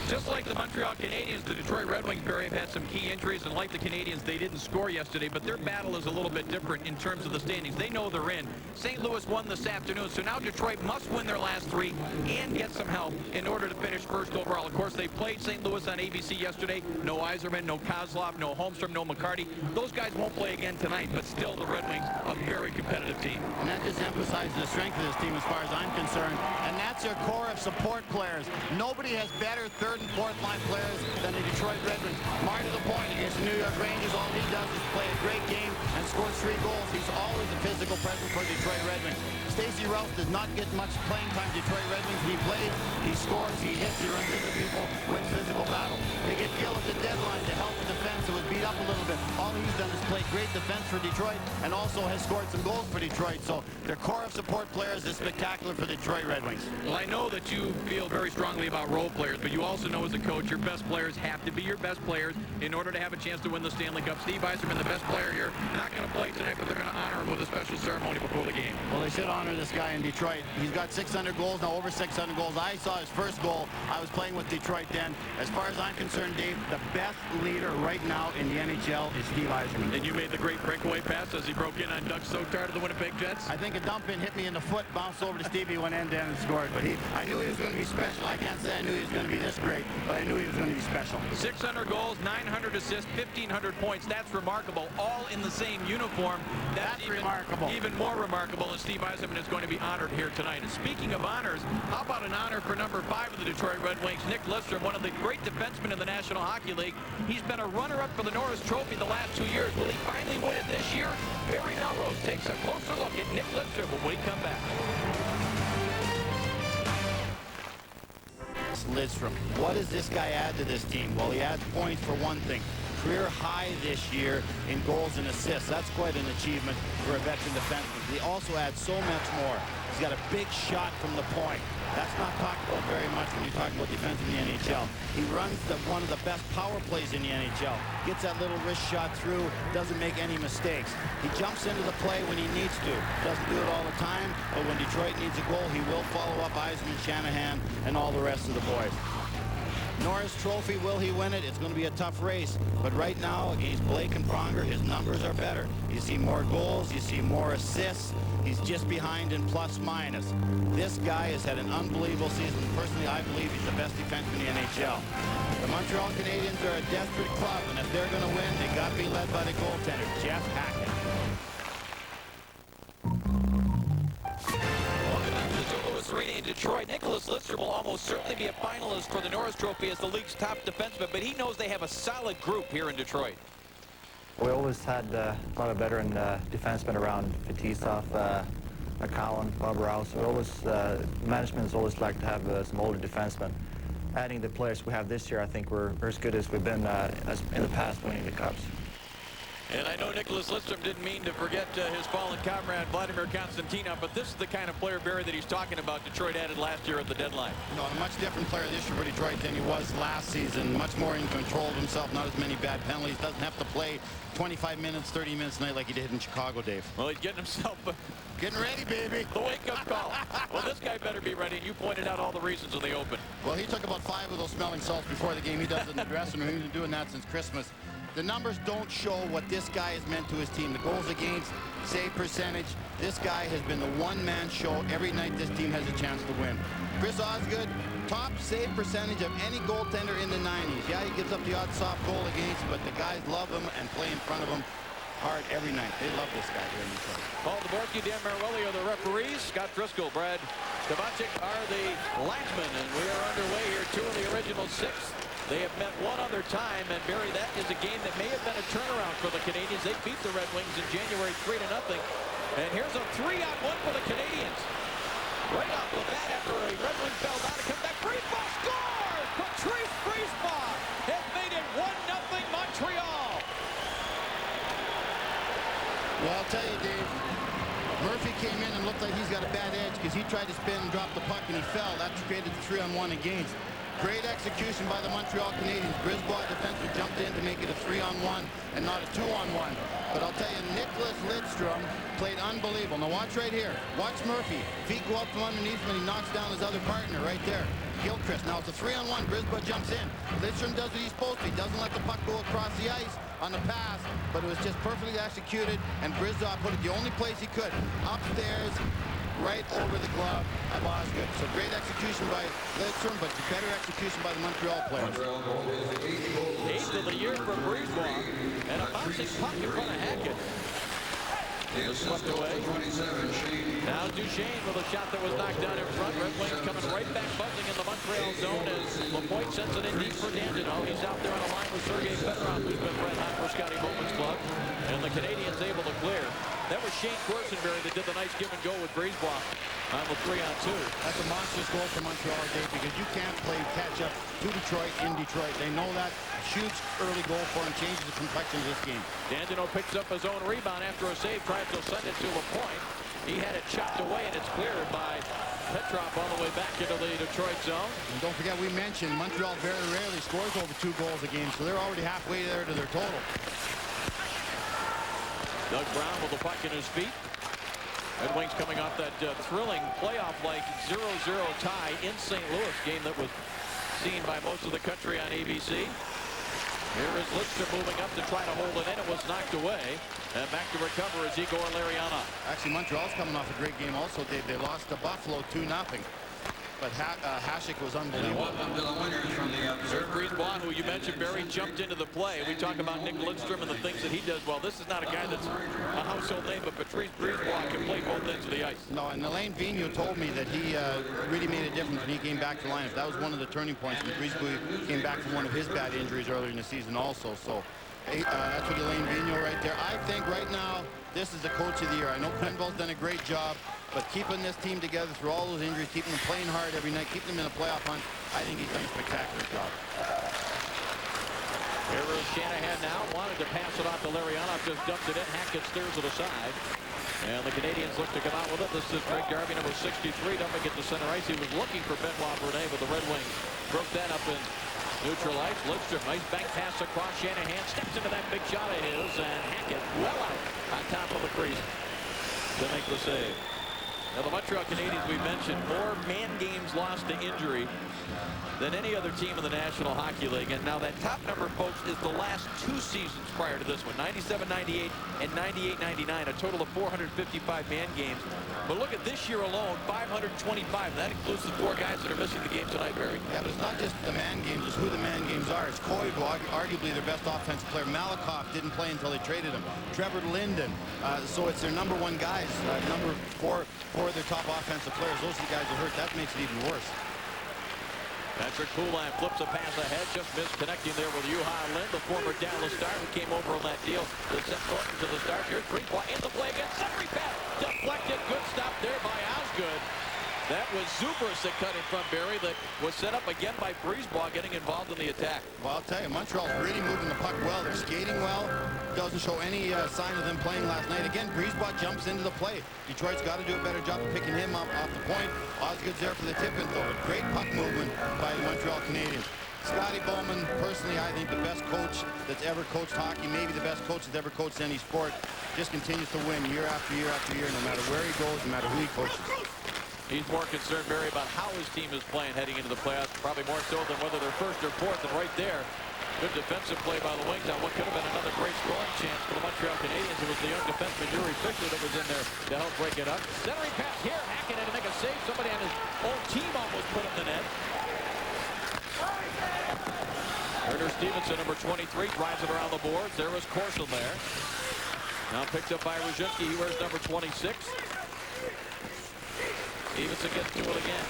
Just like the Montreal Canadiens, the Detroit Red Wings, Barry, have had some key injuries, and like the Canadiens, they didn't score yesterday, but their battle is a little bit different in terms of the standings. They know they're in. St. Louis won this afternoon, so now Detroit must win their last three and get some help in order to finish first overall. Of course, they played St. Louis on ABC yesterday. No Yzerman, no Kozlov, no Holmstrom, no McCarty. Those guys won't play again tonight, but still the Red Wings, a very competitive team. And that just emphasizes the strength of this team as far as I'm concerned. And that's their core of support players. Nobody has better third and fourth line players than the Detroit Red Wings. More to the point, against the New York Rangers, all he does is play a great game and scores 3 goals. He's always a physical presence for Detroit Red Wings. Stacey Rouse does not get much playing time. Detroit Red Wings, he plays, he scores, he hits, he runs into people, wins physical battle. They get Gill at the deadline to help the defense that was beat up a little bit. All he's done is play great defense for Detroit and also has scored some goals for Detroit. So their core of support players is spectacular for the Detroit Red Wings. Well, I know that you feel very strongly about role players, but you also know as a coach, your best players have to be your best players in order to have a chance to win the Stanley Cup. Steve Yzerman, the best player here, not going to play tonight, but they're going to honor him with a special ceremony before the game. Well, they should honor this guy in Detroit. He's got 600 goals, now over 600 goals. I saw his first goal. I was playing with Detroit then. As far as I'm concerned, Dave, the best leader right now in the NHL is Steve Yzerman. And you made the great breakaway pass as he broke in on Doug Sotar to the Winnipeg Jets? I think a dump in hit me in the foot, bounced over to Stevie, went end to end and scored. But I knew he was going to be special. I can't say I knew he was going to be this great, but I knew he was going to be special. 600 goals, 900 assists, 1,500 points. That's remarkable. All in the same uniform. That's even remarkable. Even more remarkable, and Steve Yzerman is going to be honored here tonight. And speaking of honors, how about an honor for number 5 of the Detroit Red Wings, Nick Lidstrom, one of the great defensemen in the National Hockey League. He's been a runner-up for the Norris Trophy the last 2 years. Will he finally win it this year? Barry Melrose takes a closer look at Nick Lidstrom when we come back. Lidstrom, what does this guy add to this team? Well, he adds points for one thing. Career high this year in goals and assists. That's quite an achievement for a veteran defenseman. He also adds so much more. He's got a big shot from the point. That's not talked about very much when you're talking about defense in the NHL. He runs one of the best power plays in the NHL. Gets that little wrist shot through, doesn't make any mistakes. He jumps into the play when he needs to. Doesn't do it all the time, but when Detroit needs a goal, he will follow up Yzerman, Shanahan, and all the rest of the boys. Norris Trophy, will he win it? It's going to be a tough race. But right now, against Blake and Pronger, his numbers are better. You see more goals, you see more assists. He's just behind in plus-minus. This guy has had an unbelievable season. Personally, I believe he's the best defenseman in the NHL. The Montreal Canadiens are a desperate club, and if they're going to win, they got to be led by the goaltender, Jeff Hackett. In Detroit, Nicholas Lidstrom will almost certainly be a finalist for the Norris Trophy as the league's top defenseman, but he knows they have a solid group here in Detroit. We always had a lot of veteran defensemen around, Fetisov, McCowan, Bob Rouse. We always, management has always liked to have some older defensemen. Adding the players we have this year, I think we're as good as we've been as in the past winning the Cups. And I know Nicholas Lidstrom didn't mean to forget his fallen comrade, Vladimir Konstantinov, but this is the kind of player, Barry, that he's talking about Detroit added last year at the deadline. No, a much different player this year for Detroit than he was last season. Much more in control of himself, not as many bad penalties. Doesn't have to play 25 minutes, 30 minutes a night like he did in Chicago, Dave. Well, he's getting himself... Getting ready, baby. The wake-up call. Well, this guy better be ready. You pointed out all the reasons in the open. Well, he took about 5 of those smelling salts before the game. He does it in the dressing room. He's been doing that since Christmas. The numbers don't show what this guy has meant to his team. The goals against, save percentage. This guy has been the one-man show every night this team has a chance to win. Chris Osgood, top save percentage of any goaltender in the 90s. Yeah, he gives up the odd soft goal against, but the guys love him and play in front of him hard every night. They love this guy here in Detroit. Paul DeBorky, Dan Marawelli are the referees. Scott Driscoll, Brad Stavacek are the linesmen, and we are underway here. 2 of the original 6. They have met one other time, and Barry, that is a game that may have been a turnaround for the Canadiens. They beat the Red Wings in January 3-0. And here's a 3-on-1 for the Canadiens. Right off the bat after a Red Wing fell down to come back. Friesbach scores! Patrice Friesbach has made it 1-0 Montreal. Well, I'll tell you, Dave, Murphy came in and looked like he's got a bad edge because he tried to spin and drop the puck and he fell. That's created the 3-on-1 against. Great execution by the Montreal Canadiens. Griswold defenseman jumped in to make it a 3-on-1 and not a 2-on-1. But I'll tell you, Nicholas Lidstrom played unbelievable. Now watch right here. Watch Murphy. Feet go up from underneath him and he knocks down his other partner right there. Gilchrist. Now it's a 3-on-1. Brisbane jumps in. Lidstrom does what he's supposed to. He doesn't let the puck go across the ice on the pass, but it was just perfectly executed, and Brisbane put it the only place he could. Upstairs, right over the glove of Osgood. So great execution by Lidstrom, but better execution by the Montreal players. Eighth of the year for Brisbane, and a bouncing puck in front of Hackett. Swept away. Now Duchesne with a shot that was knocked down in front. Red Wings coming right back buzzing in the Montreal zone as Lapointe sends it in deep for Dandino. He's out there on a line with Sergei Fedorov, who's been red hot for Scotty Bowman's club. And the Canadiens able to clear. That was Shane Corsenberry that did the nice give and go with Brisebois on the 3-on-2. That's a monstrous goal for Montreal, Dave, because you can't play catch up to Detroit in Detroit. They know that. A huge early goal for him changes the complexion of this game. Dandino picks up his own rebound after a save, tries to send it to Lapointe. He had it chopped away, and it's cleared by Petrov all the way back into the Detroit zone. And don't forget, we mentioned Montreal very rarely scores over 2 goals a game, so they're already halfway there to their total. Doug Brown with the puck in his feet. Red Wings coming off that thrilling playoff-like 0-0 tie in St. Louis, game that was seen by most of the country on ABC. Here is Lidstrom moving up to try to hold it in. It was knocked away. And back to recover is Igor Lariana. Actually, Montreal's coming off a great game also, Dave. They lost to Buffalo 2-0. But Hasek was unbelievable. Brisebois, who you mentioned, Barry, jumped into the play. We talk about Nick Lidstrom and the things that he does well. This is not a guy that's a household name, but Patrice Brisebois can play both ends of the ice. No, and Alain Vigneault told me that he really made a difference when he came back to lineup. That was one of the turning points when Brisebois came back from one of his bad injuries earlier in the season also. So that's what Alain Vigneault right there. I think right now, this is the coach of the year. I know Quenneville's done a great job, but keeping this team together through all those injuries, keeping them playing hard every night, keeping them in a playoff hunt, I think he's done a spectacular job. Here is Shanahan now. Wanted to pass it off to Larionov. Just dumped it in. Hackett steers it aside. And the Canadiens look to come out with it. This is Greg Garvey, number 63, dumping it to center ice. He was looking for Benoit Brunet, but the Red Wings broke that up in neutral ice. Lidstrom, nice bank pass across. Shanahan steps into that big shot of his, and Hackett well out on top of the crease to make the save. Now the Montreal Canadiens, we mentioned, more man games lost to injury than any other team in the National Hockey League. And now that top number, folks, is the last 2 seasons prior to this one, 97-98 and 98-99, a total of 455 man games. But look at this year alone, 525. That includes the 4 guys that are missing the game tonight, Barry. Yeah, but it's not just the man games, it's who the man games are. It's Koivu, arguably their best offensive player. Malakoff didn't play until they traded him. Trevor Linden. So it's their number 1 guys, number 4 of their top offensive players. Those are the guys that hurt. That makes it even worse. Patrick Poulin flips a pass ahead, just missed connecting there with Juha Lind, the former Dallas Star who came over on that deal that sent Thornton to the start. Here's Brisebois in the play again. Centering pass deflected. Good stop there by Osgood. That was Zubris that cut in front, Barry, that was set up again by Brisebois getting involved in the attack. Well, I'll tell you, Montreal's really moving the puck well. They're skating well. Doesn't show any sign of them playing last night. Again, Brisebois jumps into the play. Detroit's got to do a better job of picking him up off the point. Osgood's there for the tip-in, though. Great puck movement by the Montreal Canadiens. Scotty Bowman, personally, I think the best coach that's ever coached hockey, maybe the best coach that's ever coached any sport, just continues to win year after year after year, no matter where he goes, no matter who he coaches. He's more concerned, Barry, about how his team is playing heading into the playoffs, probably more so than whether they're first or fourth. And right there, good defensive play by the Wings on what could have been another great scoring chance for the Montreal Canadiens. It was the young defenseman, Yuri Fisher, that was in there to help break it up. Centering pass here, Hackett in to make a save. Somebody on his own team almost put in the net. Werner Stevenson, number 23, drives it around the boards. There was Corson there. Now picked up by Ruzhinski. He wears number 26. Stevenson gets to it again.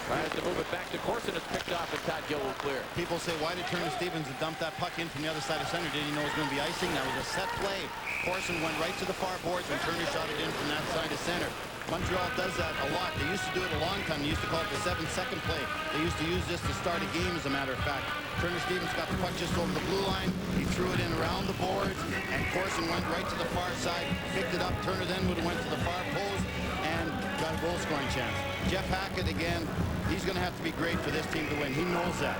Tries to move it back to Corson. It's picked off, and Todd Gill will clear. People say, why did Turner Stevenson dump that puck in from the other side of center? Did he know it was going to be icing? That was a set play. Corson went right to the far boards, and Turner shot it in from that side of center. Montreal does that a lot. They used to do it a long time. They used to call it the 7-second play. They used to use this to start a game, as a matter of fact. Turner Stevens got the puck just over the blue line. He threw it in around the boards, and Corson went right to the far side, picked it up. Turner then would have went to the far post and got a goal-scoring chance. Jeff Hackett, again, he's going to have to be great for this team to win. He knows that.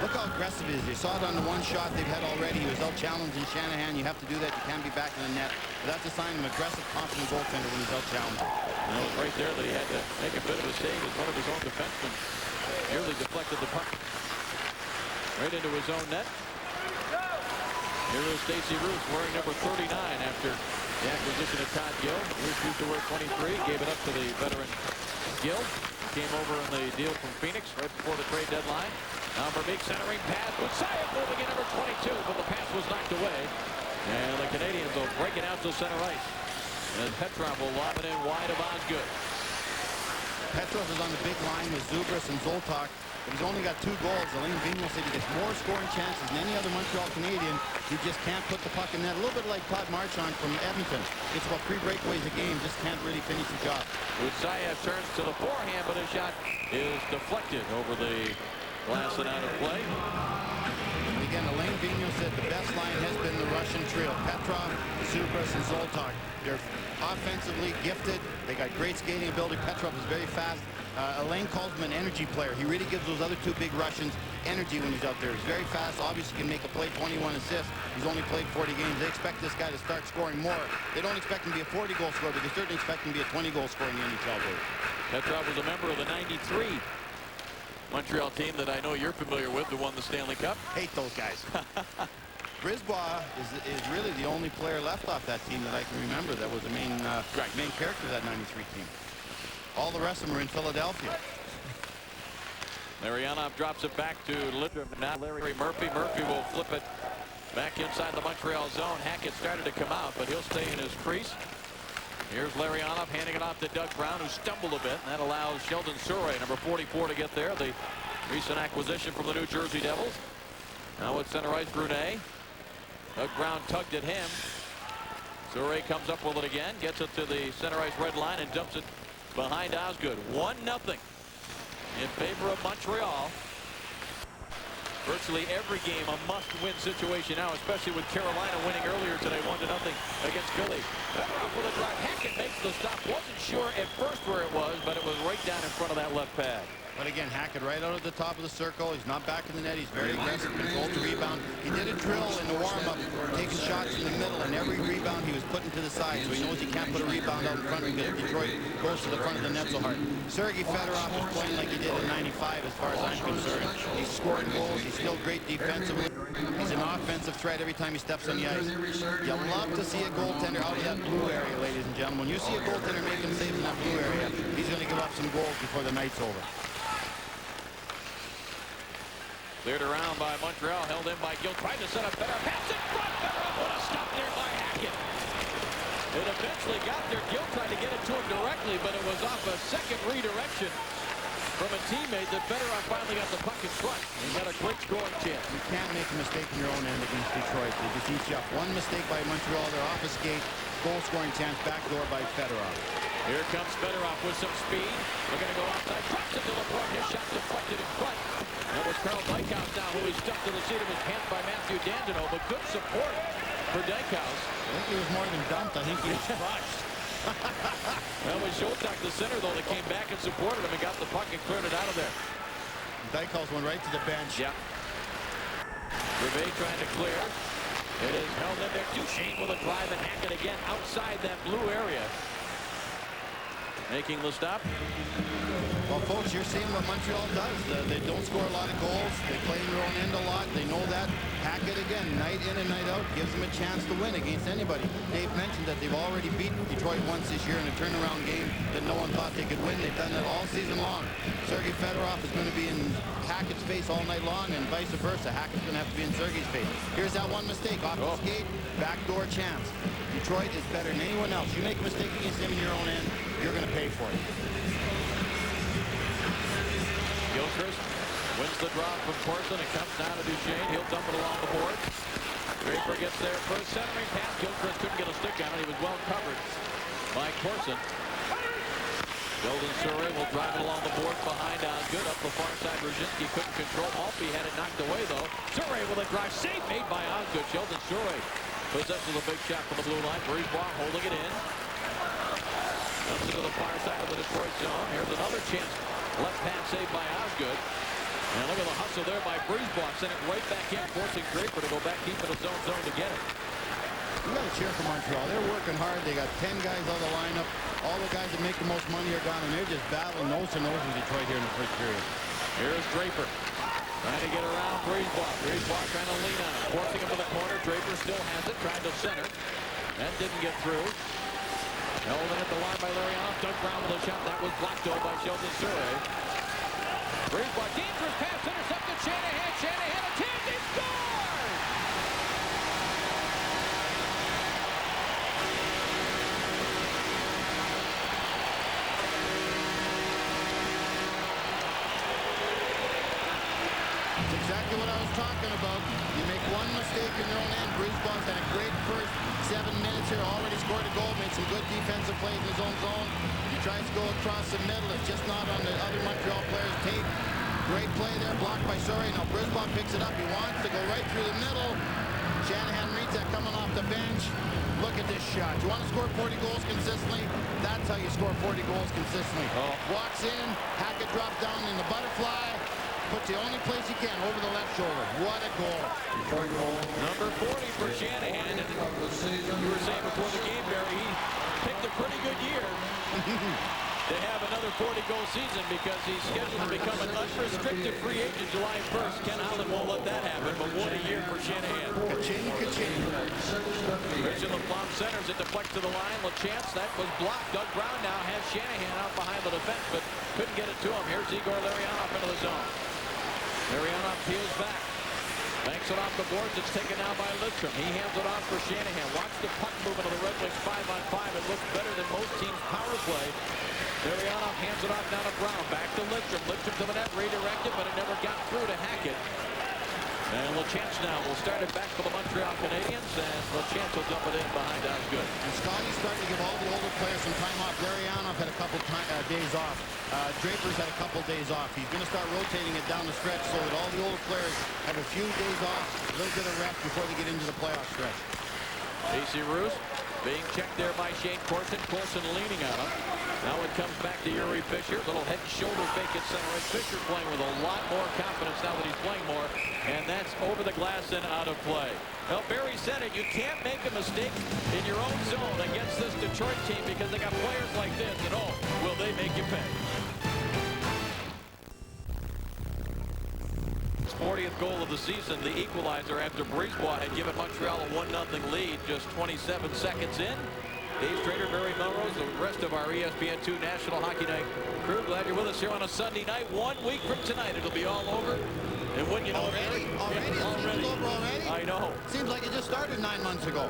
Look how aggressive he is. You saw it on the one shot they've had already. He was out challenging Shanahan. You have to do that. You can't be back in the net. But that's a sign of an aggressive, confident goaltender when he's out challenging. You know, right there that he had to make a bit of a save as one of his own defensemen nearly deflected the puck right into his own net. Here is Stacey Roos wearing number 39 after the acquisition of Todd Gill. Roos used to wear 23, gave it up to the veteran Gill. Came over in the deal from Phoenix right before the trade deadline. Now Verbeek centering pass. Busayev moving in number 22, but the pass was knocked away. And the Canadiens will break it out to center ice. And Petrov will lob it in wide of Osgood. Petrov is on the big line with Zubras and Zoltak. But he's only got 2 goals. Alain Vigneault said he gets more scoring chances than any other Montreal Canadian. He just can't put the puck in net. A little bit like Todd Marchand from Edmonton. Gets about 3 breakaways a game. Just can't really finish the job. Busayev turns to the forehand, but his shot is deflected over the glass and out of play. And again, Alain Vigneault said the best line has been the Russian trio. Petrov, Zubras, and Zoltak. They're offensively gifted. They got great skating ability. Petrov is very fast. Alain calls him an energy player. He really gives those other 2 big Russians energy when he's out there. He's very fast. Obviously can make a play, 21 assists. He's only played 40 games. They expect this guy to start scoring more. They don't expect him to be a 40-goal scorer, but they certainly expect him to be a 20-goal scorer in the NHL league. Petrov was a member of the 93 Montreal team that I know you're familiar with, who won the Stanley Cup. Hate those guys. Brisbois is really the only player left off that team that I can remember that was the main character of that 93 team. All the rest of them are in Philadelphia. Larionov drops it back to Litter. Now Larry Murphy. Murphy will flip it back inside the Montreal zone. Hackett started to come out, but he'll stay in his crease. Here's Larionov handing it off to Doug Brown, who stumbled a bit, and that allows Sheldon Souray, number 44, to get there. The recent acquisition from the New Jersey Devils. Now with center ice, Brunet. Doug Brown tugged at him. Souray comes up with it again, gets it to the center ice red line, and dumps it behind Osgood. 1-0 in favor of Montreal. Virtually every game a must-win situation now, especially with Carolina winning earlier today 1-0 against Philly. Fedorov with a drive. Hackett makes the stop. Wasn't sure at first where it was, but it was right down in front of that left pad. But again, Hackett right out of the top of the circle. He's not back in the net. He's very aggressive, controls the rebound. He did a drill in the warm-up, taking shots in the middle, and every rebound he was putting to the side. So he knows he can't put a rebound out in front because Detroit goes to the front of the net so hard. Sergei Fedorov is playing like he did in '95 as far as I'm concerned. He's scoring goals. He's still great defensively. He's an offensive threat every time he steps on the ice. You love to see a goaltender out of that blue area, ladies and gentlemen. When you see a goaltender making saves in that blue area, he's going to give up some goals before the night's over. Cleared around by Montreal, held in by Gill, tried to set up better. Pass in front, Fedorov, what a stop there by Hackett. It eventually got there. Gill tried to get it to him directly, but it was off a second redirection from a teammate that Fedorov finally got the puck in front. He got a great scoring chance. You can't make a mistake in your own end against Detroit. They just eat you up. One mistake by Montreal, they're off a skate. Goal scoring chance, backdoor by Fedorov. Here comes Fedorov with some speed. They're going to go outside, drops it to the front. His shot deflected in front. That was Carl Dykhouse now, who is stuck to the seat of his pants by Matthew Dandino, but good support for Dykhouse. I think he was more than dumped. I think he was crushed. Well, with Zoltak, the center, though, that came back and supported him and got the puck and cleared it out of there. Dykhouse went right to the bench. Yeah. Rivet trying to clear. It is held in there. Duchesne with a drive and Hackett again outside that blue area. Making the stop. Well, folks, you're seeing what Montreal does. They don't score a lot of goals. They play in their own end a lot. They know that. Hackett, again, night in and night out, gives them a chance to win against anybody. Dave mentioned that they've already beaten Detroit once this year in a turnaround game that no one thought they could win. They've done that all season long. Sergei Fedorov is going to be in Hackett's face all night long, and vice versa. Hackett's going to have to be in Sergei's face. Here's that one mistake. Off the skate, backdoor chance. Detroit is better than anyone else. You make a mistake against them in your own end, you're going to pay for it. Gilchrist wins the draw from Corson and comes down to Duchesne. He'll dump it along the board. Draper gets there first, centering pass. Gilchrist couldn't get a stick on it. He was well covered by Corson. Sheldon Souray will drive it along the board behind Osgood. Up the far side, Brzezinski couldn't control. Maltby had it knocked away, though. Souray with a drive. Save made by Osgood. Sheldon Souray possesses a big shot from the blue line. Brisebois holding it in. Comes into the far side of the Detroit zone. Here's another chance. Left pass saved by Osgood. And look at the hustle there by Brisebois. Sent it right back in, forcing Draper to go back deep in his own zone to get it. You got to cheer for Montreal. They're working hard. They got 10 guys out of the lineup. All the guys that make the most money are gone, and they're just battling nose to nose with Detroit here in the first period. Here's Draper. Trying to get around Brisebois. Brisebois trying to lean on him. Forcing him to the corner. Draper still has it. Trying to center. That didn't get through. Held in at the line by Larianoff. Doug Brown with a shot. That was blocked though by Sheldon Surrey. Brisebois. Dangerous pass. Intercepted. Shanahan. Shanahan. A chance. He scored! Exactly what I was talking about. You make one mistake in your own end. Brisebois had a great first 7 minutes here. Already scored a goal. Made some good defensive plays in his own zone. He tries to go across the middle. It's just not on the other Montreal player's tape. Great play there. Blocked by Surrey. Now Brisebois picks it up. He wants to go right through the middle. Shanahan reads that coming off the bench. Look at this shot. You want to score 40 goals consistently? That's how you score 40 goals consistently. Walks in. Hackett drops down in the butterfly. Puts the only place he can over the left shoulder. What a goal. Number 40 for Shanahan. And you were saying before the game, Barry, he picked a pretty good year to have another 40-goal season because he's scheduled to become an unrestricted free agent July 1st. Ken Holland won't let that happen, but what a year for Shanahan. Ka-ching, ka-ching. Christian LaFlamme centers it, deflects to the line. LaChance, that was blocked. Doug Brown now has Shanahan out behind the defense, but couldn't get it to him. Here's Igor Larianoff into the zone. Larianoff peels back. Banks it off the boards. It's taken now by Lidstrom. He hands it off for Shanahan. Watch the puck movement of the Red Wings 5-on-5. It looks better than most teams' power play. Larianoff hands it off down to Brown. Back to Lidstrom. Lidstrom to the net. Redirected, but it never got through to Hackett. And LaChance now will start it back for the Montreal Canadiens, and LaChance will dump it in behind Osgood. And Scotty's starting to give all the older players some time off. Larianoff had a couple days off. Draper's had a couple days off. He's going to start rotating it down the stretch so that all the older players have a few days off, a little bit of rest before they get into the playoff stretch. AC Roos being checked there by Shane Corson. Corson leaning on him. Now it comes back to Yuri Fisher. Little head and shoulder fake at center. And Fisher playing with a lot more confidence now that he's playing more. And that's over the glass and out of play. Well, Barry said it. You can't make a mistake in your own zone against this Detroit team because they got players like this. And oh, will they make you pay? 40th goal of the season, the equalizer after Brisebois had given Montreal a 1-0 lead just 27 seconds in. Dave Strader, Barry Melrose, the rest of our ESPN2 National Hockey Night crew. Glad you're with us here on a Sunday night. 1 week from tonight, it'll be all over. And when you know Already? already. Over already? I know. Seems like it just started 9 months ago.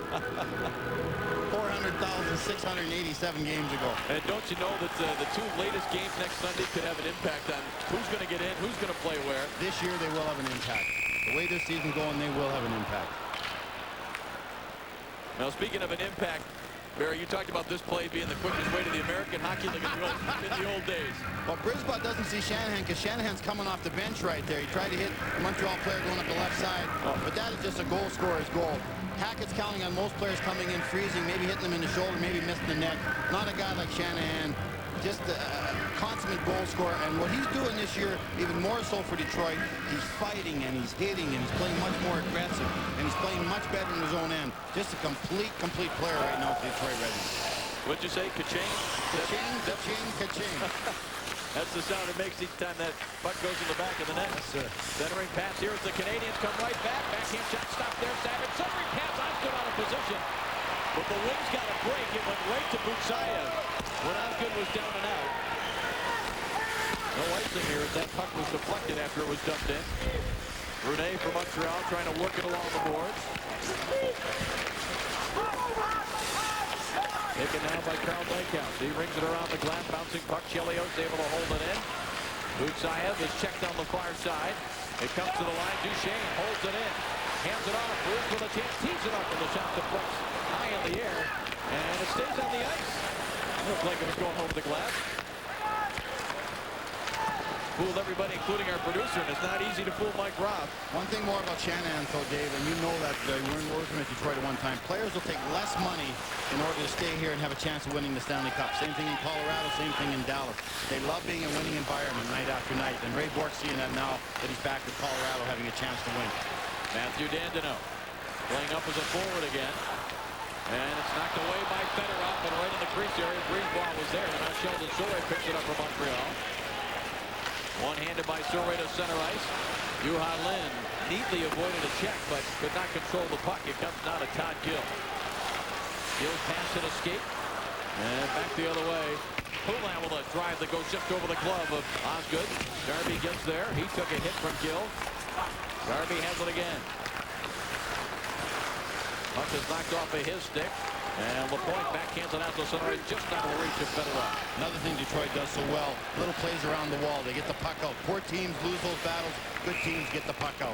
400,687 games ago. And don't you know that the two latest games next Sunday could have an impact on who's going to get in, who's going to play where. This year they will have an impact. The way this season's going, they will have an impact. Now, speaking of an impact, Barry, you talked about this play being the quickest way to the American Hockey League in the old days. Well, Brisebois doesn't see Shanahan because Shanahan's coming off the bench right there. He tried to hit the Montreal player going up the left side, but that is just a goal scorer's goal. Hackett's counting on most players coming in freezing, maybe hitting them in the shoulder, maybe missing the net. Not a guy like Shanahan, just a consummate goal scorer. And what he's doing this year, even more so for Detroit, he's fighting and he's hitting and he's playing much more aggressive and he's playing much better in his own end. Just a complete player right now for Detroit Red Wings. What'd you say? Ka-ching? Ka-ching, ka-ching, ka-ching. That's the sound it makes each time that puck goes in the back of the net. Yes, sir. Centering pass here as the Canadiens come right back. Backhand shot stopped there. Savage. Centering pass. Osgood out of position. But the Wings got a break. It went right to Butsayev when Osgood was down and out. No icing here as that puck was deflected after it was dumped in. Brunet from Montreal trying to work it along the boards. Taken now by Carl Dykehouse. He rings it around the glass. Bouncing puck. Chelios able to hold it in. Butsayev is checked on the far side. It comes to the line. Duchesne holds it in. Hands it off. Bruce with a chance. Tees it up. And the shot deflects high in the air. And it stays on the ice. Looked like it was going over the glass. Fooled everybody, including our producer, and it's not easy to fool Mike Robb. One thing more about Shanahan, though, Dave, and you know that you were working with Detroit at one time. Players will take less money in order to stay here and have a chance of winning the Stanley Cup. Same thing in Colorado, same thing in Dallas. They love being a winning environment night after night, and Ray Bourque's seeing that now that he's back with Colorado having a chance to win. Matthew Dandino playing up as a forward again. And it's knocked away by Fedorov, but right in the crease area. Brisebois was there, and now Sheldon Surrey picks it up for Montreal. One-handed by Surrey to center ice. Yuha Lin neatly avoided a check, but could not control the puck. It comes down to Todd Gill. Gill's pass and escape. And back the other way. Poulin with a drive that goes just over the glove of Osgood. Darby gets there. He took a hit from Gill. Darby has it again. Puck is knocked off of his stick. And LaPointe backhands it out to center. Just out of the reach of Fedorov. Another thing Detroit does so well, little plays around the wall. They get the puck out. Poor teams lose those battles. Good teams get the puck out.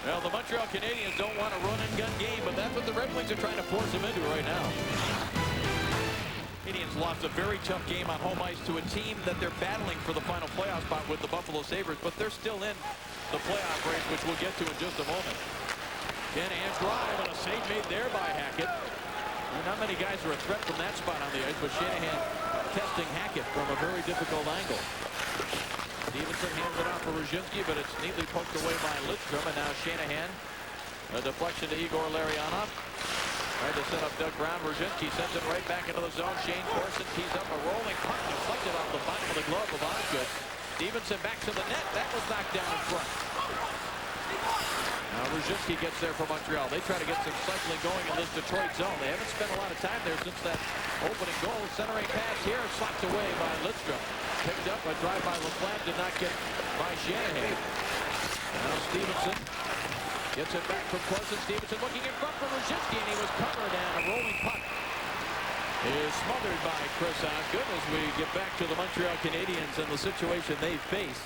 Well, the Montreal Canadiens don't want a run-and-gun game, but that's what the Red Wings are trying to force them into right now. Canadiens lost a very tough game on home ice to a team that they're battling for the final playoff spot with the Buffalo Sabres, but they're still in the playoff race, which we'll get to in just a moment. Shanahan's drive and a save made there by Hackett. Not many guys are a threat from that spot on the ice, but Shanahan testing Hackett from a very difficult angle. Stevenson hands it off for Ruzhinsky, but it's neatly poked away by Lidstrom, and now Shanahan. A deflection to Igor Larionov. Tried to set up Doug Brown. Ruzhinsky sends it right back into the zone. Shane Corson tees up a rolling puck deflected off the bottom of the glove of Osgood. Stevenson back to the net. That was knocked down in front. Now Ruzhinsky gets there for Montreal. They try to get some cycling going in this Detroit zone. They haven't spent a lot of time there since that opening goal. Centering pass here, slapped away by Lidstrom. Picked up a drive by LaFlamme, did not get by Shanahan. Now Stevenson gets it back from Corson. Stevenson looking in front for Ruzhinsky, and he was covered, and a rolling puck is smothered by Chris Osgood as we get back to the Montreal Canadiens and the situation they face.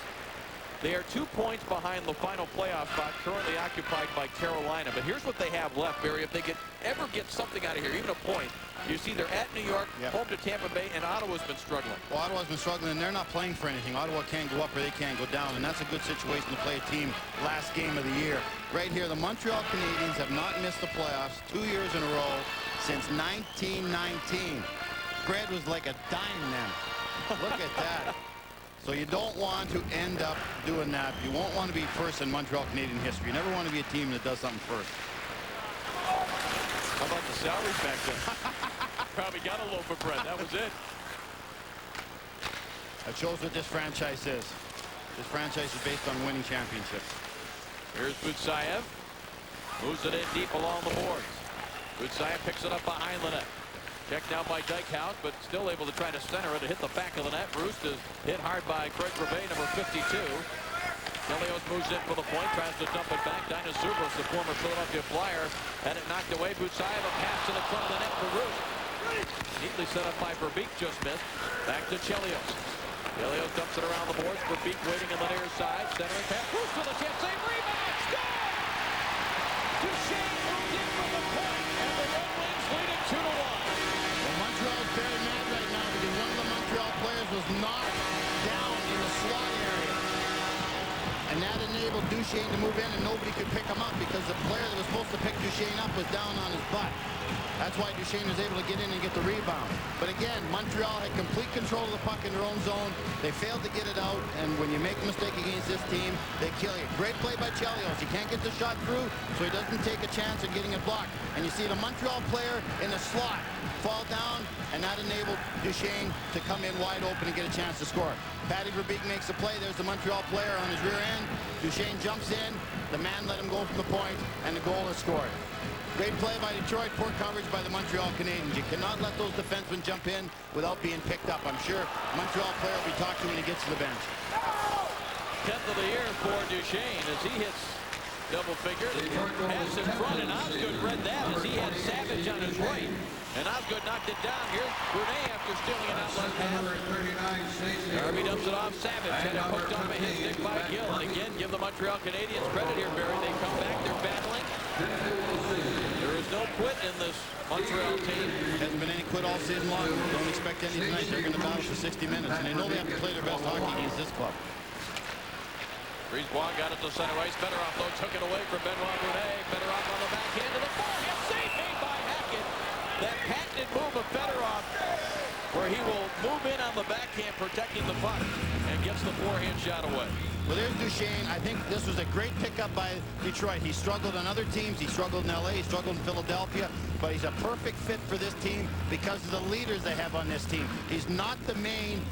They are 2 points behind the final playoff spot, currently occupied by Carolina. But here's what they have left, Barry. If they could ever get something out of here, even a point, you see they're at New York, home to Tampa Bay, and Ottawa's been struggling. Well, Ottawa's been struggling, and they're not playing for anything. Ottawa can't go up or they can't go down, and that's a good situation to play a team last game of the year. Right here, the Montreal Canadiens have not missed the playoffs 2 years in a row since 1919. Bread was like a dime then. Look at that. So you don't want to end up doing that. You won't want to be first in Montreal Canadian history. You never want to be a team that does something first. How about the salaries back then? Probably got a loaf of bread. That was it. That shows what this franchise is. This franchise is based on winning championships. Here's Butsayev. Moves it in deep along the boards. Butsayev picks it up behind the net. Checked down by Dykhouse, but still able to try to center it to hit the back of the net. Roost is hit hard by Craig Brevet, number 52. Chelios moves in for the point, tries to dump it back. Dinah Zubros, the former Philadelphia Flyer, had it knocked away. Butsayev, a pass to the front of the net for Roost. Neatly set up by Verbeek, just missed. Back to Chelios. Chelios dumps it around the boards. Verbeek waiting on the near side. Centering pass. Roost with a chance. Save, rebound, score! Duchesne moved in for the point, and the Red Wings lead it 2-1. Montreal is very mad right now because one of the Montreal players was knocked down in the slot area. And that enabled Duchesne to move in, and nobody could pick him up because the player that was supposed to pick Duchesne up was down on his butt. That's why Duchesne was able to get in and get the rebound. But again, Montreal had complete control of the puck in their own zone. They failed to get it out, and when you make a mistake against this team, they kill you. Great play by Chelios. He can't get the shot through, so he doesn't take a chance of getting it blocked. And you see the Montreal player in the slot fall down, and that enabled Duchesne to come in wide open and get a chance to score. Patty Verbeek makes a play. There's the Montreal player on his rear end. Duchesne jumps in. The man let him go from the point, and the goal is scored. Great play by Detroit. Poor coverage by the Montreal Canadiens. You cannot let those defensemen jump in without being picked up. I'm sure Montreal player will be talked to when he gets to the bench. 10th of the year for Duchesne as he hits double figure. Pass in front, and Osgood read that as he had Savage on his right. And Osgood knocked it down. Here's Brunet after stealing an outlet pass. Darby dumps it off Savage. Had it poked off a hit stick by Gill. And again, give the Montreal Canadiens credit here, Barry. They come back. They're battling. There is no quit in this Montreal team. Hasn't been any quit all season long. Don't expect any tonight. They're going to battle for 60 minutes. And they know they have to play their best hockey against this club. Brisebois got it to center ice. Fedorov, though, took it away from Benoit Brunet. Fedorov on the backhand to the forehand. Save made by Hackett. That patented move of Fedorov, where he will move in on the backhand, protecting the puck, and gets the forehand shot away. Well, there's Duchesne. I think this was a great pickup by Detroit. He struggled on other teams. He struggled in L.A. He struggled in Philadelphia. But he's a perfect fit for this team because of the leaders they have on this team. He's not the main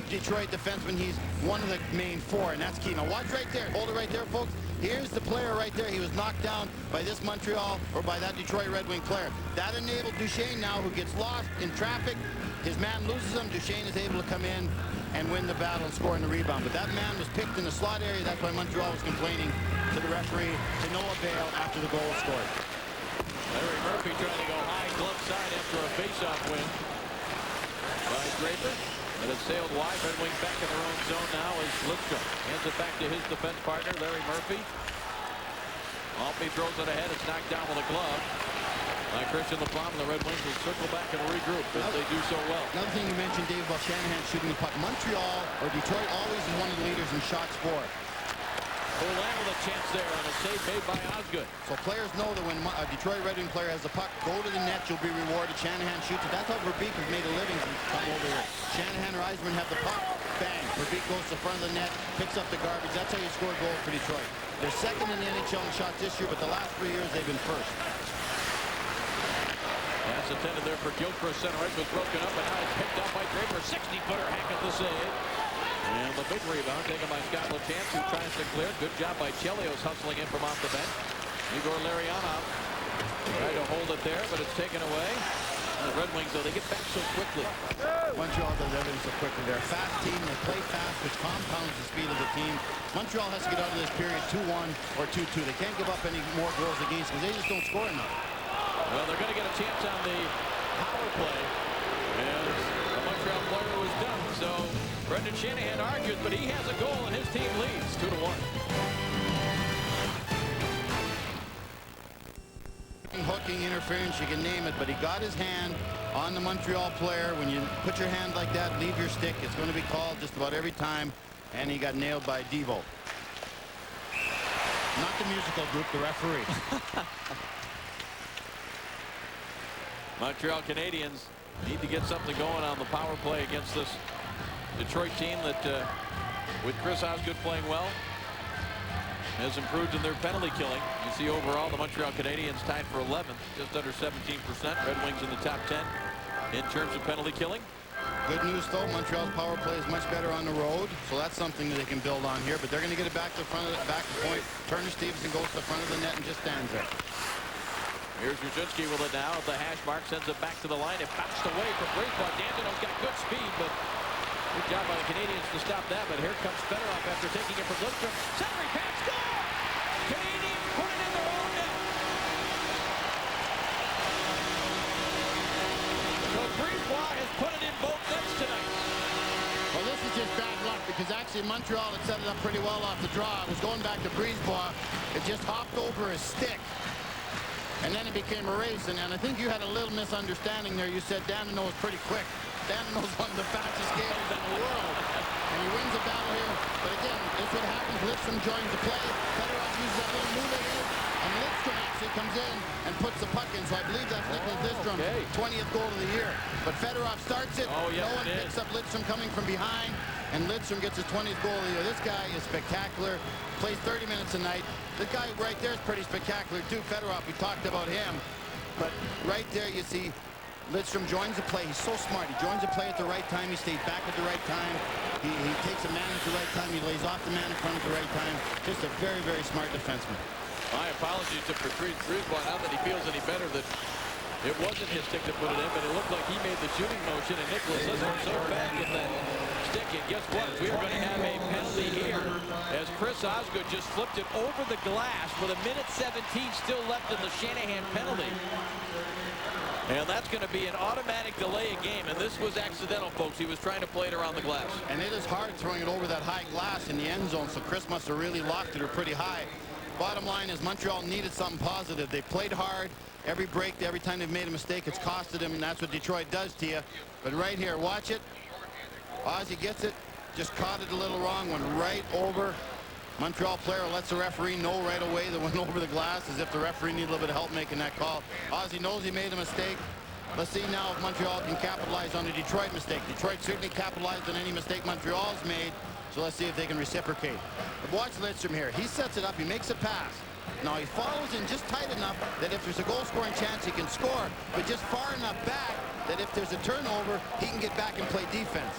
Detroit defensemen, he's one of the main four, and that's key. Now watch right there. Hold it right there, folks. Here's the player right there. He was knocked down by this Montreal, or by that Detroit Red Wing player. That enabled Duchesne now, who gets lost in traffic. His man loses him. Duchesne is able to come in and win the battle and score in the rebound. But that man was picked in the slot area. That's why Montreal was complaining to the referee, to no avail after the goal was scored. Larry Murphy trying to go high glove side after a faceoff win by Draper. But it's sailed wide. Red Wings back in their own zone now as Lidstrom hands it back to his defense partner, Larry Murphy. Maltby throws it ahead. It's knocked down with a glove by Christian Laflamme. The Red Wings will circle back and regroup as they do so well. Another thing you mentioned, Dave, about Shanahan shooting the puck. Montreal, or Detroit, always is one of the leaders in shots for. Ouellet with a chance there on a save made by Osgood. So players know that when a Detroit Red Wing player has the puck, go to the net, you'll be rewarded. Shanahan shoots it. That's how Verbeek has made a living from come over here. Shanahan or Eisman have the puck, bang. Verbeek goes to the front of the net, picks up the garbage. That's how you score a goal for Detroit. They're second in the NHL in shots this year, but the last 3 years they've been first. Pass intended there for Gilchrist. Center ice was broken up, and now it's picked up by Draper. 60-footer hack at the save. And the big rebound taken by Scott Lachance, who tries to clear. Good job by Chelios hustling in from off the bench. Igor Larionov tried to hold it there, but it's taken away. The Red Wings, though, they get back so quickly. Montreal does everything so quickly. They're a fast team. They play fast, which compounds the speed of the team. Montreal has to get out of this period 2-1 or 2-2. They can't give up any more goals against because they just don't score enough. Well, they're going to get a chance on the power play. And the Montreal player was done. So Brendan Shanahan argues, but he has a goal and his team leads 2-1. Hooking, interference, you can name it, but he got his hand on the Montreal player. When you put your hand like that, leave your stick, it's going to be called just about every time, and he got nailed by Devo. Not the musical group, the referee. Montreal Canadiens need to get something going on the power play against this Detroit team that, with Chris Osgood playing well, has improved in their penalty killing. You see overall the Montreal Canadiens tied for 11th, just under 17%. Red Wings in the top 10 in terms of penalty killing. Good news, though. Montreal's power play is much better on the road, so that's something that they can build on here. But they're going to get it back to the front of the back point. Turner Stevenson goes to the front of the net and just stands there. Here's Ruzynski with it now at the hash mark, sends it back to the line. It bounced away from Brisebois. Dandino's got good speed, but good job by the Canadiens to stop that. But here comes Fedorov after taking it from Lidstrom. Centering pass, score! Canadiens put it in their own net. So Brisebois has put it in both nets tonight. Well, this is just bad luck because actually Montreal had set it up pretty well off the draw. It was going back to Brisebois. It just hopped over his stick. And then it became a race, and I think you had a little misunderstanding there. You said Dandino was pretty quick. Dandino's one of the fastest skaters in the world. And he wins the battle here. But again, this is what happens. Lidstrom joins the play. Fedorov uses that little move right here. And Lidstrom actually comes in and puts the puck in. So I believe that's Nicholas Lidstrom, 20th goal of the year. But Fedorov starts it. Oh, yes, no one picks up Lidstrom coming from behind. And Lidstrom gets his 20th goal of the year. This guy is spectacular. Plays 30 minutes a night. The guy right there is pretty spectacular too. Fedorov, we talked about him. But right there you see Lidstrom joins the play. He's so smart. He joins the play at the right time. He stays back at the right time. He takes a man at the right time. He lays off the man in front at the right time. Just a very, very smart defenseman. My apologies to Patrice Brisebois. Not that he feels any better that it wasn't his stick to put it in, but it looked like he made the shooting motion, and Nicholas Lidstrom so bad with that stick. And guess what? We are going to have a penalty here as Chris Osgood just flipped it over the glass with a minute 17 still left in the Shanahan penalty. And that's going to be an automatic delay of game. And this was accidental, folks. He was trying to play it around the glass. And it is hard throwing it over that high glass in the end zone, so Chris must have really locked it or pretty high. Bottom line is Montreal needed something positive. They played hard. Every break, every time they've made a mistake, it's costed them, and that's what Detroit does to you. But right here, watch it. Ozzy gets it. Just caught it a little wrong. Went right over. Montreal player lets the referee know right away that went over the glass, as if the referee needed a little bit of help making that call. Ozzy knows he made a mistake. Let's see now if Montreal can capitalize on the Detroit mistake. Detroit certainly capitalized on any mistake Montreal's made, so let's see if they can reciprocate. But watch Lidstrom here. He sets it up. He makes a pass. Now he follows in just tight enough that if there's a goal-scoring chance, he can score, but just far enough back that if there's a turnover, he can get back and play defense.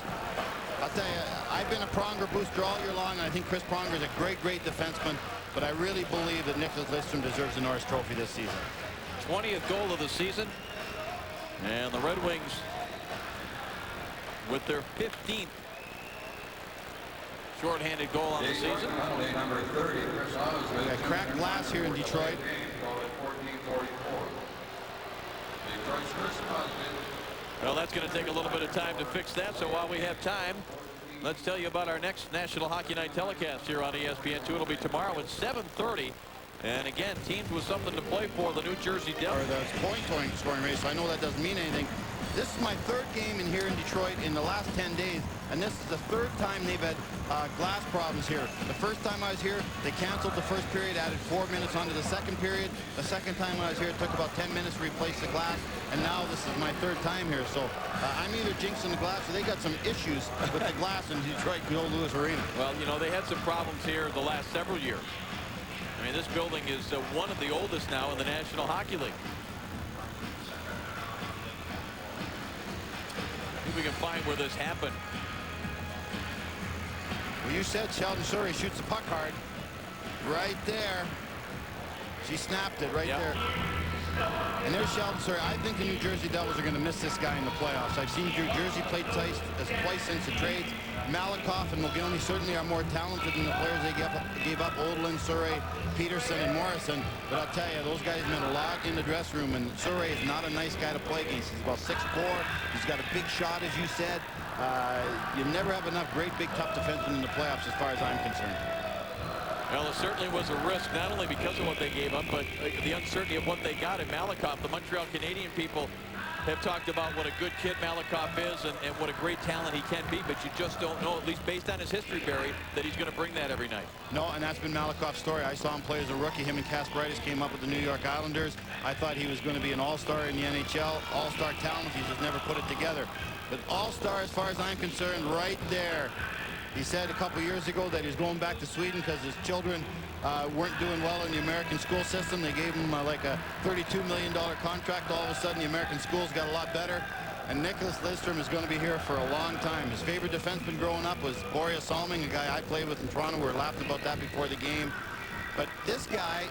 A I'll tell you, I've been a Pronger booster all year long, and I think Chris Pronger is a great defenseman, but I really believe that Nicholas Lidstrom deserves the Norris Trophy this season. 20th goal of the season, and the Red Wings with their 15th shorthanded goal on the season. Number 30, We got cracked glass here in Detroit. Well, that's going to take a little bit of time to fix that. So while we have time, let's tell you about our next National Hockey Night telecast here on ESPN2. It'll be tomorrow at 7:30. And again, teams with something to play for, the New Jersey Devils. Or the point scoring race, so I know that doesn't mean anything. This is my third game in here in Detroit in the last 10 days, and this is the third time they've had glass problems here. The first time I was here, they canceled the first period, added 4 minutes onto the second period. The second time I was here, it took about 10 minutes to replace the glass, and now this is my third time here. So I'm either jinxing the glass, or they got some issues with the glass in Detroit, Joe Louis Arena. Well, you know, they had some problems here the last several years. I mean, this building is one of the oldest now in the National Hockey League. See if we can find where this happened. Well, you said Sheldon Surrey shoots the puck hard. Right there. She snapped it right there. And there's Sheldon Surrey. I think the New Jersey Devils are going to miss this guy in the playoffs. I've seen New Jersey play twice since the trades. Malikoff and Mogilny certainly are more talented than the players they gave up. Oldland, Surrey, Peterson, and Morrison. But I'll tell you, those guys meant a lot in the dressing room. And Surrey is not a nice guy to play against. He's about 6'4". He's got a big shot, as you said. You never have enough great, big, tough defensemen in the playoffs, as far as I'm concerned. Well, it certainly was a risk, not only because of what they gave up, but the uncertainty of what they got in Malikoff. The Montreal Canadiens people have talked about what a good kid Malikoff is and what a great talent he can be, but you just don't know, at least based on his history, Barry, that he's going to bring that every night. No, and that's been Malikoff's story. I saw him play as a rookie. Him and Kasparaitis came up with the New York Islanders. I thought he was going to be an all-star in the NHL, all-star talent. He just never put it together. But all-star, as far as I'm concerned, right there. He said a couple years ago that he was going back to Sweden because his children weren't doing well in the American school system. They gave him like a $32 million contract. All of a sudden, the American schools got a lot better. And Nicholas Lidstrom is going to be here for a long time. His favorite defenseman growing up was Borje Salming, a guy I played with in Toronto. We were laughing about that before the game. But this guy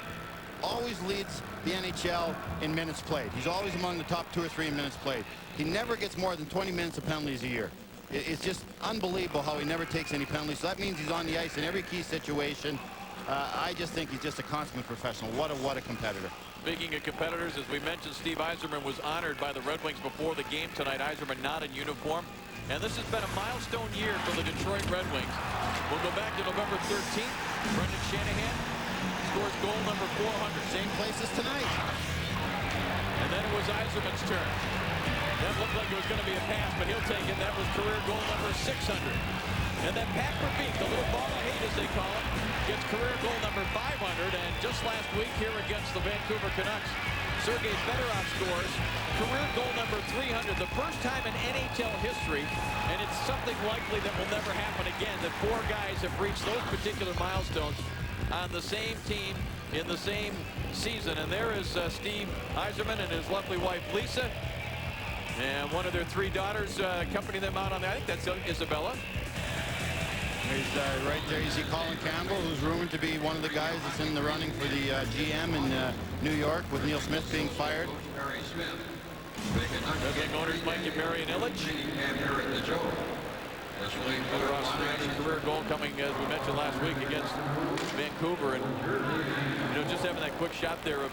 always leads the NHL in minutes played. He's always among the top 2 or 3 in minutes played. He never gets more than 20 minutes of penalties a year. It's just unbelievable how he never takes any penalties. So that means he's on the ice in every key situation. I just think he's just a consummate professional. What a competitor. Speaking of competitors, as we mentioned, Steve Yzerman was honored by the Red Wings before the game tonight. Yzerman not in uniform. And this has been a milestone year for the Detroit Red Wings. We'll go back to November 13th. Brendan Shanahan scores goal number 400. Same place as tonight. And then it was Yzerman's turn. That looked like it was going to be a pass, but he'll take it. That was career goal number 600. And then Pat Verbeek, the little ball of hate, as they call it, gets career goal number 500. And just last week here against the Vancouver Canucks, Sergei Fedorov scores career goal number 300, the first time in NHL history, and it's something likely that will never happen again, that 4 guys have reached those particular milestones on the same team in the same season. And there is Steve Yzerman and his lovely wife, Lisa. And one of their 3 daughters accompanying them out on that. I think that's Isabella. He's right there. You see Colin Campbell, who's rumored to be one of the guys that's in the running for the GM in New York, with Neil Smith being fired. Gang owners Mike and Marion Illich. Federoff's 300 career goal coming, as we mentioned last week, against Vancouver. And, you know, just having that quick shot there of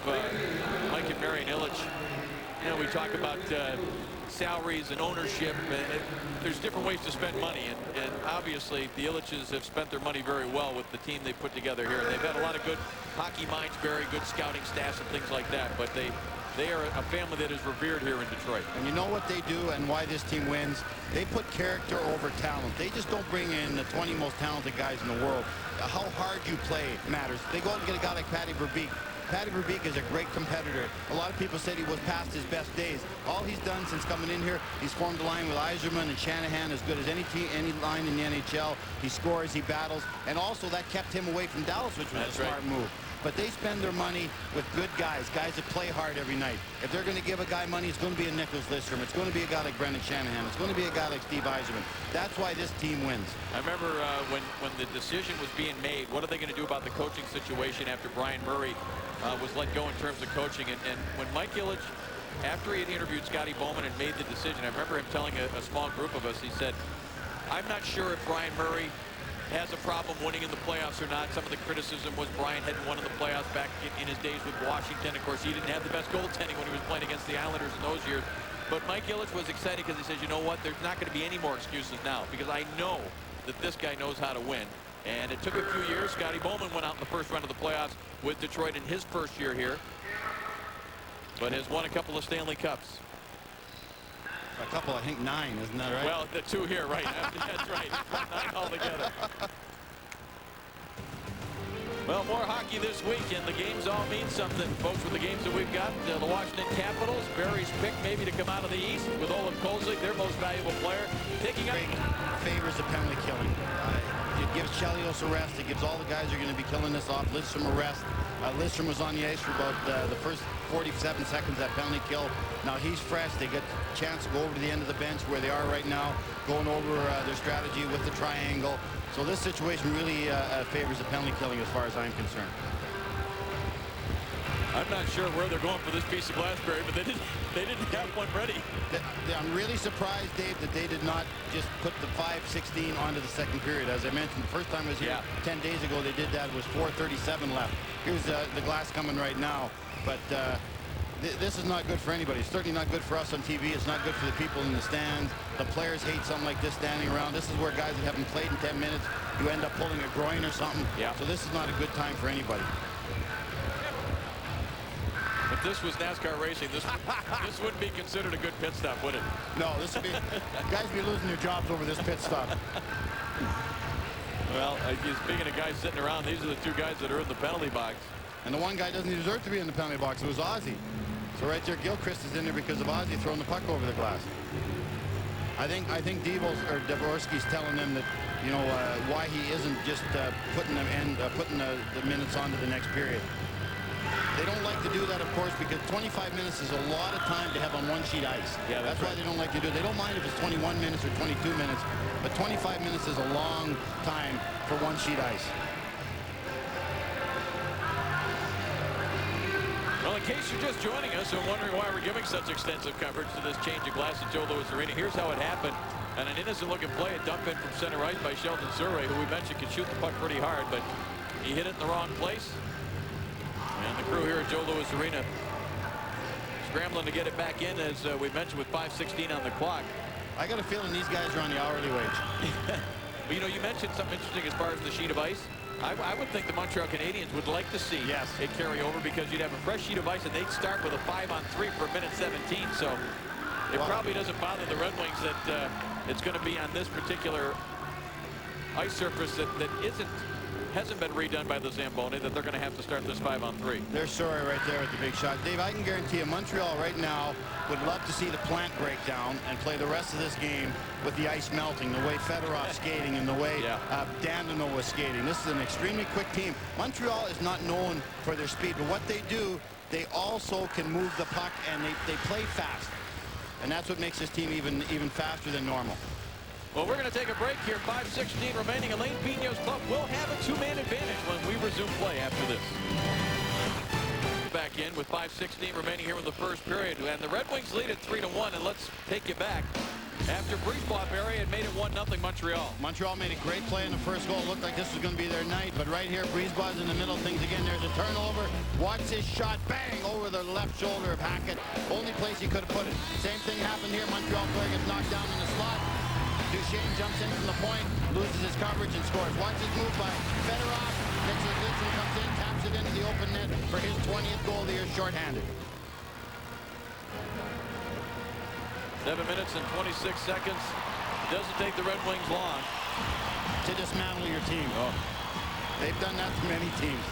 Mike and Marion Illich. You know, we talk about salaries and ownership. There's different ways to spend money, and obviously the Illiches have spent their money very well with the team they put together here. And they've had a lot of good hockey minds, very good scouting staffs and things like that. But they are a family that is revered here in Detroit. And you know what they do and why this team wins? They put character over talent. They just don't bring in the 20 most talented guys in the world. How hard you play matters. They go out and get a guy like Patty Verbeek. Patty Verbeek is a great competitor. A lot of people said he was past his best days. All he's done since coming in here, he's formed a line with Yzerman and Shanahan as good as any team, any line in the NHL. He scores, he battles, and also that kept him away from Dallas, which was a smart move. but they spend their money with good guys that play hard every night. If they're going to give a guy money, it's going to be a Nicholas Lidstrom. It's going to be a guy like Brendan Shanahan. It's going to be a guy like Steve Yzerman. That's why this team wins. I remember when the decision was being made, what are they going to do about the coaching situation after Brian Murray was let go in terms of coaching? And when Mike Ilitch, after he had interviewed Scotty Bowman and made the decision, I remember him telling a small group of us, he said, I'm not sure if Brian Murray has a problem winning in the playoffs or not. Some of the criticism was Brian hadn't won in the playoffs back in his days with Washington. Of course, he didn't have the best goaltending when he was playing against the Islanders in those years. But Mike Ilitch was excited because he says, you know what, there's not going to be any more excuses now because I know that this guy knows how to win. And it took a few years. Scotty Bowman went out in the first round of the playoffs with Detroit in his first year here, but has won a couple of Stanley Cups. A couple, I think 9, isn't that right? Well, the 2 here, right? That's right. 9 altogether. Well, more hockey this week, and the games all mean something, folks. With the games that we've got, the Washington Capitals, Barry's pick maybe to come out of the East with Olaf Kolzig, their most valuable player, taking up. Favors the penalty killing. It gives Chelios a rest. It gives all the guys who are going to be killing this off Lidstrom a rest. Lidstrom was on the ice for about the first 47 seconds that penalty kill. Now he's fresh. They get a chance to go over to the end of the bench where they are right now, going over their strategy with the triangle. So this situation really favors the penalty killing as far as I'm concerned. I'm not sure where they're going for this piece of glass, Barry, but they didn't have one ready. I'm really surprised, Dave, that they did not just put the 5:16 onto the second period. As I mentioned, the first time I was here 10 days ago, they did that. It was 4:37 left. Here's the glass coming right now. But this is not good for anybody. It's certainly not good for us on TV. It's not good for the people in the stands. The players hate something like this standing around. This is where guys that haven't played in 10 minutes, you end up pulling a groin or something. Yeah. So this is not a good time for anybody. If this was NASCAR racing, this wouldn't be considered a good pit stop, would it? No, this would be guys would be losing their jobs over this pit stop. Well, speaking of guys sitting around, these are the 2 guys that are in the penalty box. And the one guy doesn't deserve to be in the penalty box. It was Ozzy. So right there, Gilchrist is in there because of Ozzy throwing the puck over the glass. I think Dvorsky's telling them that, you know, why he isn't just putting them in, putting the minutes onto the next period. They don't like to do that, of course, because 25 minutes is a lot of time to have on one sheet ice. Yeah, that's why they don't like to do it. They don't mind if it's 21 minutes or 22 minutes, but 25 minutes is a long time for one sheet ice. Well, in case you're just joining us and wondering why we're giving such extensive coverage to this change of glass at Joe Louis Arena, here's how it happened. And an innocent-looking play, a dump in from center ice by Sheldon Surrey, who we mentioned can shoot the puck pretty hard, but he hit it in the wrong place. And the crew here at Joe Louis Arena scrambling to get it back in, as we mentioned, with 5:16 on the clock. I got a feeling these guys are on the hourly wage. But, you know, you mentioned something interesting as far as the sheet of ice. I would think the Montreal Canadiens would like to see it carry over because you'd have a fresh sheet of ice and they'd start with a 5-on-3 for a minute 17. So it probably doesn't bother the Red Wings that it's going to be on this particular ice surface that hasn't been redone by the Zamboni, that they're going to have to start this 5-on-3. There's Surrey right there with the big shot. Dave, I can guarantee you Montreal right now would love to see the plant break down and play the rest of this game with the ice melting, the way Fedorov's skating and the way Dandino was skating. This is an extremely quick team. Montreal is not known for their speed, but what they do, they also can move the puck and they play fast. And that's what makes this team even faster than normal. Well, we're going to take a break here. 5:16 remaining. Elaine Pino's club will have a 2-man advantage when we resume play after this. Back in with 5:16 remaining here in the first period. And the Red Wings lead at 3-1. And let's take you back. After Brisebois, Barry had made it 1-0 Montreal. Montreal made a great play in the first goal. It looked like this was going to be their night. But right here, Brisebois in the middle of things again. There's a turnover. Watch his shot. Bang! Over the left shoulder of Hackett. Only place he could have put it. Same thing happened here. Montreal player gets knocked down in the slot. Duchesne jumps in from the point, loses his coverage and scores. Watch this move by Fedorov. Lidstrom comes in, taps it into the open net for his 20th goal of the year, shorthanded. 7 minutes and 26 seconds. It doesn't take the Red Wings long to dismantle your team. They've done that to many teams.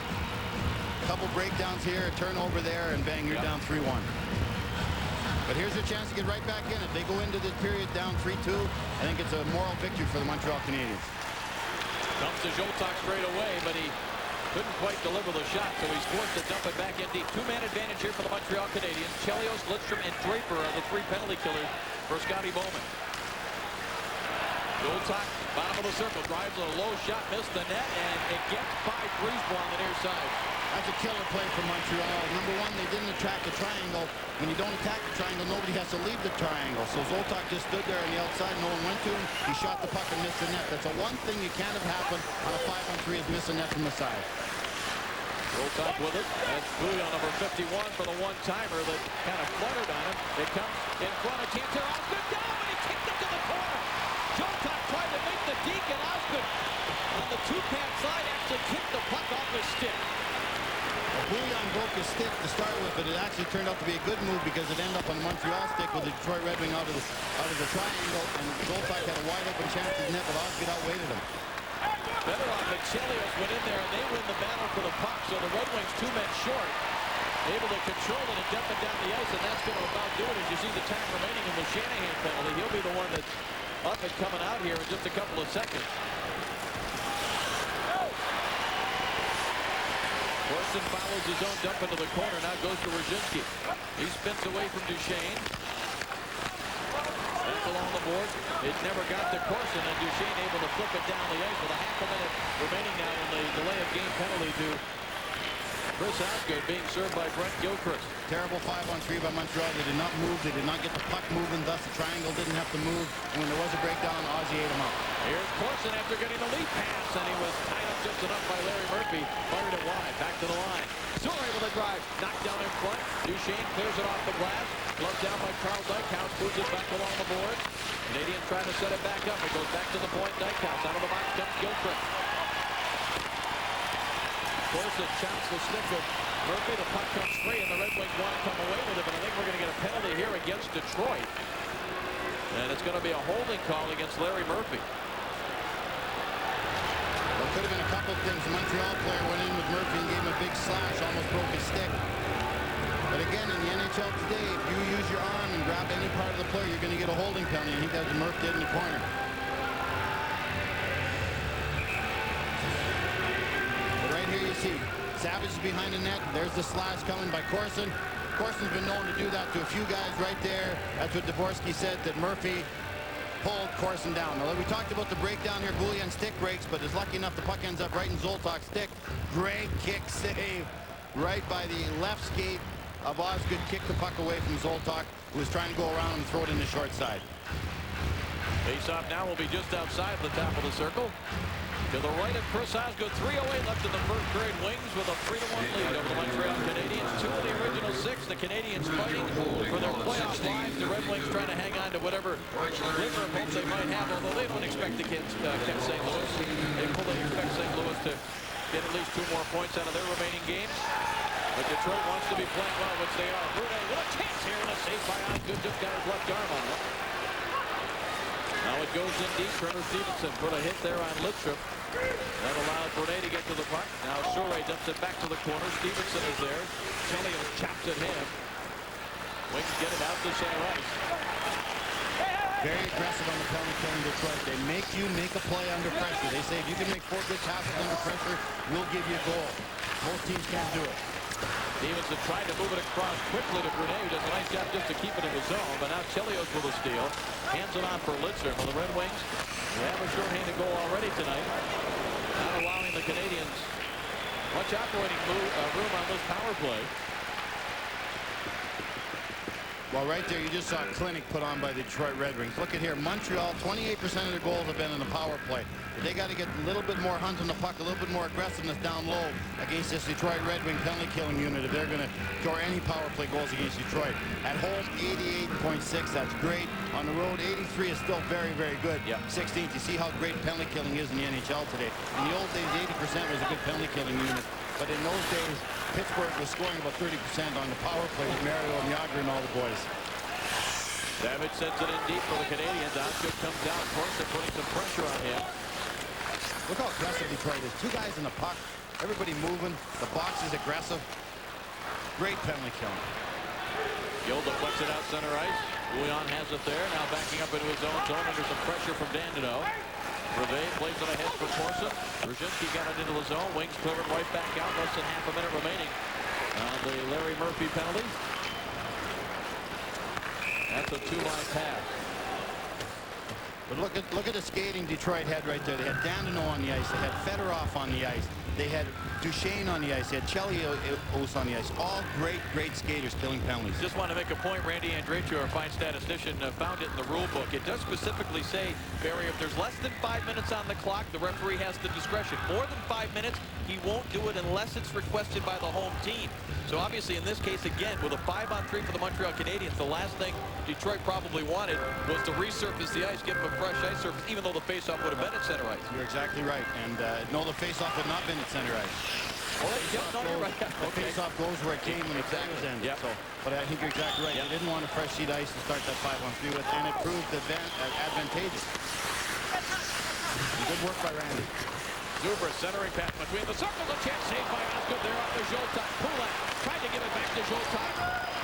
A couple breakdowns here, a turnover there, and bang, you're down 3-1. But here's a chance to get right back in. If they go into this period down 3-2, I think it's a moral victory for the Montreal Canadiens. Comes to Zoltak straight away, but he Couldn't quite deliver the shot, so he's forced to dump it back in deep. Two-man advantage here for the Montreal Canadiens. Chelios, Lidstrom, and Draper are the 3 penalty killers for Scotty Bowman. Zoltak, bottom of the circle, drives a low shot, missed the net, and it gets by Brisebois on the near side. That's a killer play for Montreal. Number one, they didn't attack the triangle. When you don't attack the triangle, nobody has to leave the triangle. So Zoltak just stood there on the outside. No one went to him. He shot the puck and missed the net. That's the one thing you can't have happen on a 5-on-3 is miss a net from the side. Zoltak with it. That's Bouillon, number 51, for the one-timer that kind of fluttered on him. It comes in front of Tinter. Osgood down, and he kicked it to the corner. Zoltak tried to make the deke, and Osgood on the two-pan side actually kicked the puck off his stick. Bouillon broke his stick to start with, but it actually turned out to be a good move because it ended up on the Montreal stick with the Detroit Red Wing out of the triangle, and Zoltak had a wide-open chance to the net, but Osgood outweighted him. Better off that Chelios went in there, and they win the battle for the puck, so the Red Wings 2 men short, able to control it and dump it down the ice, and that's going to about do it as you see the time remaining in the Shanahan penalty. He'll be the one that's up and coming out here in just a couple of seconds. Corson follows his own dump into the corner. Now goes to Rajinski. He spins away from Duchesne. Back along the board. It never got to Corson, and Duchesne able to flip it down the ice with a half a minute remaining now in the delay of game penalty to Chris Osgood, being served by Brent Gilchrist. Terrible 5-on-3 by Montreal. They did not move. They did not get the puck moving. Thus, the triangle didn't have to move. And when there was a breakdown, Ozzy ate him up. Here's Corson after getting the lead pass, and he was tied up just enough by Larry Murphy. Fired it wide. Back to the line. Still able to drive. Knocked down in front. Duchesne clears it off the glass. Gloved down by Carl Dykhouse. Moves it back along the board. Canadians trying to set it back up. It goes back to the point. Dykhouse out of the box comes Gilchrist. Corson chops the stick with Murphy. The puck comes free, and the Red Wings want to come away with it, but I think we're going to get a penalty here against Detroit. And it's going to be a holding call against Larry Murphy. There could have been a couple of things. The Montreal player went in with Murphy and gave him a big slash, almost broke his stick. But again, in the NHL today, if you use your arm and grab any part of the player, you're going to get a holding penalty. I think that's what Murphy did in the corner. But right here you see Savage is behind the net. There's the slash coming by Corson. Corson's been known to do that to a few guys right there. That's what Dvorsky said, that Murphy pulled Corson down. Now, we talked about the breakdown here. Bouillon stick breaks, but is lucky enough the puck ends up right in Zoltak's stick. Great kick save right by the left skate of Osgood. Kicked the puck away from Zoltak, who was trying to go around and throw it in the short side. Face-off now will be just outside the top of the circle. To the right of Chris Osgood, 3:08 left in the first period. Wings with a 3-1 lead over the Montreal Canadiens. 2 of the original 6. The Canadiens fighting for their playoff lives. The Red Wings trying to hang on to whatever glimmer of hope they might have, although they don't expect to get St. Louis. They fully expect St. Louis to get at least 2 more points out of their remaining games. But Detroit wants to be playing well, which they are. Brunet with a chance here, and a save by Osgood. Just got his left arm on it. Now it goes in deep. Trevor Stevenson put a hit there on Lidstrom. That allowed Brunet to get to the puck. Now Souray dumps it back to the corner. Stevenson is there. Chelios chops at him. Wings get it out to center ice. Very aggressive on the penalty killing Detroit. They make you make a play under pressure. They say if you can make 4 good passes under pressure, we'll give you a goal. Most teams can't do it. Stevenson tried to move it across quickly to Brunet, who does a nice job just to keep it in the zone. But now Chelios with a steal. Hands it on for Lidstrom. Well, the Red Wings, they have a shorthanded goal already tonight. Not allowing the Canadiens much operating room on this power play. Well, right there, you just saw a clinic put on by the Detroit Red Wings. Look at here, Montreal, 28% of their goals have been in the power play. But they got to get a little bit more hunt on the puck, a little bit more aggressiveness down low against this Detroit Red Wing penalty killing unit if they're going to score any power play goals against Detroit. At home, 88.6, that's great. On the road, 83 is still very, very good. Yep. 16th, you see how great penalty killing is in the NHL today. In the old days, 80% was a good penalty killing unit. But in those days, Pittsburgh was scoring about 30% on the power play with Mario and Yager and all the boys. Savage sends it in deep for the Canadiens. Osgood comes down. Corson putting some pressure on him. Look how aggressive Detroit is. 2 guys in the puck. Everybody moving. The box is aggressive. Great penalty killing. Gill deflects it out center ice. Bouillon has it there. Now backing up into his own zone under some pressure from Dandeneau. Brevet plays it ahead for Corson. Brzezinski got it into the zone. Wings clear it right back out. Less than half a minute remaining on the Larry Murphy penalty. That's a two-line pass. But look at the skating Detroit had right there. They had Dandeneau on the ice. They had Fedorov on the ice. They had Duchesne on the ice. They had Chelios on the ice. All great skaters killing penalties. Just want to make a point. Randy Andrejchu, our fine statistician, found it in the rule book. It does specifically say, Barry, if there's less than 5 minutes on the clock, the referee has the discretion. More than 5 minutes, he won't do it unless it's requested by the home team. So obviously in this case, again, with a 5-on-3 for the Montreal Canadiens, the last thing Detroit probably wanted was to resurface the ice, give them a fresh ice surface, even though the faceoff would have been at center ice. You're exactly right. And no, the faceoff had not been at center ice. Well, The faceoff goes where it came when the play was ended. Yep. So, but I think you're exactly right. Yep. They didn't want a fresh sheet ice to start that 5-on-3 with, and it proved advantageous. Good work by Randy. Zuber centering pass between the circles. A chance saved by Osgood there on the Joltok. Kulak tried to give it back to Joltok.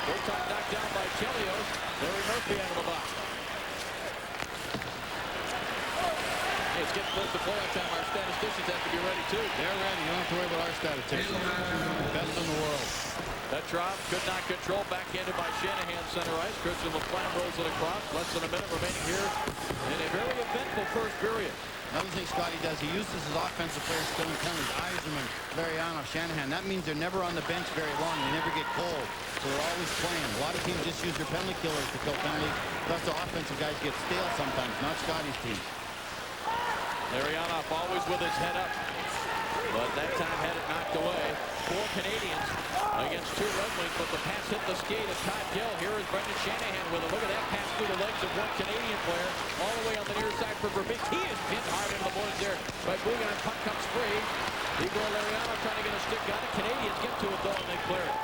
Joltok knocked down by Chelios. Larry Murphy out of the box. It's getting close to playoff time. Our statisticians have to be ready too. They're ready. You don't have to worry about our statisticians. Best in the world. Petrov could not control. Backhanded by Shanahan center ice. Christian LaFlamme rolls it across. Less than a minute remaining here in a very eventful first period. Another thing Scotty does, he uses his offensive players killing penalties. Eiserman, Varianov, Shanahan. That means they're never on the bench very long. They never get cold. So they're always playing. A lot of teams just use their penalty killers to kill penalties. Plus the offensive guys get stale sometimes. Not Scotty's team. Larionov always with his head up, but that time had it knocked away. 4 Canadiens against 2 Red Wings, but the pass hit the skate of Todd Gill. Here is Brendan Shanahan with it. Look at that pass through the legs of one Canadian player, all the way on the near side for Verbeek. He is pinned hard into the boards there by Bougan. Puck comes free. Igor Larionov trying to get a stick on it. Canadians get to it though, and they clear it.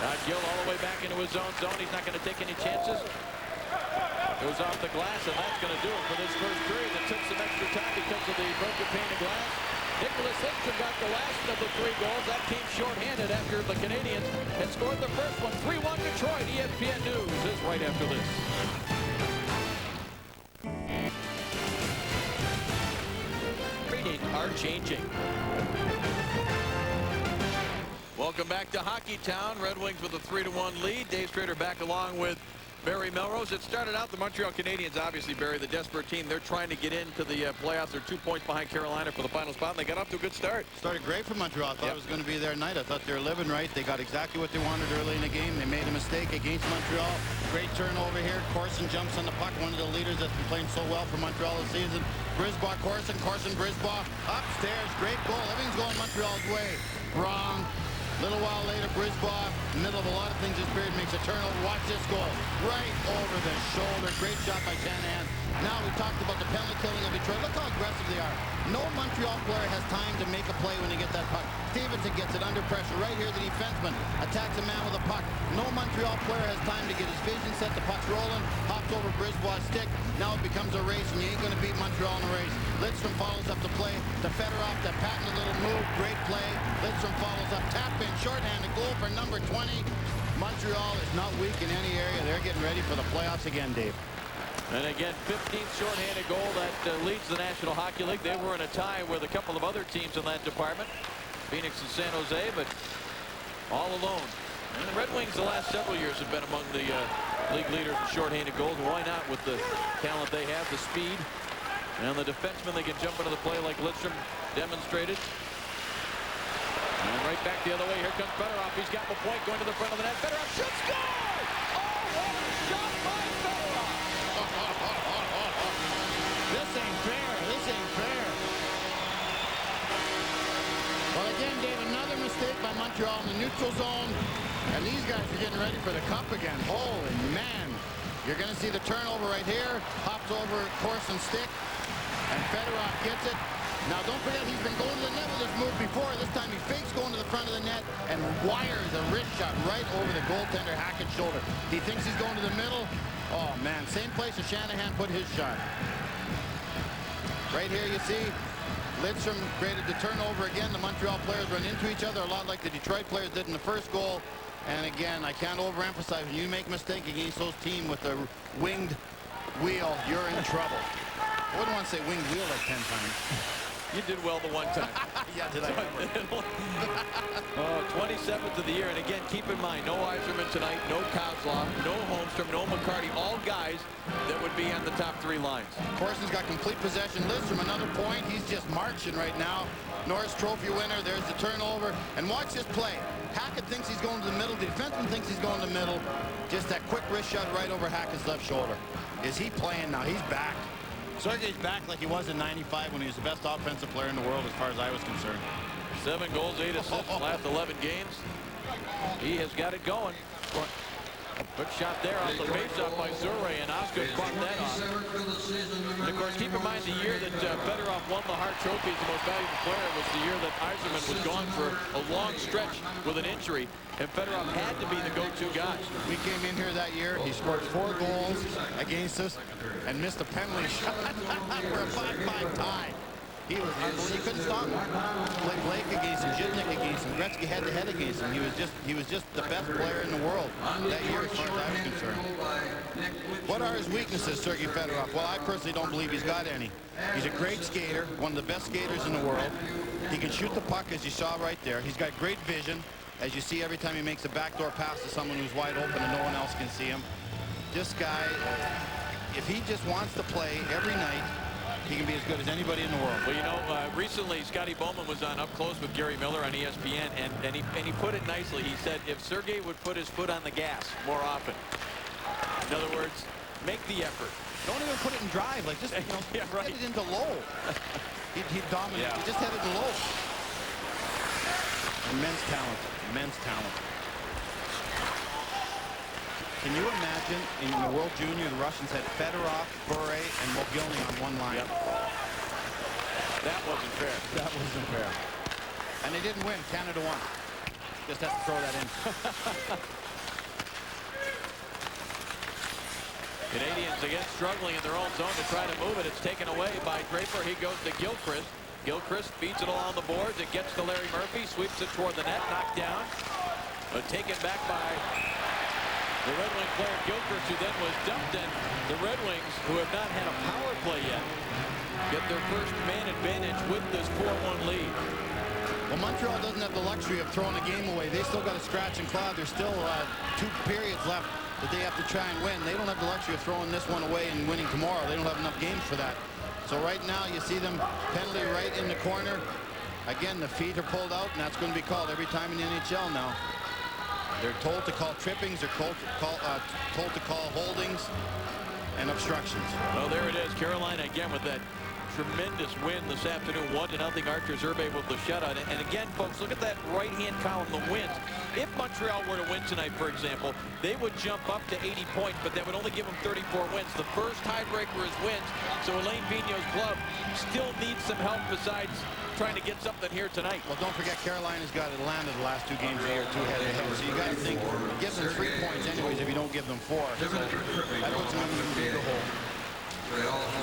Todd Gill all the way back into his own zone. He's not going to take any chances. Goes off the glass, and that's going to do it for this first period. It took some extra time because of the broken pane of glass. Nicholas Lidstrom got the last of the 3 goals. That came shorthanded after the Canadiens had scored the first one. 3-1 Detroit. ESPN News is right after this. Ratings are changing. Welcome back to Hockey Town. Red Wings with a 3-1 lead. Dave Strader back along with Barry Melrose. It started out the Montreal Canadiens, obviously, Barry, the desperate team. They're trying to get into the playoffs. They're 2 points behind Carolina for the final spot, and they got off to a good start. Started great for Montreal. I thought it was going to be their night. I thought they were living right. They got exactly what they wanted early in the game. They made a mistake against Montreal. Great turnover here. Corson jumps on the puck. One of the leaders that's been playing so well for Montreal this season. Brisbois, Corson, Brisbois. Upstairs. Great goal. Everything's going Montreal's way. Wrong. Little while later, Brisbois, middle of a lot of things this period, makes a turnover. Watch this goal. Right over the shoulder. Great shot by Shanahan. Now we talked about the penalty killing of Detroit. Look how aggressive they are. No Montreal player has time to make a play when they get that puck. Stevenson gets it under pressure. Right here, the defenseman attacks a man with a puck. No Montreal player has time to get his vision set. The puck's rolling. Hops over Brisbois' stick. Now it becomes a race, and you ain't going to beat Montreal in a race. Lidstrom follows up the play. To Fedorov, to patent a little move. Great play. Lidstrom follows up. Tap in, shorthanded goal for number 20. Montreal is not weak in any area. They're getting ready for the playoffs again, Dave. And again, 15th shorthanded goal that leads the National Hockey League. They were in a tie with a couple of other teams in that department, Phoenix and San Jose, but all alone. And the Red Wings the last several years have been among the league leaders in shorthanded goals. Why not with the talent they have, the speed, and the defensemen they can jump into the play like Lidstrom demonstrated. And right back the other way. Here comes Fedorov. He's got the point going to the front of the net. Fedorov shoots, score! Oh, what a shot by Fedorov! This ain't fair. This ain't fair. Well, again, Dave, another mistake by Montreal in the neutral zone. And these guys are getting ready for the cup again. Holy man. You're going to see the turnover right here. Hops over Corson's stick. And Fedorov gets it. Now, don't forget, he's been going to the net with this move before. This time he fakes going to the front of the net and wires a wrist shot right over the goaltender Hackett's shoulder. He thinks he's going to the middle. Oh, man. Same place as Shanahan put his shot. Right here you see Lidstrom created the turnover again. The Montreal players run into each other a lot like the Detroit players did in the first goal. And again, I can't overemphasize, when you make a mistake against those teams with the winged wheel, you're in trouble. I wouldn't want to say winged wheel like 10 times. You did well the one time. Yeah, did I ever? Oh, 27th of the year. And again, keep in mind, no Yzerman tonight, no Kozlov, no Holmstrom, no McCarty. All guys that would be on the top 3 lines. Corson's got complete possession. Lidstrom, another point. He's just marching right now. Norris Trophy winner. There's the turnover. And watch this play. Hackett thinks he's going to the middle. The defenseman thinks he's going to the middle. Just that quick wrist shot right over Hackett's left shoulder. Is he playing now? He's back. Sergei's back like he was in '95 when he was the best offensive player in the world as far as I was concerned. 7 goals, 8 assists, last 11 games. He has got it going. Good shot there off the faceoff by Zure, and Oscar caught that off. And of course, keep in mind the year that Fedorov won the Hart Trophy as the most valuable player was the year that Yzerman was gone for a long stretch with an injury, and Fedorov had to be the go-to guy. We came in here that year. He scored 4 goals against us and missed a penalty shot for a 5-5 tie. He couldn't stop him. Played Blake against him, Zhiznik against him, Gretzky head-to-head against him. He was just the best player in the world that year as far as I was concerned. What are his weaknesses, Sergei Fedorov? Well, I personally don't believe he's got any. He's a great skater, one of the best skaters in the world. He can shoot the puck, as you saw right there. He's got great vision, as you see every time he makes a backdoor pass to someone who's wide open and no one else can see him. This guy, if he just wants to play every night, he can be as good as anybody in the world. Well, you know, recently Scotty Bowman was on Up Close with Gary Miller on ESPN, and he put it nicely. He said if Sergei would put his foot on the gas more often, in other words, make the effort. Don't even put it in drive. Like just yeah, right. Head it into low. He'd dominate. Yeah. He just head it in low. Immense talent. Immense talent. Can you imagine in the World Junior the Russians had Fedorov, Bure, and Mogilny on one line? Yep. That wasn't fair. That wasn't fair. And they didn't win. Canada won. Just have to throw that in. Canadiens again struggling in their own zone to try to move it. It's taken away by Draper. He goes to Gilchrist. Gilchrist feeds it along the boards. It gets to Larry Murphy. Sweeps it toward the net. Knocked down. But taken back by the Red Wing player Gilchrist, who then was dumped. And the Red Wings, who have not had a power play yet, get their first man advantage with this 4-1 lead. Well, Montreal doesn't have the luxury of throwing a game away. They still got to scratch and claw. There's still 2 periods left that they have to try and win. They don't have the luxury of throwing this one away and winning tomorrow. They don't have enough games for that. So right now you see them penalty right in the corner. Again, the feet are pulled out, and that's going to be called every time in the NHL now. They're told to call trippings. They're told to call holdings and obstructions. Well, there it is. Carolina again with that tremendous win this afternoon. 1-0. Archer Zerbe with the shutout. And again, folks, look at that right-hand column, the wins. If Montreal were to win tonight, for example, they would jump up to 80 points, but that would only give them 34 wins. The first tiebreaker is wins. So Alain Vigneault's club still needs some help besides trying to get something here tonight. Well, don't forget, Carolina's got Atlanta the last 2 games of the year, 2 head-to-head. So you got to think, give them 3 points anyways if you don't give them 4. So that puts them in the bigger hole.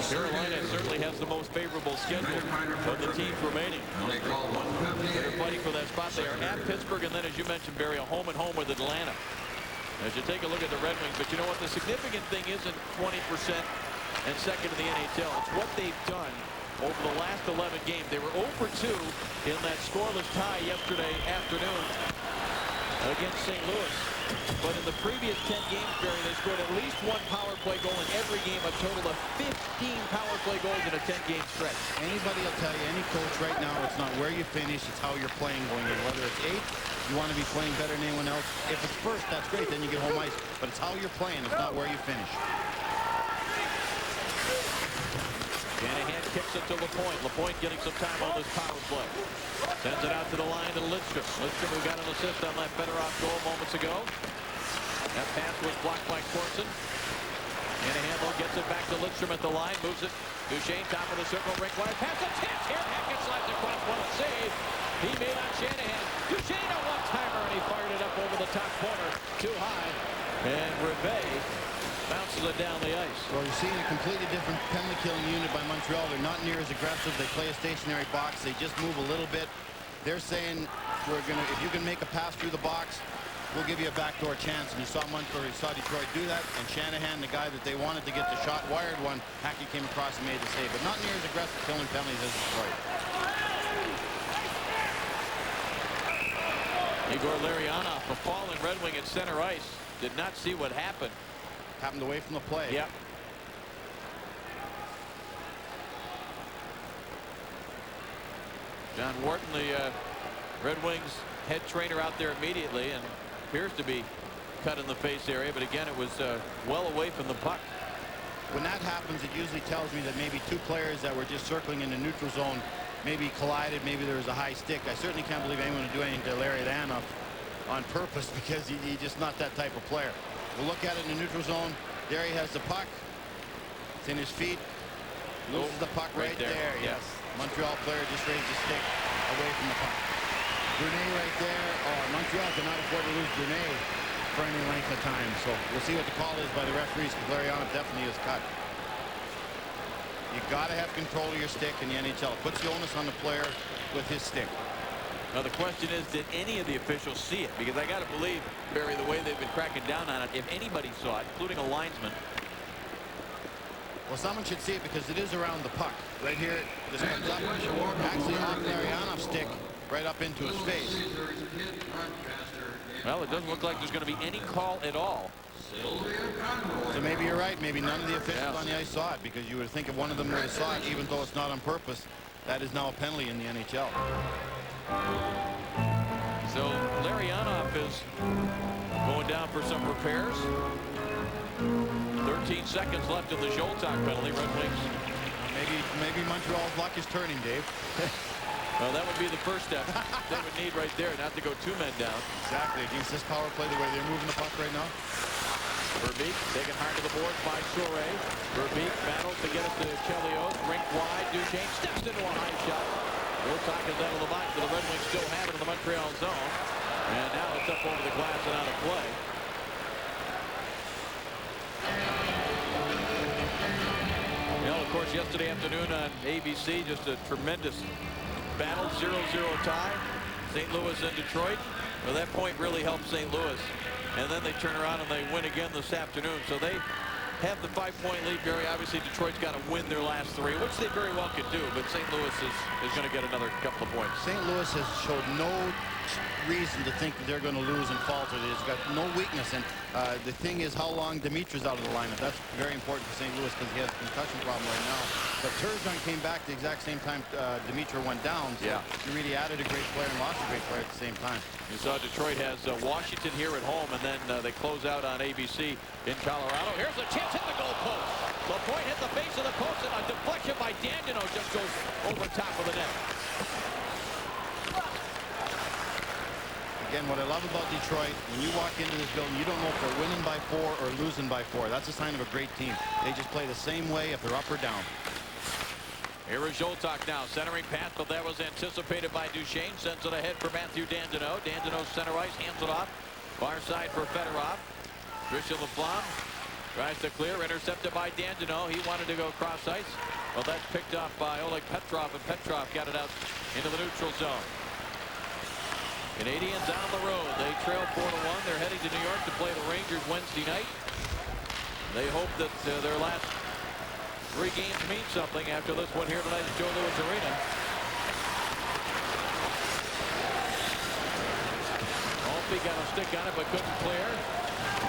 Carolina certainly has the most favorable schedule of the teams remaining. They're fighting for that spot. They are at Pittsburgh, and then, as you mentioned, Barry, a home and home with Atlanta. As you take a look at the Red Wings, but you know what? The significant thing isn't 20% and second in the NHL. It's what they've done over the last 11 games. They were 0 for 2 in that scoreless tie yesterday afternoon against St. Louis. But in the previous 10 games, Barry, they scored at least 1 power play goal in every game, a total of 15 power play goals in a 10-game stretch. Anybody will tell you, any coach right now, it's not where you finish, it's how you're playing going in. Whether it's 8th, you want to be playing better than anyone else. If it's first, that's great, then you get home ice. But it's how you're playing, it's not where you finish. Shanahan kicks it to Lapointe. Lapointe getting some time on this power play. Sends it out to the line to Lidstrom. Lidstrom, who got an assist on that Fedorov goal moments ago. That pass was blocked by Corson. Shanahan, though, gets it back to Lidstrom at the line. Moves it. Duchesne, top of the circle, rink wide. Pass, a tipped here. Hackett slides across. What a save. He made on Shanahan. Duchesne, a one-timer, and he fired it up over the top corner. Too high. And Rivet bounces it down the ice. Well, you're seeing a completely different penalty killing unit by Montreal. They're not near as aggressive. They play a stationary box. They just move a little bit. They're saying, if you can make a pass through the box, we'll give you a backdoor chance. And you saw Detroit do that. And Shanahan, the guy that they wanted to get the shot wired one, Hackey came across and made the save. But not near as aggressive killing penalties as Detroit. Igor Larionov, a fallen Red Wing at center ice. Did not see what happened. Happened away from the play. Yep. John Wharton, the Red Wings head trainer, out there immediately and appears to be cut in the face area. But again, it was well away from the puck. When that happens, it usually tells me that maybe two players that were just circling in the neutral zone maybe collided. Maybe there was a high stick. I certainly can't believe anyone would do anything to Larry Larionov on purpose, because he's just not that type of player. We'll look at it in the neutral zone. There he has the puck. It's in his feet. Loses the puck right there. Yes. Montreal player just raised his stick away from the puck. Brunet right there. Oh, Montreal cannot afford to lose Brunet for any length of time. So we'll see what the call is by the referees, because Larionov definitely is cut. You got to have control of your stick in the NHL. It puts the onus on the player with his stick. Now the question is, did any of the officials see it? Because I got to believe, Barry, the way they've been cracking down on it, if anybody saw it, including a linesman. Well, someone should see it, because it is around the puck. Right here, this comes up. Actually knocked Larionov's stick right up into his face. Well, it doesn't look like there's going to be any call at all. So maybe you're right. Maybe none of the officials on the ice saw it, because you would think if one of them would have saw it, even though it's not on purpose, that is now a penalty in the NHL. So Larionov is going down for some repairs. 13 seconds left in the Zoltak penalty. Red Wings. Maybe Montreal's luck is turning, Dave. Well, that would be the first step they would need right there, not to go two men down. Exactly. Against this power play, the way they're moving the puck right now. Verbeek taken hard to the boards by Souray. Verbeek battles to get it to Chelios. Rink wide. Duchesne steps into a high shot. Zoltak is out of the box, but the Red Wings still have it in the Montreal zone. And now it's up over the glass and out of play. Well, of course, yesterday afternoon on ABC, just a tremendous battle, 0-0 tie. St. Louis and Detroit. Well, that point really helped St. Louis. And then they turn around and they win again this afternoon. So they have the 5-point lead, Barry. Obviously, Detroit's got to win their last three, which they very well could do. But St. Louis is going to get another couple of points. St. Louis has showed no reason to think that they're going to lose and falter. They've got no weakness. And the thing is how long Dimitri's out of the lineup. That's very important for St. Louis, because he has a concussion problem right now. But Turgeon came back the exact same time Dimitri went down. So you really added a great player and lost a great player at the same time. You saw Detroit has Washington here at home, and then they close out on ABC in Colorado. Here's a chance, hit the goal post. LaPointe hit the base of the post, and a deflection by Dandino just goes over top of the net. Again, what I love about Detroit, when you walk into this building, you don't know if they're winning by 4 or losing by 4. That's a sign of a great team. They just play the same way if they're up or down. Here is Zoltak now, centering pass, but that was anticipated by Duchesne. Sends it ahead for Matthew Dandino. Dandino center ice, hands it off. Far side for Fedorov. Christian Laflamme tries to clear, intercepted by Dandino. He wanted to go cross ice. Well, that's picked up by Oleg Petrov, and Petrov got it out into the neutral zone. Canadiens on the road. They trail 4-1. They're heading to New York to play the Rangers Wednesday night. They hope that their last 3 games mean something after this one here tonight at Joe Louis Arena. Maltby got a stick on it but couldn't clear.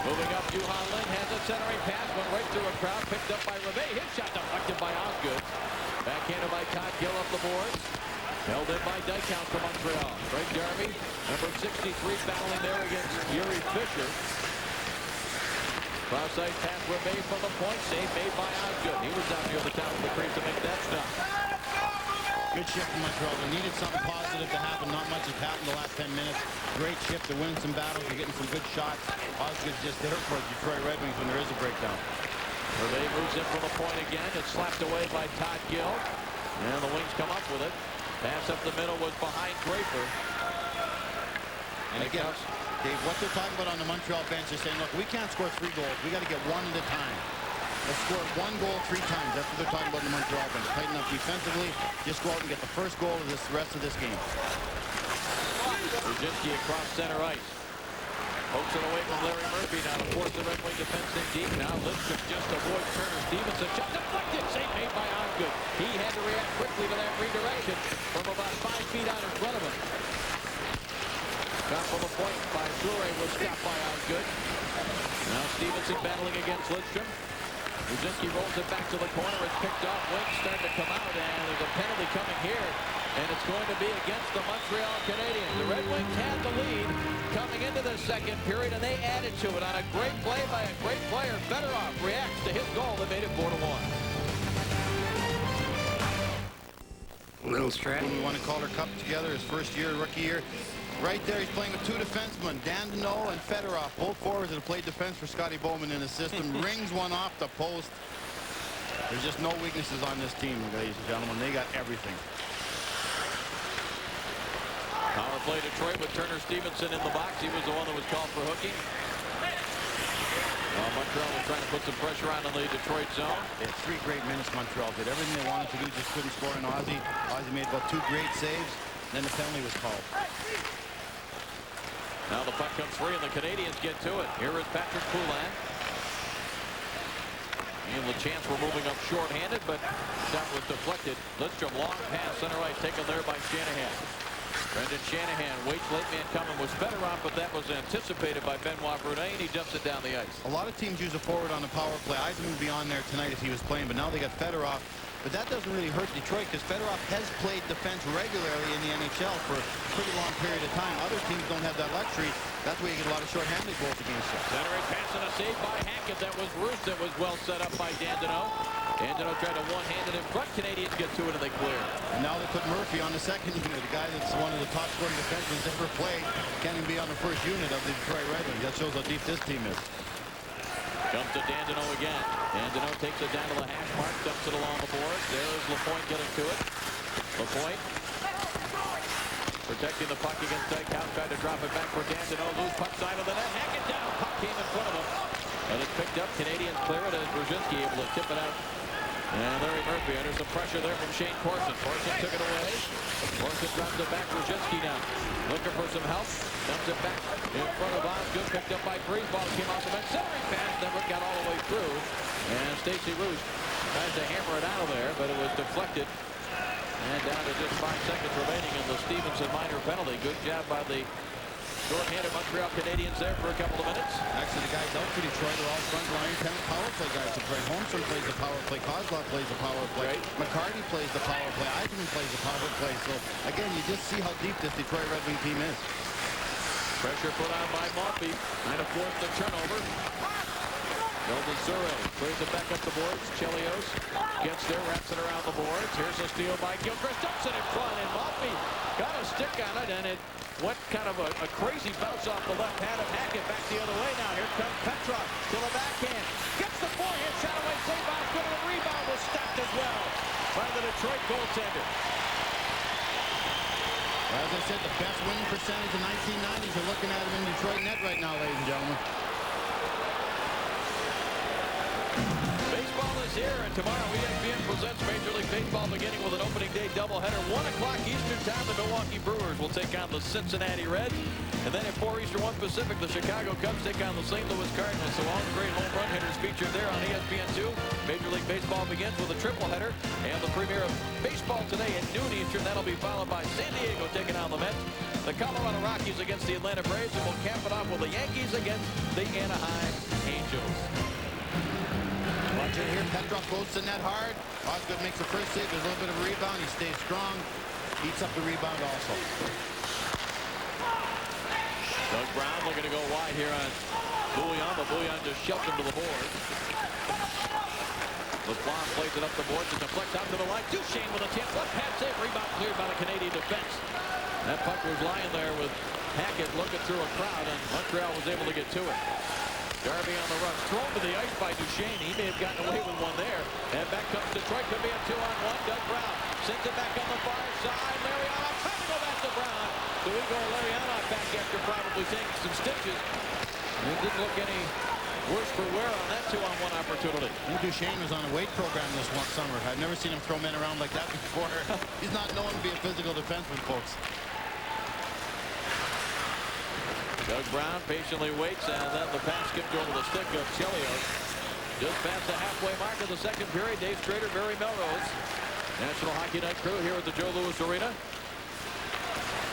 Moving up, Yuhan Lin has a centering pass, went right through a crowd, picked up by Reve. His shot deflected by Osgood. Backhanded by Todd Gill up the boards. Held in by Dykhouse for Montreal. Craig Darby, number 63, battling there against Yuri Fisher. Cross-ice pass Reve from the point. Save made by Osgood. He was down near the top of the crease to make that stop. Good shift from Montreal. They needed something positive to happen. Not much has happened the last 10 minutes. Great shift to win some battles. You're getting some good shots. Osgood's just there for Detroit Red Wings when there is a breakdown. Reve moves in from the point again. It's slapped away by Todd Gill. And the Wings come up with it. Pass up the middle was behind Draper. And again, Dave, what they're talking about on the Montreal bench is saying, look, we can't score 3 goals. We got to get 1 at a time. Let's score 1 goal 3 times. That's what they're talking about in the Montreal bench. Tighten up defensively. Just go out and get the first goal of this rest of this game. Brzezinski across center ice. Pokes it away from Larry Murphy now to force the Red Wing defense in deep. Now Lidstrom just avoids Turner Stevenson. Just deflected. Save made by Osgood. He had to react quickly to that redirection from about 5 feet out in front of him. Top of the point by Fleury was stopped by Osgood. Now Stevenson battling against Lidstrom. Brzezinski rolls it back to the corner. It's picked off. Wings starting to come out, and there's a penalty coming here. And it's going to be against the Montreal Canadiens. The Red Wings had the lead coming into the second period, and they added to it on a great play by a great player. Fedorov reacts to his goal that made it 4-1. Little Stratton. We won a Calder Cup together his first year, rookie year. Right there, he's playing with two defensemen, Dandino and Fedorov, both forwards that have played defense for Scotty Bowman in his system. Rings one off the post. There's just no weaknesses on this team, ladies and gentlemen. They got everything. Power play Detroit with Turner Stevenson in the box. He was the one that was called for hooking. Montreal was trying to put some pressure on in the Detroit zone. They had 3 great minutes. Montreal did everything they wanted to do, just couldn't score in Ozzy. Ozzy made about 2 great saves. Then the penalty was called. Now the puck comes free and the Canadiens get to it. Here is Patrick Poulin. And the chance we're moving up short-handed, but that was deflected. Lidstrom long pass center right taken there by Shanahan. Brendan Shanahan waits, late man coming was Fedorov, but that was anticipated by Benoit Brunet, and he dumps it down the ice. A lot of teams use a forward on the power play. Eisenman would be on there tonight if he was playing, but now they got Fedorov. But that doesn't really hurt Detroit because Fedorov has played defense regularly in the NHL for a pretty long period of time. Other teams don't have that luxury. That's where you get a lot of short-handed goals against them. Centering pass and a save by Hackett. That was Roos that was well set up by Dandino. Dandino tried to one-hand it in front. Canadiens get to it and they clear. And now they put Murphy on the second unit. The guy that's one of the top scoring defensemen ever played can't even be on the first unit of the Detroit Red Wings. That shows how deep this team is. Comes to Dandino again. Dandino takes it down to the hash mark, dumps it along the boards. There's Lapointe getting to it. Lapointe protecting the puck against Dykout. Tried to drop it back for Dandino. Loose puck side of the net. Hackett down. Puck came in front of him. And it's picked up. Canadiens clear it as Brzezinski able to tip it out. And Larry Murphy under some pressure there from Shane Corson. Corson took it away. Corson drops it back. Brzezinski now looking for some help. Dumps it back in front of Osgood. Picked up by Breeze. Ball came off the bench. Centering pass never got all the way through. And Stacey Roos tries to hammer it out of there, but it was deflected. And down to just 5 seconds remaining in the Stevenson minor penalty. Good job by the short-handed Montreal Canadiens there for a couple of minutes. Actually, the guys out for Detroit are all front line power play guys to play. Holmstrom plays the power play. Kozlov plays the power play. Right. McCarty plays the power play. Eisenman plays the power play. So, again, you just see how deep this Detroit Red Wing team is. Pressure put on by Murphy. Trying to force the turnover. Golden Surrey clears it back up the boards. Chelios gets there, wraps it around the boards. Here's a steal by Gilchrist. Dumps it in front, and Murphy got a stick on it, and it went kind of a crazy bounce off the left hand of Hackett. Back the other way now. Here comes Petrov to the backhand. Gets the forehand shot away. Save by good. The rebound was stopped as well by the Detroit goaltender. As I said, the best winning percentage in 1990s. You're looking at him in Detroit net right now, ladies and gentlemen. Baseball is here, and tomorrow ESPN presents Major League Baseball beginning with an opening day doubleheader. 1 o'clock Eastern time, the Milwaukee Brewers will take on the Cincinnati Reds. And then at 4 Eastern, 1 Pacific, the Chicago Cubs take on the St. Louis Cardinals. So all the great home run hitters featured there on ESPN2. Major League Baseball begins with a triple header. And the premiere of baseball today at noon Eastern. That'll be followed by San Diego taking on the Mets. The Colorado Rockies against the Atlanta Braves. And we'll cap it off with the Yankees against the Anaheim Angels. Watch it here. Petrov goes to net hard. Osgood makes the first save. There's a little bit of a rebound. He stays strong. Eats up the rebound also. Doug Brown looking to go wide here on Bouillon, but Bouillon just shoved him to the board. LeBlanc plays it up the board to deflect out to the line. Duchesne with a tip. Left hand save. Rebound cleared by the Canadian defense. That puck was lying there with Hackett looking through a crowd, and Montreal was able to get to it. Darby on the run, thrown to the ice by Duchesne. He may have gotten away with one there. And back comes Detroit. Could be a 2-on-1. Doug Brown sends it back on the far side. Larionov trying to go back to Brown. So we go Larionov back after probably taking some stitches. And it didn't look any worse for wear on that 2-on-1 opportunity. And Duchesne was on a weight program this one summer. I've never seen him throw men around like that before. He's not known to be a physical defenseman, folks. Doug Brown patiently waits, and then the pass skipped over the stick of Chelios. Just past the halfway mark of the second period. Dave Strader, Barry Melrose. National Hockey Night crew here at the Joe Louis Arena.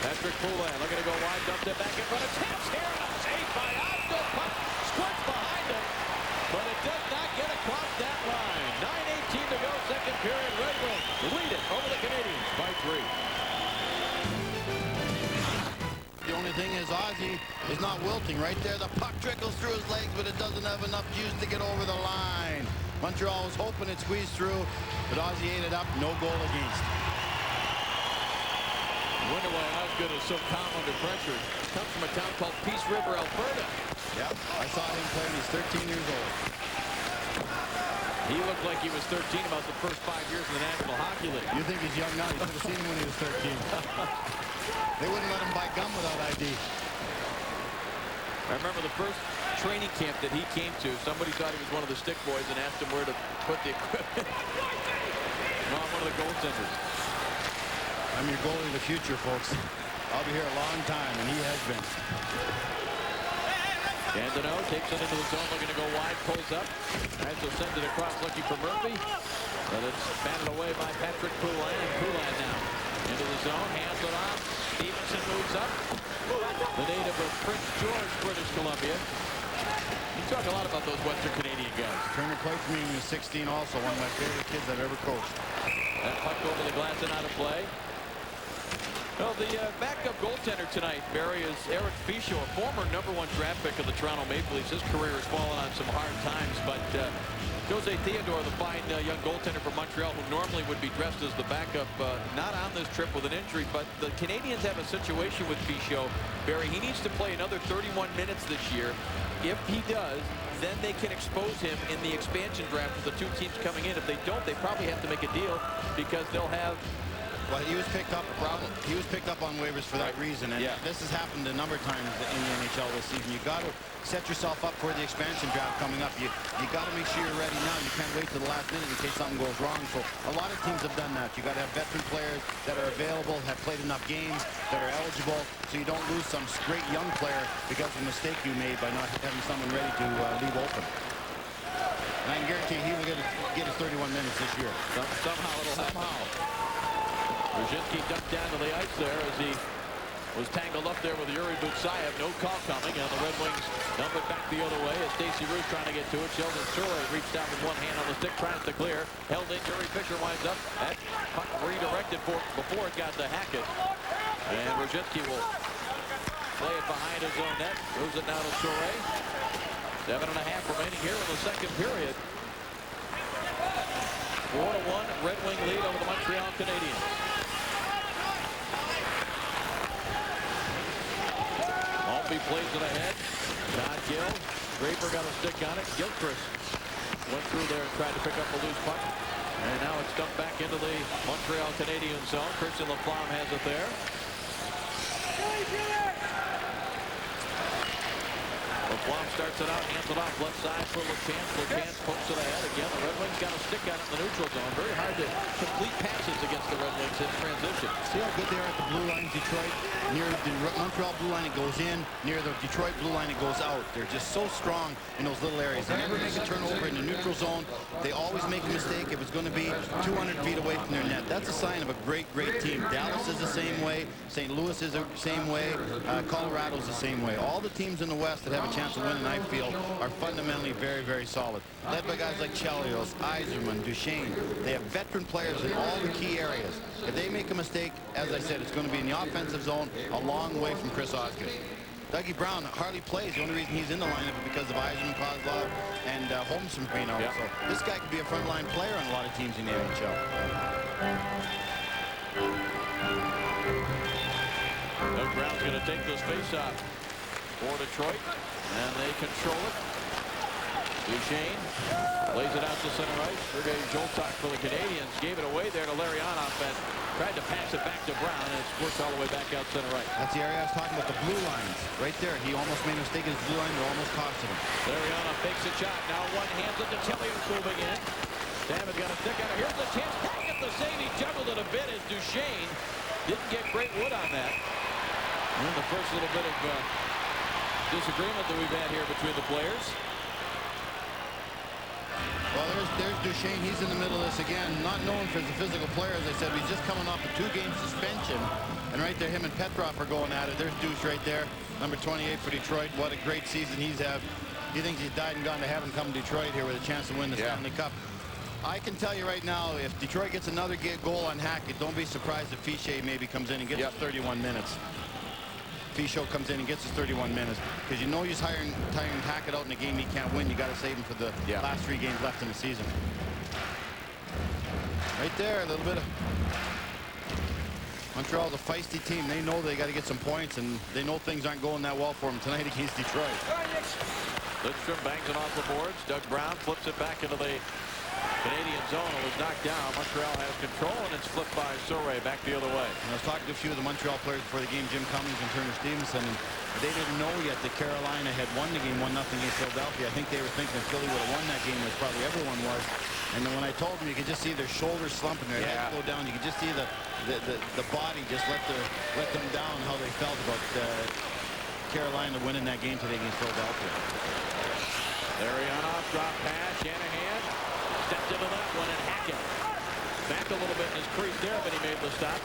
Patrick Poulin looking to go wide, dumped it back in front of Taps here. And a save by Oslo. Puck squirts behind him, but it does not get across that line. 9:18 to go, second period. Red Wings lead it over the Canadiens by 3. The only thing is Ozzy is not wilting. Right there, the puck trickles through his legs, but it doesn't have enough juice to get over the line. Montreal was hoping it squeezed through, but Ozzy ate it up. No goal against. I wonder why Osgood is so calm under pressure. Comes from a town called Peace River, Alberta. Yep, I saw him play when he's 13 years old. He looked like he was 13 about the first 5 years in the National Hockey League. You think he's young now? You should have seen him when he was 13. They wouldn't let him buy gum without ID. I remember the first training camp that he came to. Somebody thought he was one of the stick boys and asked him where to put the equipment. No, I'm one of the goaltenders. I'm your goalie of the future, folks. I'll be here a long time, and he has been. Gandino takes it into the zone, looking to go wide, pulls up. Has to send it across, looking for Murphy. But it's batted away by Patrick Poulin. Poulin now into the zone, hands it off. Stevenson moves up. The native of Prince George, British Columbia. You talk a lot about those Western Canadian guys. Turner played for me when he was 16 also, one of my favorite kids I've ever coached. That puck over the glass and out of play. Well, the backup goaltender tonight, Barry, is Eric Fischel, a former #1 draft pick of the Toronto Maple Leafs. His career has fallen on some hard times, but Jose Theodore, the fine young goaltender from Montreal, who normally would be dressed as the backup, not on this trip with an injury, but the Canadiens have a situation with Fischel. Barry, he needs to play another 31 minutes this year. If he does, then they can expose him in the expansion draft with the two teams coming in. If they don't, they probably have to make a deal because they'll have... Well, he was picked up. He was picked up on waivers for that reason, and this has happened a number of times in the NHL this season. You got to set yourself up for the expansion draft coming up. You got to make sure you're ready now. You can't wait till the last minute in case something goes wrong. So a lot of teams have done that. You got to have veteran players that are available, have played enough games, that are eligible, so you don't lose some great young player because of a mistake you made by not having someone ready to leave open. And I can guarantee he will get his 31 minutes this year. Somehow it'll happen. Brzezinski dumped down to the ice there as he was tangled up there with Yuri Butsayev. No call coming, and the Red Wings dump it back the other way as Stacey Roos trying to get to it. Sheldon Souray reached out with one hand on the stick, tries to clear. Held in. Yuri Fisher winds up. That puck redirected before it got to Hackett. And Brzezinski will play it behind his own net. Moves it now to Souray. 7.5 remaining here in the second period. 4-1 Red Wing lead over the Montreal Canadiens. Maltby plays it ahead. Todd Gill. Draper got a stick on it. Gilchrist went through there and tried to pick up a loose puck. And now it's dumped back into the Montreal Canadiens zone. Christian Laflamme has it there. Laflamme starts it out, hands it off left side for LeChance. LeChance pokes it ahead again. The Red Wings got a stick on it in the neutral zone. Very hard to complete passes against the Red Wings in transition. See how good they are at the blue line, Detroit? Near the Montreal blue line, it goes in. Near the Detroit blue line, it goes out. They're just so strong in those little areas. They never make a turnover in the neutral zone. They always make a mistake if it's going to be 200 feet away from their net. That's a sign of a great, great team. Dallas is the same way. St. Louis is the same way. Colorado's the same way. All the teams in the West that have a chance of winning, I feel, are fundamentally very, very solid. Led by guys like Chelios, Yzerman, Duchesne. They have veteran players in all the key areas. If they make a mistake, as I said, it's going to be in the offensive zone, a long way from Chris Osgood. Dougie Brown hardly plays. The only reason he's in the lineup is because of Yzerman, Kozlov, and Holmes from Green Out. So this guy could be a frontline player on a lot of teams in the NHL. Doug Brown's going to take this face-off for Detroit, and they control it. Duchesne lays it out to center ice. Sergei Zoltak for the Canadiens gave it away there to Larionov and tried to pass it back to Brown, and it's worked all the way back out center ice. That's the area I was talking about, the blue lines. Right there, he almost made a mistake in his blue line, but almost costed him. Larionov fakes a shot. Now one hands it to Chelios moving in. David's got a stick on it. Here's the chance. Back at the save. He juggled it a bit as Duchesne didn't get great wood on that. And then the first little bit of disagreement that we've had here between the players. Well, there's Duchesne. He's in the middle of this again. Not known for the physical player, as I said. He's just coming off a 2-game suspension. And right there, him and Petrov are going at it. There's Duche right there, number 28 for Detroit. What a great season he's had. He thinks he's died and gone to heaven come Detroit here with a chance to win the Stanley Cup. I can tell you right now, if Detroit gets another goal on Hackett, don't be surprised if Fichet maybe comes in and gets us 31 minutes. Fischel comes in and gets us 31 minutes, because you know he's tiring Hackett out in a game he can't win. You got to save him for the last 3 games left in the season. Right there, a little bit of Montreal's a feisty team. They know they got to get some points, and they know things aren't going that well for them tonight against Detroit. Lidstrom bangs it off the boards. Doug Brown flips it back into the Canadian zone. It was knocked down. Montreal has control, and it's flipped by Sorey back the other way. And I was talking to a few of the Montreal players before the game, Jim Cummings and Turner Stevenson, and they didn't know yet that Carolina had won the game 1-0 against Philadelphia. I think they were thinking that Philly would have won that game, as probably everyone was. And then when I told them, you could just see their shoulders slumping, their heads go down. You could just see the body just let them down, how they felt about Carolina winning that game today against Philadelphia. Larionov drop pass. Shanahan stepped into that one, and Hackett back a little bit in his crease there, but he made the stop.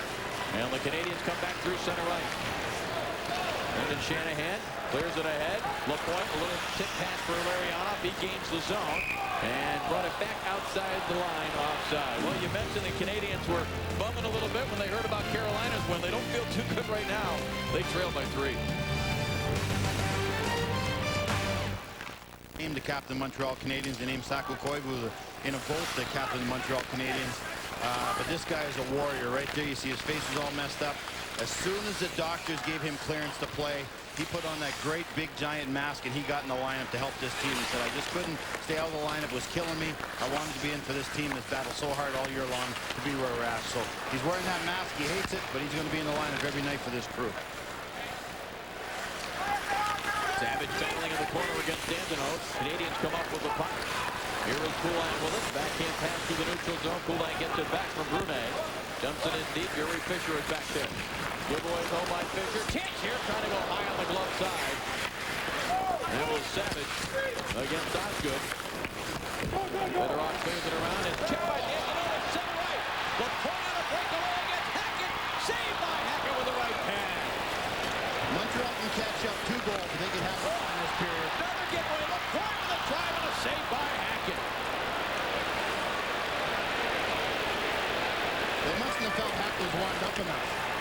And the Canadiens come back through center right. And then Shanahan clears it ahead. LaPointe, a little tip pass for Larionov. He gains the zone and brought it back outside the line, offside. Well, you mentioned the Canadiens were bumming a little bit when they heard about Carolina's win. They don't feel too good right now. They trail by 3. Named the captain of Montreal Canadiens. They named Saku Koivu in a vote the captain of Montreal Canadiens. But this guy is a warrior right there. You see his face is all messed up. As soon as the doctors gave him clearance to play, he put on that great big giant mask, and he got in the lineup to help this team. He said, I just couldn't stay out of the lineup. It was killing me. I wanted to be in for this team that's battled so hard all year long to be where we're at. So he's wearing that mask. He hates it, but he's going to be in the lineup every night for this crew. Savage battling in the corner against Dandenos. Canadiens come up with the puck. Here is Kulak with it. Backhand pass to the neutral zone. Kulak gets it back from Brunet. Dumps it in deep. Yuri Fisher is back there. Giveaway home by Fisher. Chance here, trying to go high on the glove side. That was Savage against Osgood. Fedorov clears it around and tipped by Dandenos. Center right. The point on a breakaway against Hackett. Saved by Hackett with the right pass. Montreal can catch up 2 goals, but they can have one in this period. Another giveaway. LaPointe with a drive and a save by Hackett. They mustn't have felt Hackett was warmed up enough.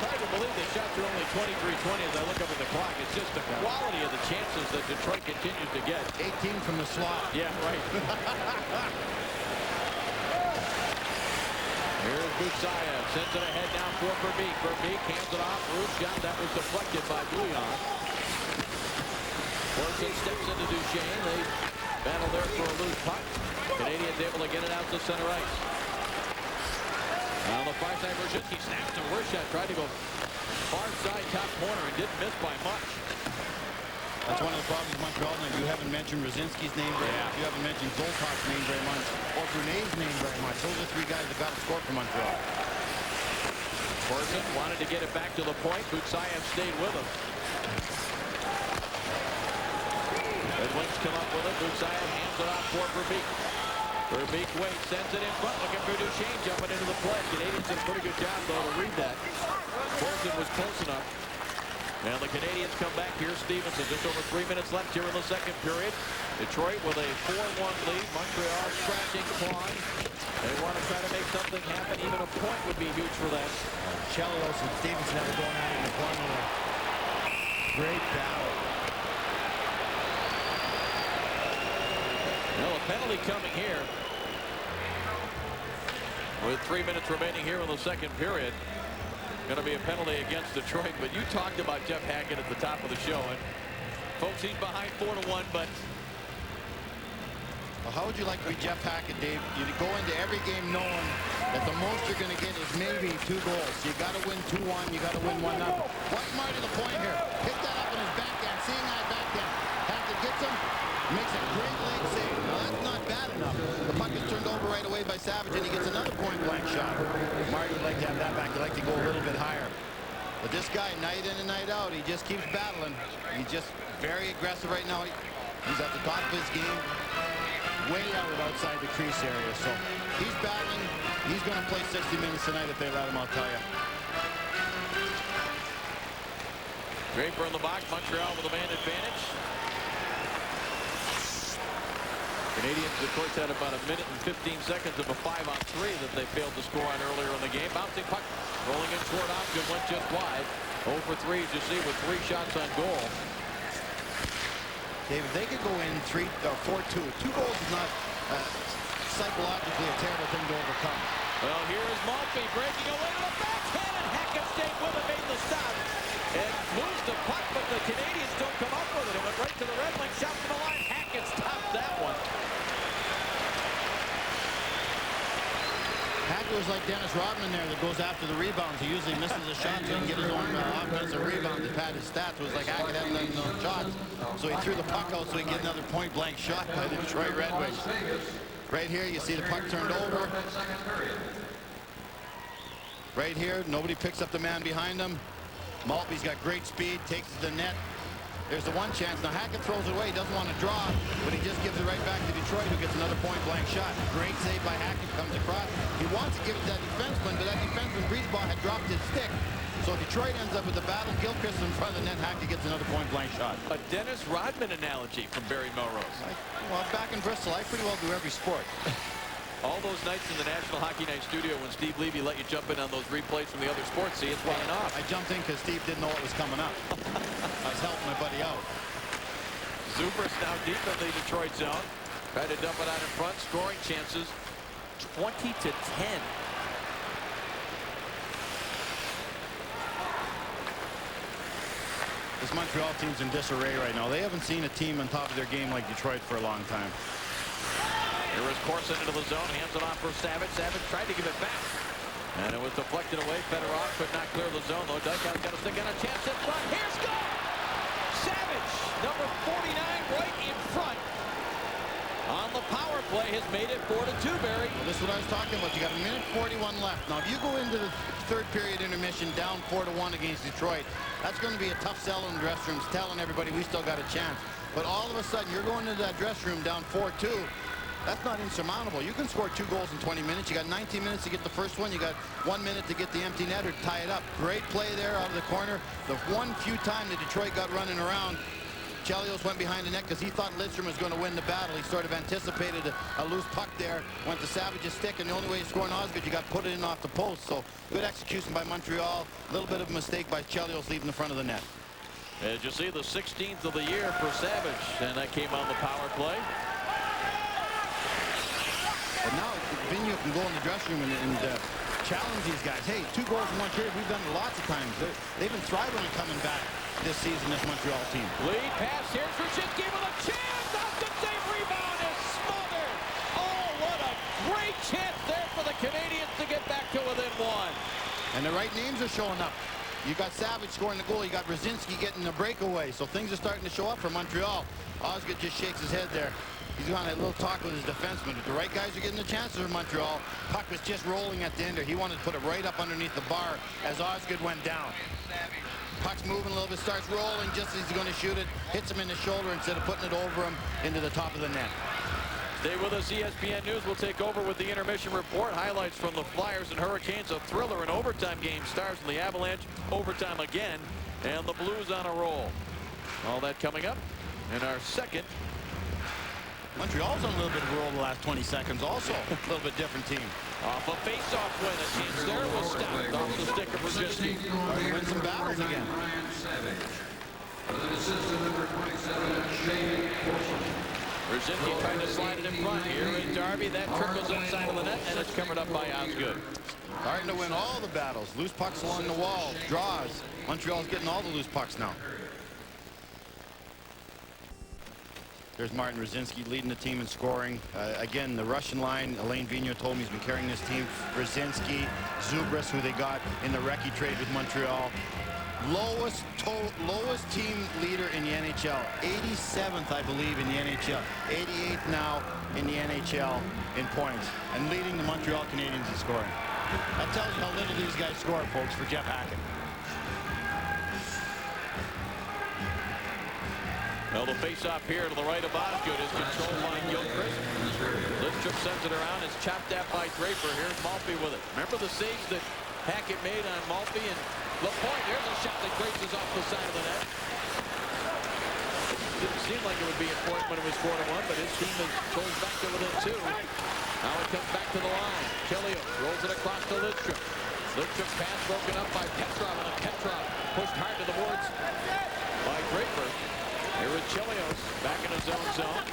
Hard to believe the shots are only 23-20 as I look up at the clock. It's just the quality of the chances that Detroit continues to get. 18 from the slot. Yeah, right. Here's Butsayev. Sends it ahead now for Verbeek. Verbeek hands it off. Rude shot. That was deflected by Bouillon. Forson steps into Duchesne. They battle there for a loose puck. Canadiens able to get it out to center ice. On the far side, Brzezinski snaps to worst shot. Tried to go far side top corner and didn't miss by much. That's one of the problems with Montreal. You haven't mentioned Brzezinski's name very much. You haven't mentioned Zoltov's name very much. Or Brunet's name very much. Those are 3 guys that got to score for Montreal. Forson wanted to get it back to the point. Butsayev stayed with him. Red Wings come up with it. Butsayev hands it off for Verbeek. Verbeek waits, sends it in front, looking for Duchesne jumping into the play. Canadiens did a pretty good job, though, to read that. Forson was close enough. And the Canadiens come back here. Stevenson, just over 3 minutes left here in the second period. Detroit with a 4-1 lead. Montreal scratching, clawing. They want to try to make something happen. Even a point would be huge for them. Chelios and Stevenson have going out in the corner. Great battle. Well, a penalty coming here. With 3 minutes remaining here in the second period. Going to be a penalty against Detroit, but you talked about Jeff Hackett at the top of the show, and folks, he's behind 4-1, but well, how would you like to be Jeff Hackett, Dave? You go into every game knowing that the most you're going to get is maybe 2 goals. You got to win 2-1, you got to win 1-0. What's Marty LaPointe here? Hit that up in his backhand, seeing eye backhand. Hackett gets him, makes a great leg save. Now that's not bad enough. The puck is turned over right away by Savage, and he gets another point-blank shot. Marty would like to have that back. He'd like to go a little bit higher. But this guy, night in and night out, he just keeps battling. He's just very aggressive right now. He's at the top of his game, way out outside the crease area. So he's battling. He's going to play 60 minutes tonight if they let him, I'll tell you. Draper in the box. Montreal with a man advantage. Canadiens, of course, had about a minute and 15 seconds of a 5-on-3 that they failed to score on earlier in the game. Bouncing puck, rolling in toward Osgood, went just wide. 0 for 3, as you see, with 3 shots on goal. David, they could go in 4-2. 2 goals is not psychologically a terrible thing to overcome. Well, here is Maltby breaking away to the backhand, and Hackett stayed with it, made the stop. And moves the puck, but the Canadiens don't come up with it. It went right to the Red Wings, shot from the line. Hackett stopped that one. Hackett was like Dennis Rodman there that goes after the rebounds. He usually misses a shot so he can get his own offensive rebound to pad his stats. It was like Hackett hadn't done those shots, so he threw the puck out so he could get another point-blank shot by the Detroit Red Wings. Right here, you see the puck turned over. Right here, nobody picks up the man behind him. Maltby's got great speed, takes it to the net. There's the one chance. Now Hackett throws it away. He doesn't want to draw, but he just gives it right back to Detroit, who gets another point-blank shot. Great save by Hackett. Comes across. He wants to give it to that defenseman, but that defenseman, Breezeball, had dropped his stick. So Detroit ends up with the battle. Gilchrist in front of the net. Hackett gets another point-blank shot. A Dennis Rodman analogy from Barry Melrose. Well, back in Bristol, I pretty well do every sport. All those nights in the National Hockey Night studio when Steve Levy let you jump in on those replays from the other sports, see it's paying off. I jumped in because Steve didn't know what was coming up. I was helping my buddy out. Zubrus now deep in the Detroit zone. Tried to dump it out in front. Scoring chances 20-10. This Montreal team's in disarray right now. They haven't seen a team on top of their game like Detroit for a long time. Here is Corson into the zone. Hands it off for Savage. Savage tried to give it back. And it was deflected away. Fedorov could not clear the zone, though. Dykhouse got a stick and a chance in front. Here's goal! Savage, number 49, right in front. On the power play, has made it 4-2, Barry. Well, this is what I was talking about. You got a minute 41 left. Now, if you go into the third period intermission down 4-1 against Detroit, that's going to be a tough sell in the dressing rooms, telling everybody we still got a chance. But all of a sudden, you're going into that dressing room down 4-2. That's not insurmountable. You can score 2 goals in 20 minutes. You got 19 minutes to get the first one. You got 1 minute to get the empty netter to tie it up. Great play there out of the corner. The one few time that Detroit got running around, Chelios went behind the net because he thought Lidstrom was going to win the battle. He sort of anticipated a loose puck there. Went to Savage's stick, and the only way to score an Osgood, you got to put it in off the post. So good execution by Montreal. A little bit of a mistake by Chelios leaving the front of the net. As you see, the 16th of the year for Savage, and that came on the power play. And now Vigneault can go in the dressing room and challenge these guys. Hey, 2 goals in 1 period. We've done it lots of times. They've been thriving and coming back this season, this Montreal team. Lead pass. Here's Ruzicki with a chance. Austin save. Rebound is smothered. Oh, what a great chance there for the Canadiens to get back to within 1. And the right names are showing up. You got Savage scoring the goal. You got Brzezinski getting the breakaway. So things are starting to show up for Montreal. Osgood just shakes his head there. He's on a little talk with his defenseman. If the right guys are getting the chances for Montreal, puck was just rolling at the ender. He wanted to put it right up underneath the bar as Osgood went down. Puck's moving a little bit, starts rolling just as he's going to shoot it. Hits him in the shoulder instead of putting it over him into the top of the net. Stay with us. ESPN News will take over with the intermission report. Highlights from the Flyers and Hurricanes. A thriller in overtime game. Stars and the Avalanche. Overtime again. And the Blues on a roll. All that coming up in our second. Montreal's on a little bit of a roll the last 20 seconds also. A little bit different team. Off a face-off win. A chance there was stopped off the stick of Brzezinski. Win some battles again. Brzezinski trying to slide it in front. Here is Darby. That trickles inside of the net, and it's covered up by Osgood. Starting to win all the battles. Loose pucks along the wall. Draws. Montreal's getting all the loose pucks now. There's Martin Brzezinski leading the team in scoring. Again, the Russian line, Alain Vigneault told me he's been carrying this team. Brzezinski, Zubrus, who they got in the Recchi trade with Montreal. Lowest team leader in the NHL. 87th, I believe, in the NHL. 88th now in the NHL in points. And leading the Montreal Canadiens in scoring. That tells you how little these guys score, folks, for Jeff Hackett. Well, the face-off here to the right of Osgood is controlled by Gilchrist. Lidstrom sends it around. It's chopped at by Draper. Here's Maltby with it. Remember the saves that Hackett made on Maltby and LaPointe. There's a shot that graces off the side of the net. Didn't seem like it would be important when it was 4-1, but his team has closed back to within 2. Now it comes back to the line. Chelios rolls it across to Lidstrom. Lidstrom pass broken up by Petrov, and Petrov pushed hard to the boards by Draper. Here is Chelios back in his own zone.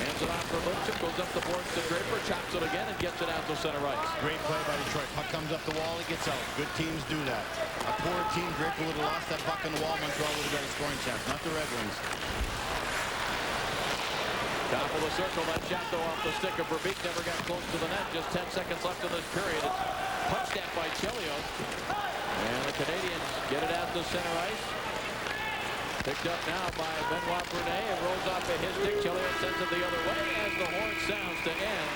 Hands it off for Lidstrom, goes up the boards to Draper, chops it again, and gets it out to center ice. Great play by Detroit. Puck comes up the wall, it gets out. Good teams do that. A poor team, Draper would have lost that puck on the wall. Montreal would have got a scoring chance, not the Red Wings. Top of the circle, that shot though off the stick of Verbeek, never got close to the net. Just 10 seconds left in this period. It's punched at by Chelios. And the Canadiens get it out to center ice. Picked up now by Benoit Brunet. It rolls off of his stick. Chelios sends it the other way as the horn sounds to end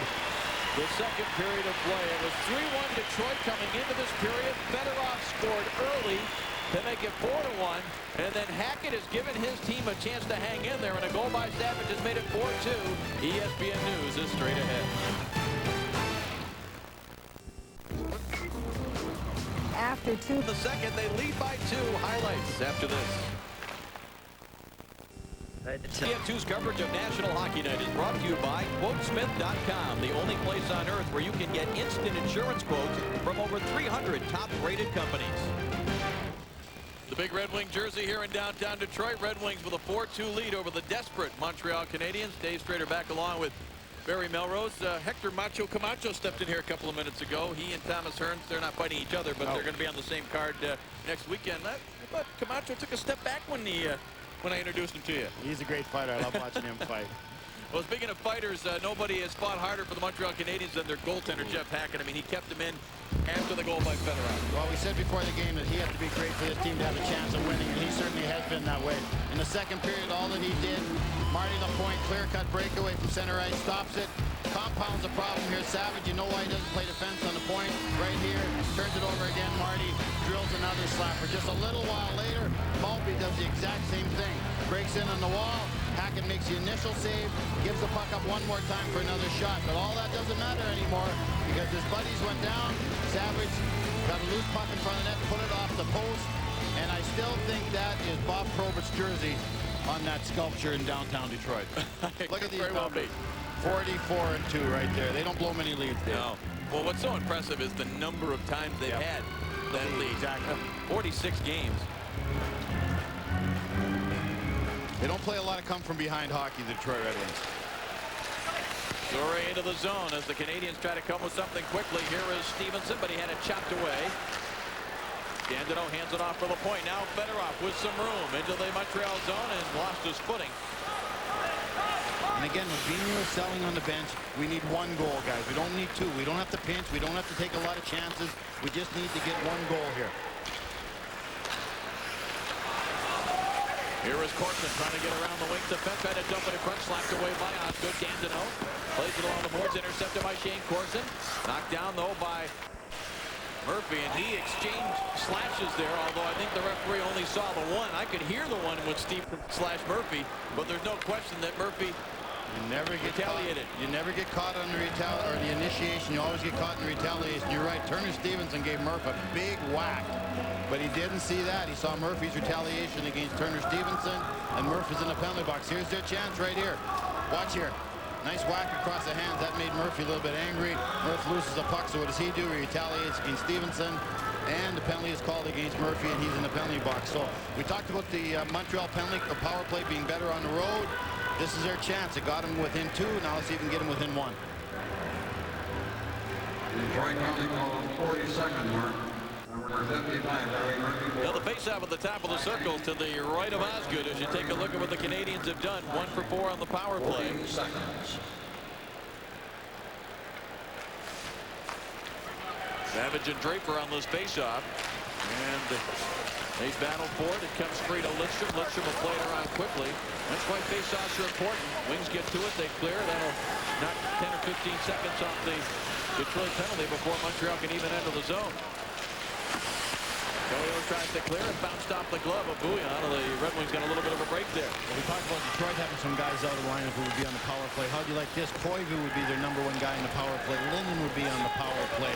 the second period of play. It was 3-1 Detroit coming into this period. Fedorov scored early to make it 4-1, and then Hackett has given his team a chance to hang in there, and a goal by Savage has made it 4-2. ESPN News is straight ahead. After 2 In the second, they lead by 2. Highlights after this. ESPN2's coverage of National Hockey Night is brought to you by QuoteSmith.com, the only place on earth where you can get instant insurance quotes from over 300 top-rated companies. The big Red Wing jersey here in downtown Detroit. Red Wings with a 4-2 lead over the desperate Montreal Canadiens. Dave Strader back along with Barry Melrose. Hector Macho Camacho stepped in here a couple of minutes ago. He and Thomas Hearns, they're not fighting each other, but they're going to be on the same card next weekend. I thought Camacho took a step back when I introduced him to you. He's a great fighter. I love watching him fight. Well, speaking of fighters, nobody has fought harder for the Montreal Canadiens than their goaltender, Jeff Hackett. I mean, he kept him in after the goal by Fedorov. Well, we said before the game that he had to be great for this team to have a chance of winning, and he certainly has been that way. In the second period, all that he did, Marty LaPointe, clear-cut breakaway from center ice, stops it, compounds the problem here. Savage, you know why he doesn't play defense on the point. Right here, turns it over again. Marty drills another slapper. Just a little while later, Maltby does the exact same thing. Breaks in on the wall. Hackett makes the initial save, gives the puck up one more time for another shot. But all that doesn't matter anymore because his buddies went down. Savage got a loose puck in front of the net, put it off the post. And I still think that is Bob Probert's jersey on that sculpture in downtown Detroit. Look at these numbers. 44-2 right there. They don't blow many leads there. No. Well, what's so impressive is the number of times they've had that lead. Exactly. 46 games. They don't play a lot of come from behind hockey, the Detroit Red Wings. Sorry into the zone as the Canadiens try to come with something quickly. Here is Stevenson, but he had it chopped away. Dandino hands it off for LaPointe. Now Fedorov with some room into the Montreal zone and lost his footing. And again, with Vigneault selling on the bench, we need one goal, guys. We don't need two. We don't have to pinch. We don't have to take a lot of chances. We just need to get one goal here. Here is Corson trying to get around the wing defense. Tried to dump it in front, slapped away by Osgood. Dandino plays it along the boards, intercepted by Shane Corson. Knocked down, though, by Murphy, and he exchanged slashes there, although I think the referee only saw the one. I could hear the one when Steve slashed Murphy, but there's no question that Murphy retaliated. You never get caught on the initiation. You always get caught in the retaliation. You're right. Turner Stevenson gave Murphy a big whack, but he didn't see that. He saw Murphy's retaliation against Turner Stevenson, and Murphy's in the penalty box. Here's their chance right here. Watch here. Nice whack across the hands. That made Murphy a little bit angry. Murphy loses the puck, so what does he do? He retaliates against Stevenson, and the penalty is called against Murphy, and he's in the penalty box. So we talked about the Montreal penalty, the power play being better on the road. This is their chance. It got him within 2. Now let's see if we can get him within 1. Detroit penalty call on the 40-second mark. Number 55, Barry Murphy. Now the face-off at the top of the circle to the right of Osgood as you take a look at what the Canadiens have done. 1 for 4 on the power play. 40 seconds. Savage and Draper on this face-off. And they battle for it. It comes free to Lidstrom. Lidstrom will play it around quickly. That's why face-offs are important. Wings get to it. They clear. That'll knock 10 or 15 seconds off the Detroit penalty before Montreal can even enter the zone. Elio tries to clear it, bounced off the glove of Bouillon. The Red Wings got a little bit of a break there. Well, we talked about Detroit having some guys out of the lineup who would be on the power play. How do you like this? Koivu would be their #1 guy in the power play. Linden would be on the power play.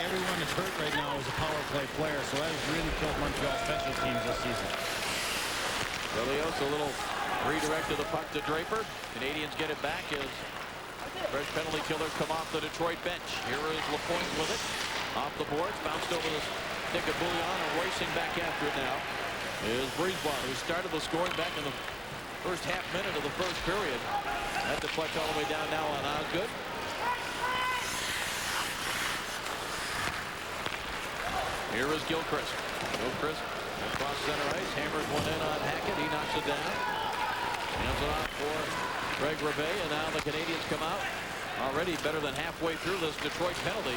Everyone that's hurt right now is a power play player, so that has really killed Montreal special teams this season. Elios a little redirect of the puck to Draper. Canadians get it back as fresh penalty killers come off the Detroit bench. Here is Lapointe with it. Off the boards, bounced over the stick of Bouillon, and racing back after it now is Brisebois, who started the scoring back in the first half minute of the first period. That deflects all the way down now on Osgood. Here is Gilchrist. Gilchrist across center ice, hammers one in on Hackett. He knocks it down. Hands it off for Greg Revay, and now the Canadians come out already better than halfway through this Detroit penalty.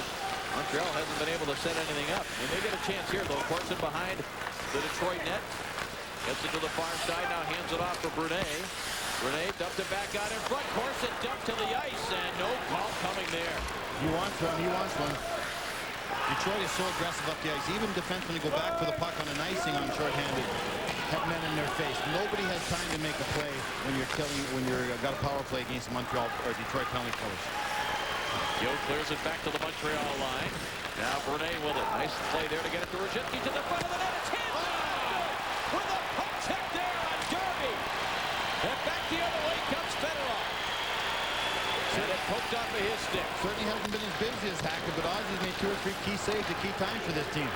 Montreal hasn't been able to set anything up. They may get a chance here, though. Corson behind the Detroit net. Gets it to the far side, now hands it off for Brunet. Brunet dumped it back out in front. Corson dumped to the ice, and no call coming there. He wants one. He wants one. Detroit is so aggressive up the ice. Even defensemen go back for the puck on an icing on shorthanded. Have men in their face. Nobody has time to make a play when you're got a power play against Montreal or Detroit penalty killers. Yo clears it back to the Montreal line. Now Brunet with it. Nice play there to get it to Rajitsky to the front of the net. It's him! With a puck check there on Darby. And back the other way comes Fedorov. Said it poked off of his stick. Certainly hasn't been as busy as Hackett, but Ozzy's made 2 or 3 key saves at key times for this team.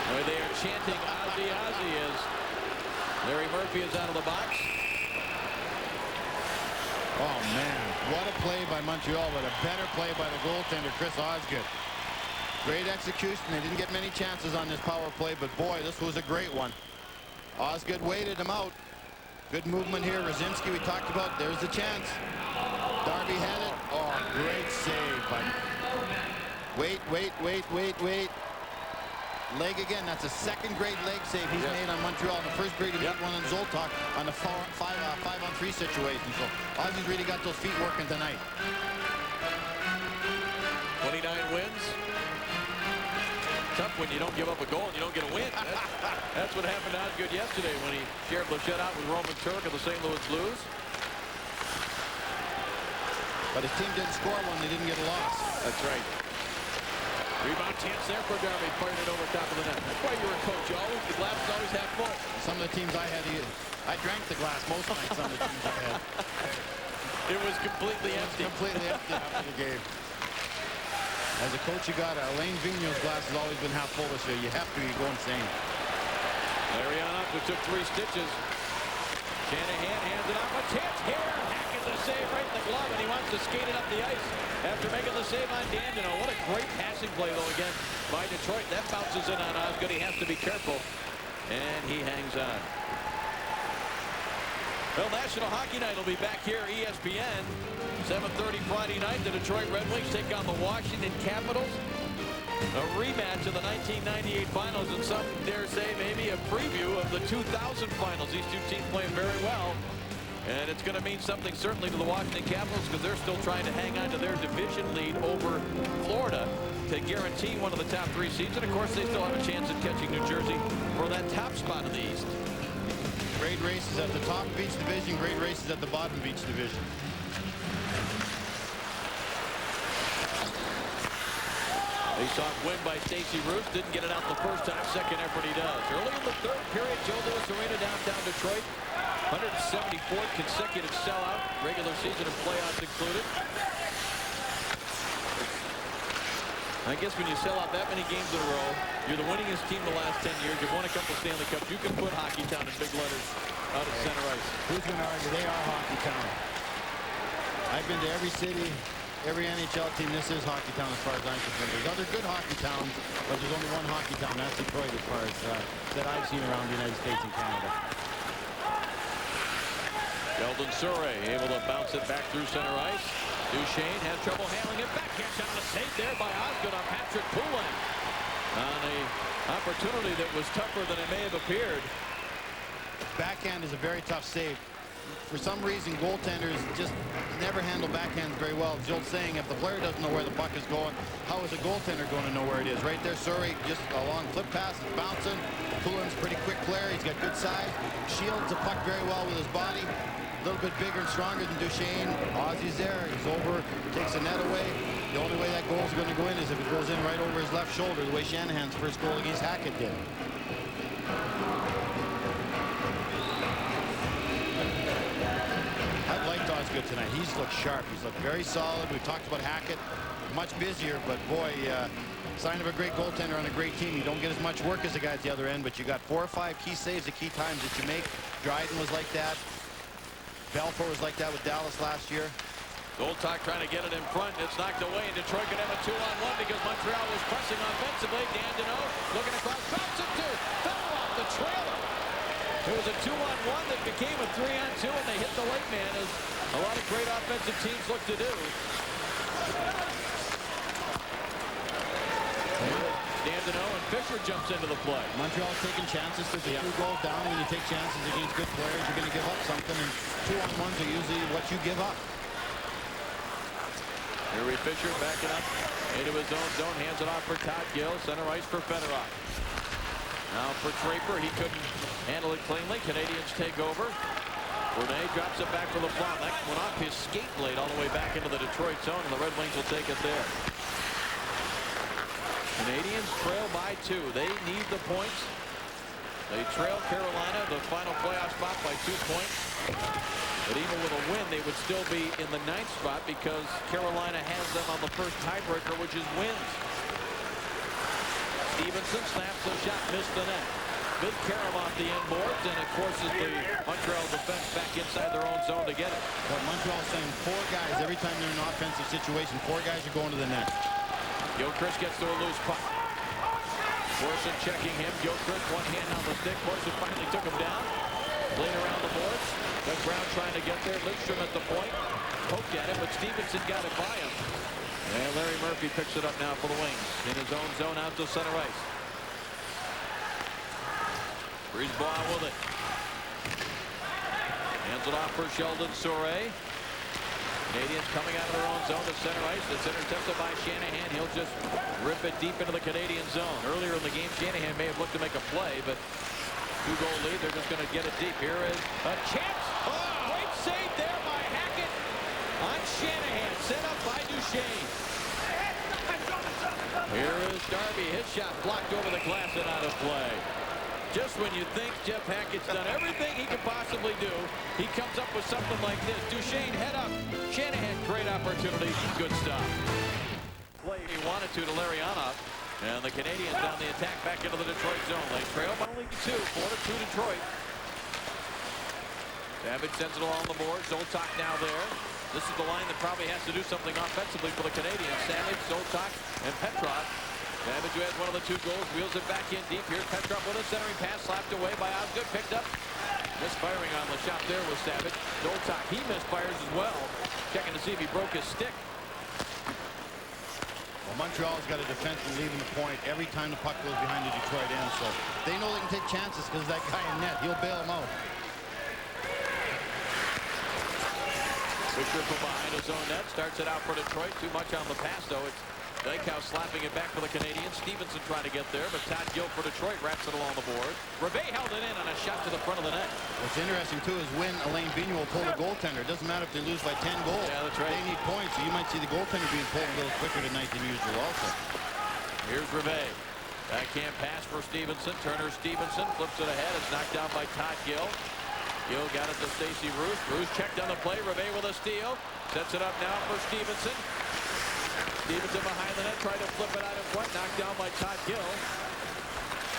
Where they are chanting Ozzy, Ozzy as Larry Murphy is out of the box. Oh, man. What a play by Montreal, but a better play by the goaltender, Chris Osgood. Great execution. They didn't get many chances on this power play, but boy, this was a great one. Osgood waited him out. Good movement here. Rzycki we talked about. There's the chance. Darby had it. Oh, great save. Wait. Leg again. That's a second great leg save he's made on Montreal. In the first period, he made one on Zoltak on the 5-on-3 situation. So Ozzy's really got those feet working tonight. 29 wins. Tough when you don't give up a goal and you don't get a win. That's what happened to Osgood yesterday when he shared the shutout with Roman Turk of the St. Louis Blues. But his team didn't score one. They didn't get a loss. That's right. Rebound chance there for Darby. Fired it over top of the net. That's why you're a coach. The glass is always half full. Some of the teams I had, I drank the glass most nights on the teams I had. It was completely empty. Completely empty after the game. As a coach, you got Alain Vigneault's glass has always been half full this year. You have to go insane. Larry on up, who took 3 stitches. Shanahan hands it off. A chance here. Hackett the save right in the glove, and he wants to skate it up the ice after making the save on Dandino. What a great passing play, though, again, by Detroit. That bounces in on Osgood. He has to be careful, and he hangs on. Well, National Hockey Night will be back here, ESPN. 7:30 Friday night. The Detroit Red Wings take on the Washington Capitals. A rematch of the 1998 finals, and some dare say maybe a preview of the 2000 finals. These two teams playing very well. And it's going to mean something certainly to the Washington Capitals because they're still trying to hang on to their division lead over Florida to guarantee one of the top 3 seeds. And, of course, they still have a chance at catching New Jersey for that top spot in the East. Great races at the top of each division, great races at the bottom of each division. Face-off win by Stacey Roos. Didn't get it out the first time. Second effort he does. Early in the third period, Joe Louis Arena downtown Detroit. 174th consecutive sellout. Regular season and playoffs included. I guess when you sell out that many games in a row, you're the winningest team the last 10 years. You've won a couple Stanley Cups. You can put Hockeytown in big letters out at center ice. Who's going to argue? They are Hockeytown. I've been to every city, every NHL team. This is Hockeytown as far as I'm concerned. There's other good hockey towns, but there's only one Hockeytown. That's Detroit as far as that I've seen around the United States and Canada. Sheldon Surrey able to bounce it back through center ice. Duchesne has trouble handling it back. Catch on the save there by Osgood on Patrick Poulin. On a opportunity that was tougher than it may have appeared. Backhand is a very tough save. for some reason, goaltenders just never handle backhands very well. It's the old saying, if the player doesn't know where the puck is going, how is a goaltender going to know where it is? Right there, Surrey, just a long flip pass, it's bouncing. Poulin's a pretty quick player. He's got good size. Shields the puck very well with his body. A little bit bigger and stronger than Duchesne. Ozzy's there. He's over, takes the net away. The only way that goal is going to go in is if it goes in right over his left shoulder, the way Shanahan's first goal against Hackett did. I've liked Osgood tonight. He's looked sharp. He's looked very solid. We talked about Hackett, much busier, but boy, sign of a great goaltender on a great team. You don't get as much work as the guy at the other end, but you got 4 or 5 key saves at key times that you make. Dryden was like that. Belfour was like that with Dallas last year. Zoltak trying to get it in front. It's knocked away, and Detroit could have a 2-on-1 because Montreal was pressing offensively. Dandino looking across, drops it to Fedorov, the trailer. It was a 2-on-1 that became a 3-on-2, and they hit the late man, as a lot of great offensive teams look to do. Dandino and Fisher jumps into the play. Montreal's taking chances. There's a 2 goals down. When you take chances against good players, you're going to give up something, and 2-on-1s are usually what you give up. Here Fisher backing up into his own zone, hands it off for Todd Gill, center ice for Fedorov. Now for Draper, he couldn't handle it cleanly. Canadiens take over. Rene drops it back for the flop. That went off his skate blade all the way back into the Detroit zone, and the Red Wings will take it there. Canadiens trail by 2. They need the points. They trail Carolina, the final playoff spot, by 2 points. But even with a win, they would still be in the 9th spot because Carolina has them on the first tiebreaker, which is wins. Stevenson snaps the shot, missed the net. Big carom off the end boards, and it forces the Montreal defense back inside their own zone to get it. But Montreal's saying 4 guys every time they're in an offensive situation. 4 guys are going to the net. Gilchrist gets to a loose puck. Borson checking him. Gilchrist, one hand on the stick. Borson finally took him down. Played around the boards. Doug Brown trying to get there. Lidstrom at the point. Poked at it, but Stevenson got it by him. And Larry Murphy picks it up now for the Wings. In his own zone out to center ice. Brisebois with it. Hands it off for Sheldon Souray. Canadiens coming out of their own zone to center ice. It's intercepted by Shanahan. He'll just rip it deep into the Canadian zone. Earlier in the game, Shanahan may have looked to make a play, but 2-goal lead. They're just going to get it deep. Here is a chance. Oh, great save there by Hackett on Shanahan. Set up by Duchesne. Here is Darby. His shot blocked over the glass and out of play. Just when you think Jeff Hackett's done everything he could possibly do, he comes up with something like this. Duchesne head up. Shanahan, great opportunity. Good stop. Play he wanted to Larionov. And the Canadiens on the attack back into the Detroit zone. They trail by only 2. 4-2 Detroit. Savage sends it along the board. Zoltak now there. This is the line that probably has to do something offensively for the Canadiens. Savage, Zoltak, and Petrov. Savage, who has one of the 2 goals, wheels it back in deep. Here's Petrov with a centering pass, slapped away by Osgood, picked up. Misfiring on the shot there was Savage. Zoltak, he misfires as well. Checking to see if he broke his stick. Well, Montreal's got a defenseman leaving the point every time the puck goes behind the Detroit end, so they know they can take chances because that guy in net, he'll bail him out. Fisher from behind his own net, starts it out for Detroit. Too much on the pass, though. It's Dykehouse slapping it back for the Canadiens. Stevenson trying to get there, but Todd Gill for Detroit wraps it along the board. Reve held it in on a shot to the front of the net. What's interesting, too, is when Alain Vigneault will pull the goaltender. It doesn't matter if they lose by 10 goals. Yeah, that's right. They need points, so you might see the goaltender being pulled a little quicker tonight than usual also. Here's Reve. Backhand pass for Stevenson. Turner Stevenson flips it ahead. It's knocked down by Todd Gill. Gill got it to Stacey Roos. Roos checked on the play. Reve with a steal. Sets it up now for Stevenson. Stevenson behind the net, tried to flip it out in front, knocked down by Todd Gill.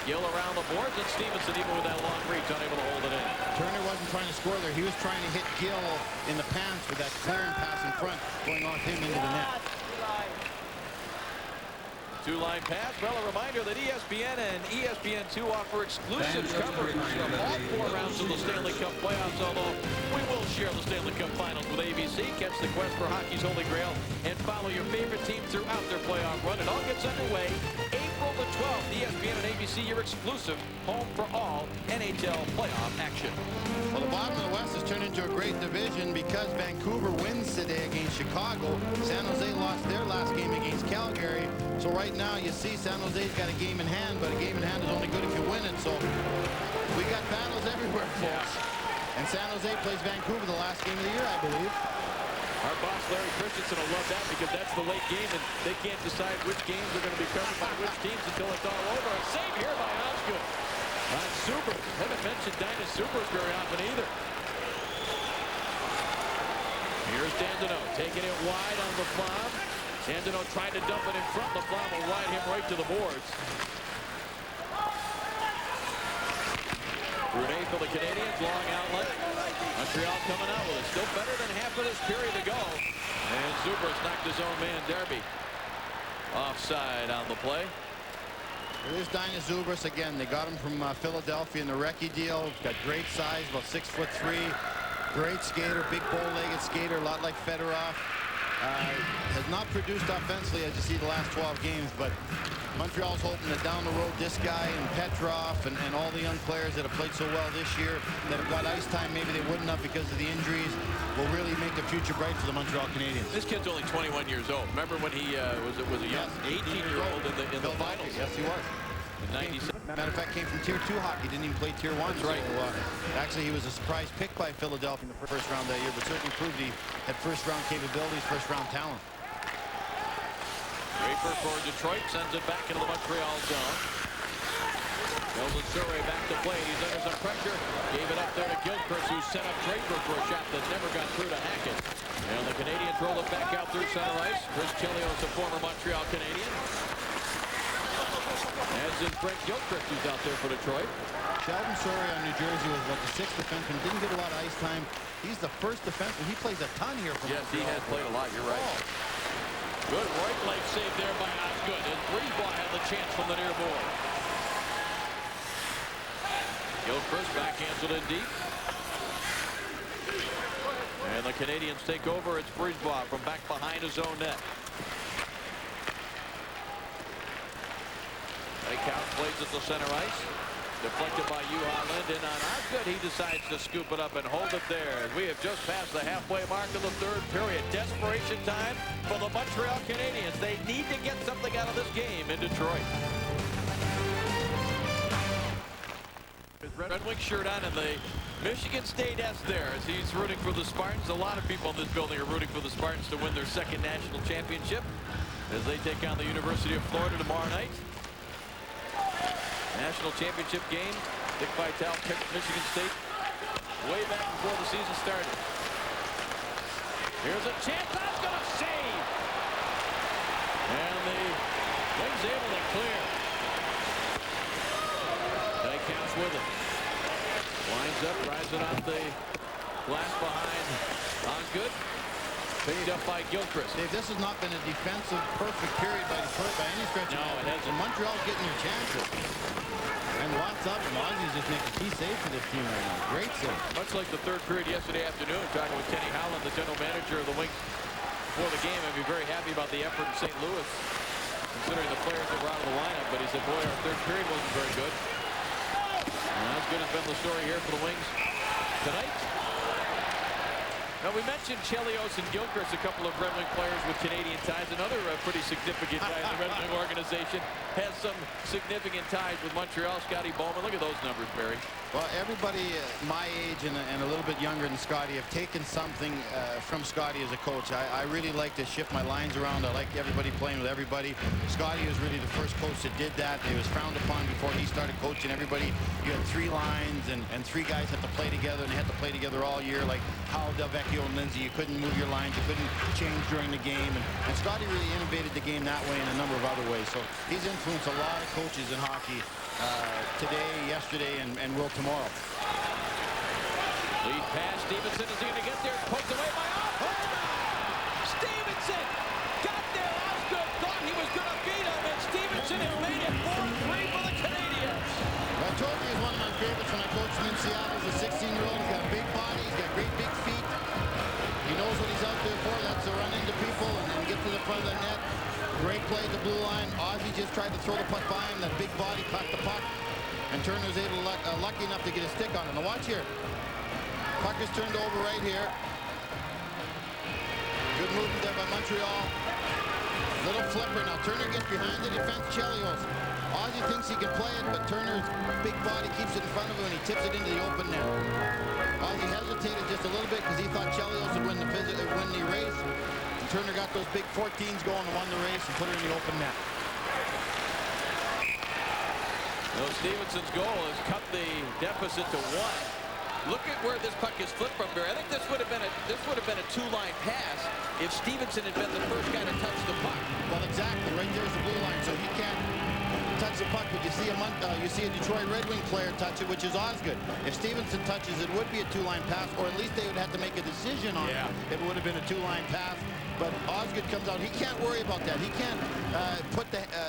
Gill around the boards, and Stevenson, even with that long reach, unable to hold it in. Turner wasn't trying to score there. He was trying to hit Gill in the pants with that clearing pass in front, going off him into the net. 2-line pass. Well, a reminder that ESPN and ESPN2 offer exclusive coverage of all 4 rounds of the Stanley Cup playoffs, although we will share the Stanley Cup Finals with ABC. Catch the quest for hockey's holy grail and follow your favorite team throughout their playoff run. It all gets underway April April the 12th, ESPN and ABC, your exclusive home for all NHL playoff action. Well, the bottom of the West has turned into a great division because Vancouver wins today against Chicago. San Jose lost their last game against Calgary. So right now you see San Jose's got a game in hand, but a game in hand is only good if you win it. So we got battles everywhere, folks. And San Jose plays Vancouver the last game of the year, I believe. Our boss, Larry Christensen, will love that because that's the late game, and they can't decide which games are going to be covered by which teams until it's all over. A save here by Osgood. Super. Haven't mentioned Dinah Supers very often either. Here's Dandino taking it wide on the Flom. Dandino tried to dump it in front. The Flom will ride him right to the boards. Brunei for the Canadiens, long outlet. Montreal coming out with it. Still better than half of this period to go. And Zubras knocked his own man, Derby, offside on the play. Here's Dinah Zubras again. They got him from Philadelphia in the Recce deal. Got great size, about 6'3". Great skater, big bow-legged skater, a lot like Fedorov. Has not produced offensively as you see the last 12 games, but Montreal's hoping that down the road this guy and Petrov and all the young players that have played so well this year that have got ice time maybe they wouldn't have because of the injuries will really make the future bright for the Montreal Canadiens. This kid's only 21 years old. Remember when he was a young 18-year-old in the finals? Yes, he was. In 97. Matter of fact, came from Tier 2 hockey. Didn't even play Tier 1. That's right. So, actually, he was a surprise pick by Philadelphia in the first round that year, but certainly proved he had first-round capabilities, first-round talent. Draper for Detroit sends it back into the Montreal zone. Nelson Surrey back to play. He's under some pressure. Gave it up there to Gilchrist, who set up Draper for a shot that never got through to Hackett. And the Canadiens roll it back out through center ice. Chris Chelios, a former Montreal Canadian. As is Brent Gilchrist, who's out there for Detroit. Sheldon Surrey on New Jersey was about the 6th defenseman. Didn't get a lot of ice time. He's the first defenseman. He plays a ton here for Yes, Montreal. he has played a lot. You're right. Good right leg save there by Osgood. And Brisebois had the chance from the near board. Gilchrist backhands it in deep. And the Canadiens take over. It's Brisebois from back behind his own net. Couch plays at the center ice. Deflected by Juha Linden on Osgood. He decides to scoop it up and hold it there. We have just passed the halfway mark of the third period. Desperation time for the Montreal Canadiens. They need to get something out of this game in Detroit. His Red Wing shirt on and the Michigan State S there as he's rooting for the Spartans. A lot of people in this building are rooting for the Spartans to win their second national championship as they take on the University of Florida tomorrow night. National championship game. Dick Vitale picked Michigan State way back before the season started. Here's a chance. That's going to save. And the Wings able to clear. Dykehouse with it. Winds up, drives it off the glass behind Osgood. Picked up by Gilchrist. Dave, this has not been a defensive perfect period by Detroit by any stretch. No, it hasn't. Montreal's getting their chances. And lots of them. Ozzy's just making key saves for this team right now. Great save. Much like the third period yesterday afternoon, talking with Kenny Howland, the general manager of the Wings before the game. I'd be very happy about the effort in St. Louis, considering the players that were out of the lineup. But he said, boy, our third period wasn't very good. And as good has been the story here for the Wings tonight. Now, we mentioned Chelios and Gilchrist, a couple of Red Wing players with Canadian ties. Another pretty significant guy in the Red Wing organization has some significant ties with Montreal. Scotty Bowman. Look at those numbers, Barry. Well, everybody my age and a little bit younger than Scotty have taken something from Scotty as a coach. I really like to shift my lines around. I like everybody playing with everybody. Scotty was really the first coach that did that. It was frowned upon before he started coaching everybody. You had 3 lines and 3 guys had to play together, and they had to play together all year, like Howell, Delvecchio, and Lindsay. You couldn't move your lines. You couldn't change during the game. And Scotty really innovated the game that way in a number of other ways. So he's influenced a lot of coaches in hockey today, yesterday, and will tomorrow. Lead pass. Stevenson is he going to get there? Poked away by Osgood. Stevenson got there. Osgood thought he was going to beat him, and Stevenson has made it 4-3 for the Canadiens. I told you he's one of my favorites when I coached him in Seattle. He's a 16-year-old. He's got a big body. He's got great big feet. He knows what he's out there for. That's to run into people and get to the front of the net. Great play at the blue line. Ozzy just tried to throw the puck by him. That big body caught the puck. And Turner's able to lucky enough to get a stick on it. Now watch here. Puck is turned over right here. Good movement there by Montreal. Little flipper. Now Turner gets behind the defense. Chelios. Ozzy thinks he can play it, but Turner's big body keeps it in front of him, and he tips it into the open net. Ozzy hesitated just a little bit because he thought Chelios would win the race. And Turner got those big 14s going and won the race and put it in the open net. Well, Stevenson's goal has cut the deficit to 1. Look at where this puck is flipped from there. I think this would have been a two-line pass if Stevenson had been the first guy to touch the puck. Well, exactly. Right there's the blue line, so he can't touch the puck, but you see a Detroit Red Wing player touch it, which is Osgood. If Stevenson touches it, would be a two-line pass, or at least they would have to make a decision on it. It would have been a two-line pass. But Osgood comes out. He can't worry about that. He can't put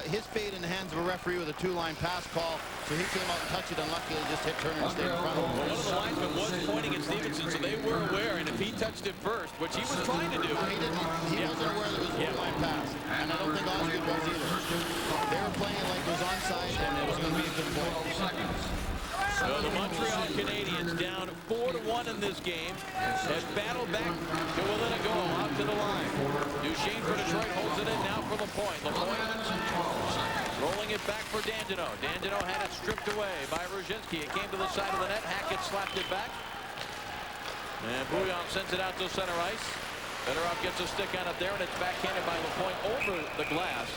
his fate in the hands of a referee with a two-line pass call. So he came out and touched it, and luckily just hit Turner and stayed in front of him. Well, one of the linesmen was pointing at Stevenson, so they were aware. And if he touched it first, which he was trying to do, he wasn't aware that it was a two-line pass, and I don't think Osgood was either. They were playing it like it was onside, and it was going to be a good point. So the Montreal Canadiens down 4-1 in this game has battled back to within a goal out to the line. Duchesne for Detroit holds it in now for LaPointe. Rolling it back for Dandino. Dandino had it stripped away by Ruzhinsky. It came to the side of the net. Hackett slapped it back. And Bouillon sends it out to center ice. Fedorov gets a stick on it there, and it's backhanded by LaPointe over the glass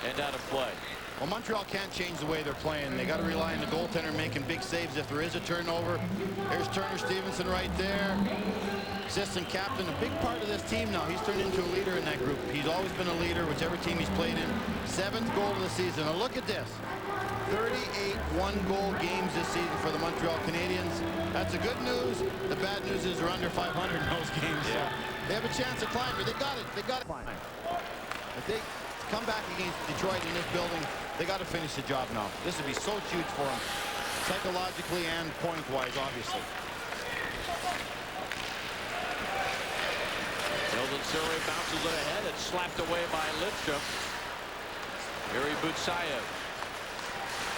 and out of play. Well, Montreal can't change the way they're playing. They got to rely on the goaltender making big saves if there is a turnover. Here's Turner Stevenson right there. Assistant captain, a big part of this team now. He's turned into a leader in that group. He's always been a leader, whichever team he's played in. 7th goal of the season. Now look at this. 38 one-goal games this season for the Montreal Canadiens. That's the good news. The bad news is they're under 500 in those games. Yeah. They have a chance of climbing. They got it. They got it. If they come back against Detroit in this building, they got to finish the job now. This would be so huge for them, psychologically and point-wise, obviously. Sheldon Surrey bounces it ahead. It's slapped away by Lidstrom. Yuri Butsayev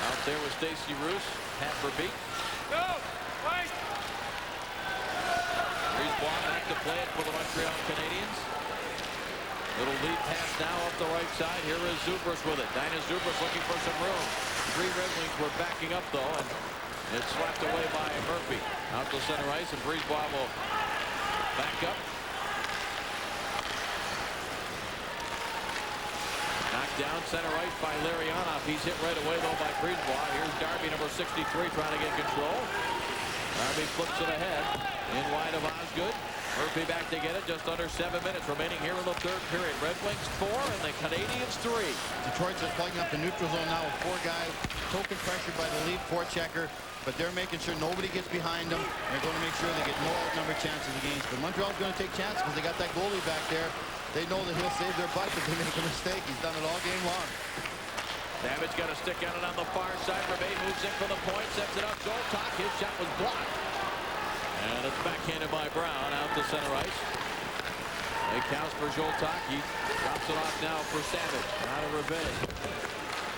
out there with Stacey Roos. Pat Verbeek. Go! Fight! Brisebois back to play it for the Montreal Canadiens. Little lead pass now up the right side. Here is Zubras with it. Dinah Zubras looking for some room. 3 Red Wings were backing up, though, and it's slapped away by Murphy. Out to center ice, and Brisebois will back up. Knocked down center ice by Larionov. He's hit right away, though, by Brisebois. Here's Darby, number 63, trying to get control. Darby flips it ahead. In wide of Osgood. Murphy back to get it. Just under 7 minutes remaining here in the 3rd period. Red Wings 4 and the Canadiens 3. Detroit's just plugging up the neutral zone now with 4 guys. Token pressured by the lead forechecker, but they're making sure nobody gets behind them. They're going to make sure they get no outnumbered chances against. But Montreal's going to take chances because they got that goalie back there. They know that he'll save their butt if they make a mistake. He's done it all game long. Savage got a stick on it on the far side. Rebay moves in for the point, sets it up. Zoltak, his shot was blocked. And it's backhanded by Brown out to center ice. It counts for Zoltak. He drops it off now for Savage. Out of Rebay.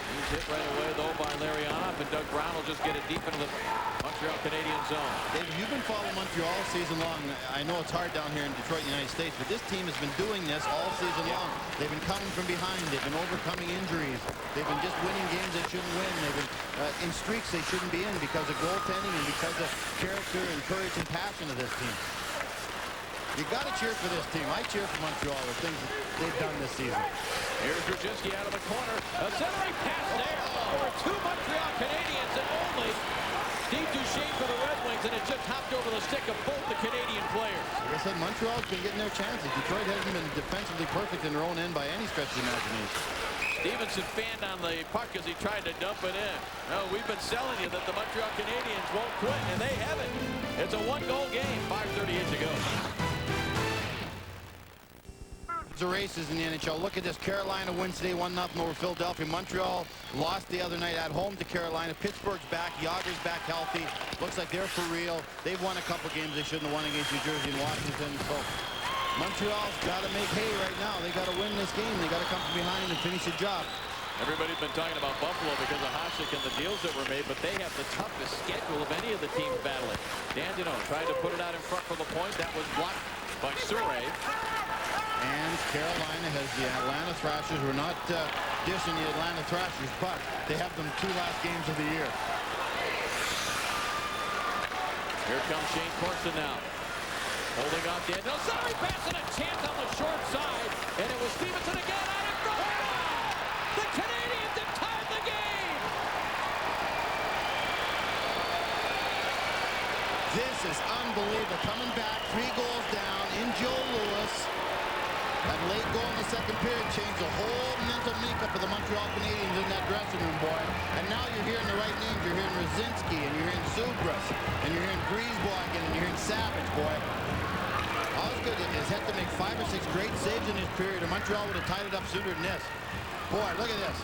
He's hit right away, though, by Larionov, and Doug Brown will just get it deep into the Montreal Canadiens zone. Dave, you've been following Montreal all season long. I know it's hard down here in Detroit, United States, but this team has been doing this all season long. They've been coming from behind. They've been overcoming injuries. They've been just winning games they shouldn't win. They've been in streaks they shouldn't be in because of goaltending and because of character and courage and passion of this team. You got to cheer for this team. I cheer for Montreal, the things that they've done this season. Here's Ruzhinsky out of the corner. A centering pass there for 2 Montreal Canadiens, and only Steve Duchesne for the Red Wings, and it just hopped over the stick of both the Canadian players. Like I said, Montreal's been getting their chances. Detroit hasn't been defensively perfect in their own end by any stretch of the imagination. Stevenson fanned on the puck as he tried to dump it in. No, we've been selling you that the Montreal Canadiens won't quit, and they haven't. It's a 1-goal game, 5:38 to go. The races in the NHL. Look at this. Carolina wins today 1-0 over Philadelphia. Montreal lost the other night at home to Carolina. Pittsburgh's back. Yager's back healthy. Looks like they're for real. They've won a couple games they shouldn't have won against New Jersey and Washington. So Montreal's got to make hay right now. They got to win this game. They got to come from behind and finish the job. Everybody's been talking about Buffalo because of Hasek and the deals that were made, but they have the toughest schedule of any of the teams battling. Dandino tried to put it out in front for the point. That was blocked by Surrey. And Carolina has the Atlanta Thrashers. We're not dishing the Atlanta Thrashers, but they have them 2 last games of the year. Here comes Shane Corson now. Holding off Dandino. Sorry, passing a chance on the short side. And it was Stevenson again out in front. The Canadiens have tied the game. This is unbelievable. Coming back, 3 goals down in Joe Louis. That late goal in the second period changed the whole mental makeup of the Montreal Canadiens in that dressing room, boy. And now you're hearing the right names. You're hearing Rosinski, and you're hearing Zubras, and you're hearing Griesboig, and you're hearing Savage, boy. All it's good is had to make 5 or 6 great saves in this period, and Montreal would have tied it up sooner than this. Boy, look at this.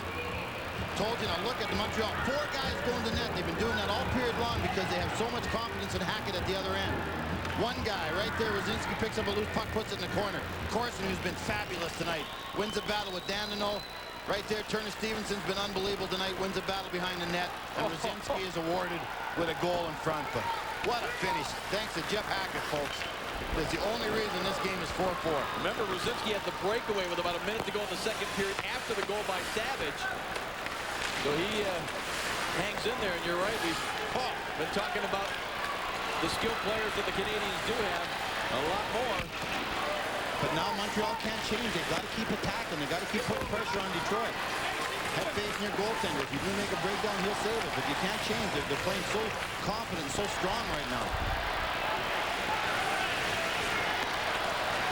Told you, now look at the Montreal. 4 guys going to net. They've been doing that all period long because they have so much confidence in Hackett at the other end. 1 guy right there, Rosinski picks up a loose puck, puts it in the corner. Corson, who's been fabulous tonight, wins the battle with Dandino. Right there, Turner Stevenson's been unbelievable tonight, wins the battle behind the net. And Rosinski is awarded with a goal in front. But what a finish. Thanks to Jeff Hackett, folks. That's the only reason this game is 4-4. Remember, Rosinski had the breakaway with about a minute to go in the second period after the goal by Savage. So he hangs in there, and you're right. We've been talking about the skilled players that the Canadiens do have a lot more. But now Montreal can't change. They've got to keep attacking. They've got to keep putting pressure on Detroit. Have faith in your goaltender. If you do make a breakdown, he'll save it. But you can't change. They're playing so confident, so strong right now.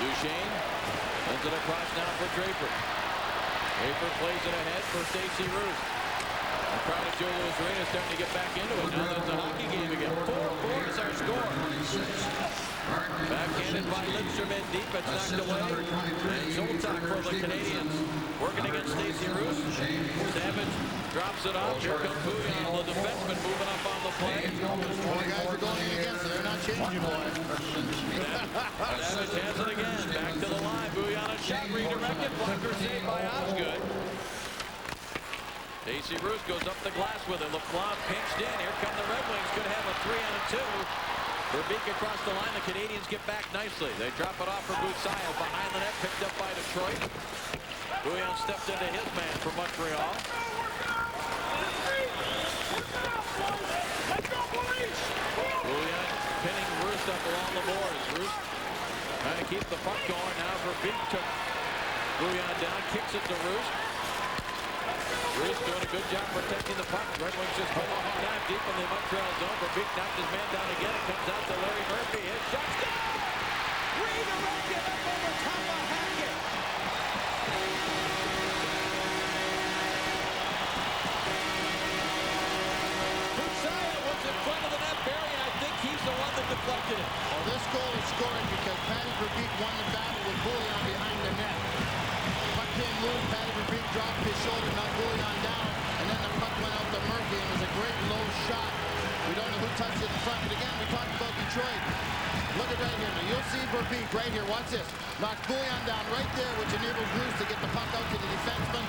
Duchesne sends it across now for Draper. Draper plays it ahead for Stacey Roos. The crowd of Joe Louis Arena starting to get back into it. Now there's a hockey game again. 4-4 is our score. Backhanded by Lindstrom in deep. It's knocked away. And Zoltak for the Canadiens. Working against Stacey Roos. Savage drops it off. Here comes Bouillon, the defenseman, moving up on the play. 4 guys are going against it. They're not changing, boys. Savage has it again. Back to the line. Bouillon a shot redirected. Bunker saved by Osgood. Stacey Roos goes up the glass with it. LaFlamme pinched in. Here come the Red Wings. Could have a 3-on-2. Verbeek across the line. The Canadiens get back nicely. They drop it off for Boutsaille. Behind the net, picked up by Detroit. Bouillon stepped into his man for Montreal. Bouillon pinning Roos up along the boards. Roos trying to keep the puck going. Now Verbeek took Bouillon down. Kicks it to Roos. Roos doing a good job protecting the puck. Red Wings just come off time deep in the Montreal zone. Verbeek knocked his man down again. It comes out to Larry Murphy. His shot's down. Redirected up over top of Hackett. Boutsaille was in front of the net, Barry, and I think he's the one that deflected it. Well, this goal is scored because Patty Verbeek won the battle with Bouillon behind the net. Puck came loose. Patty Verbeek dropped his shoulder, knocked Bouillon down, and then the puck went out to Murphy. It was a great low shot. We don't know who touched it in front, but again, we talked about Detroit. Look at right here. Now, you'll see Verbeek right here. Watch this. Knocks Bouillon down right there, which enables Roos to get the puck out to the defenseman.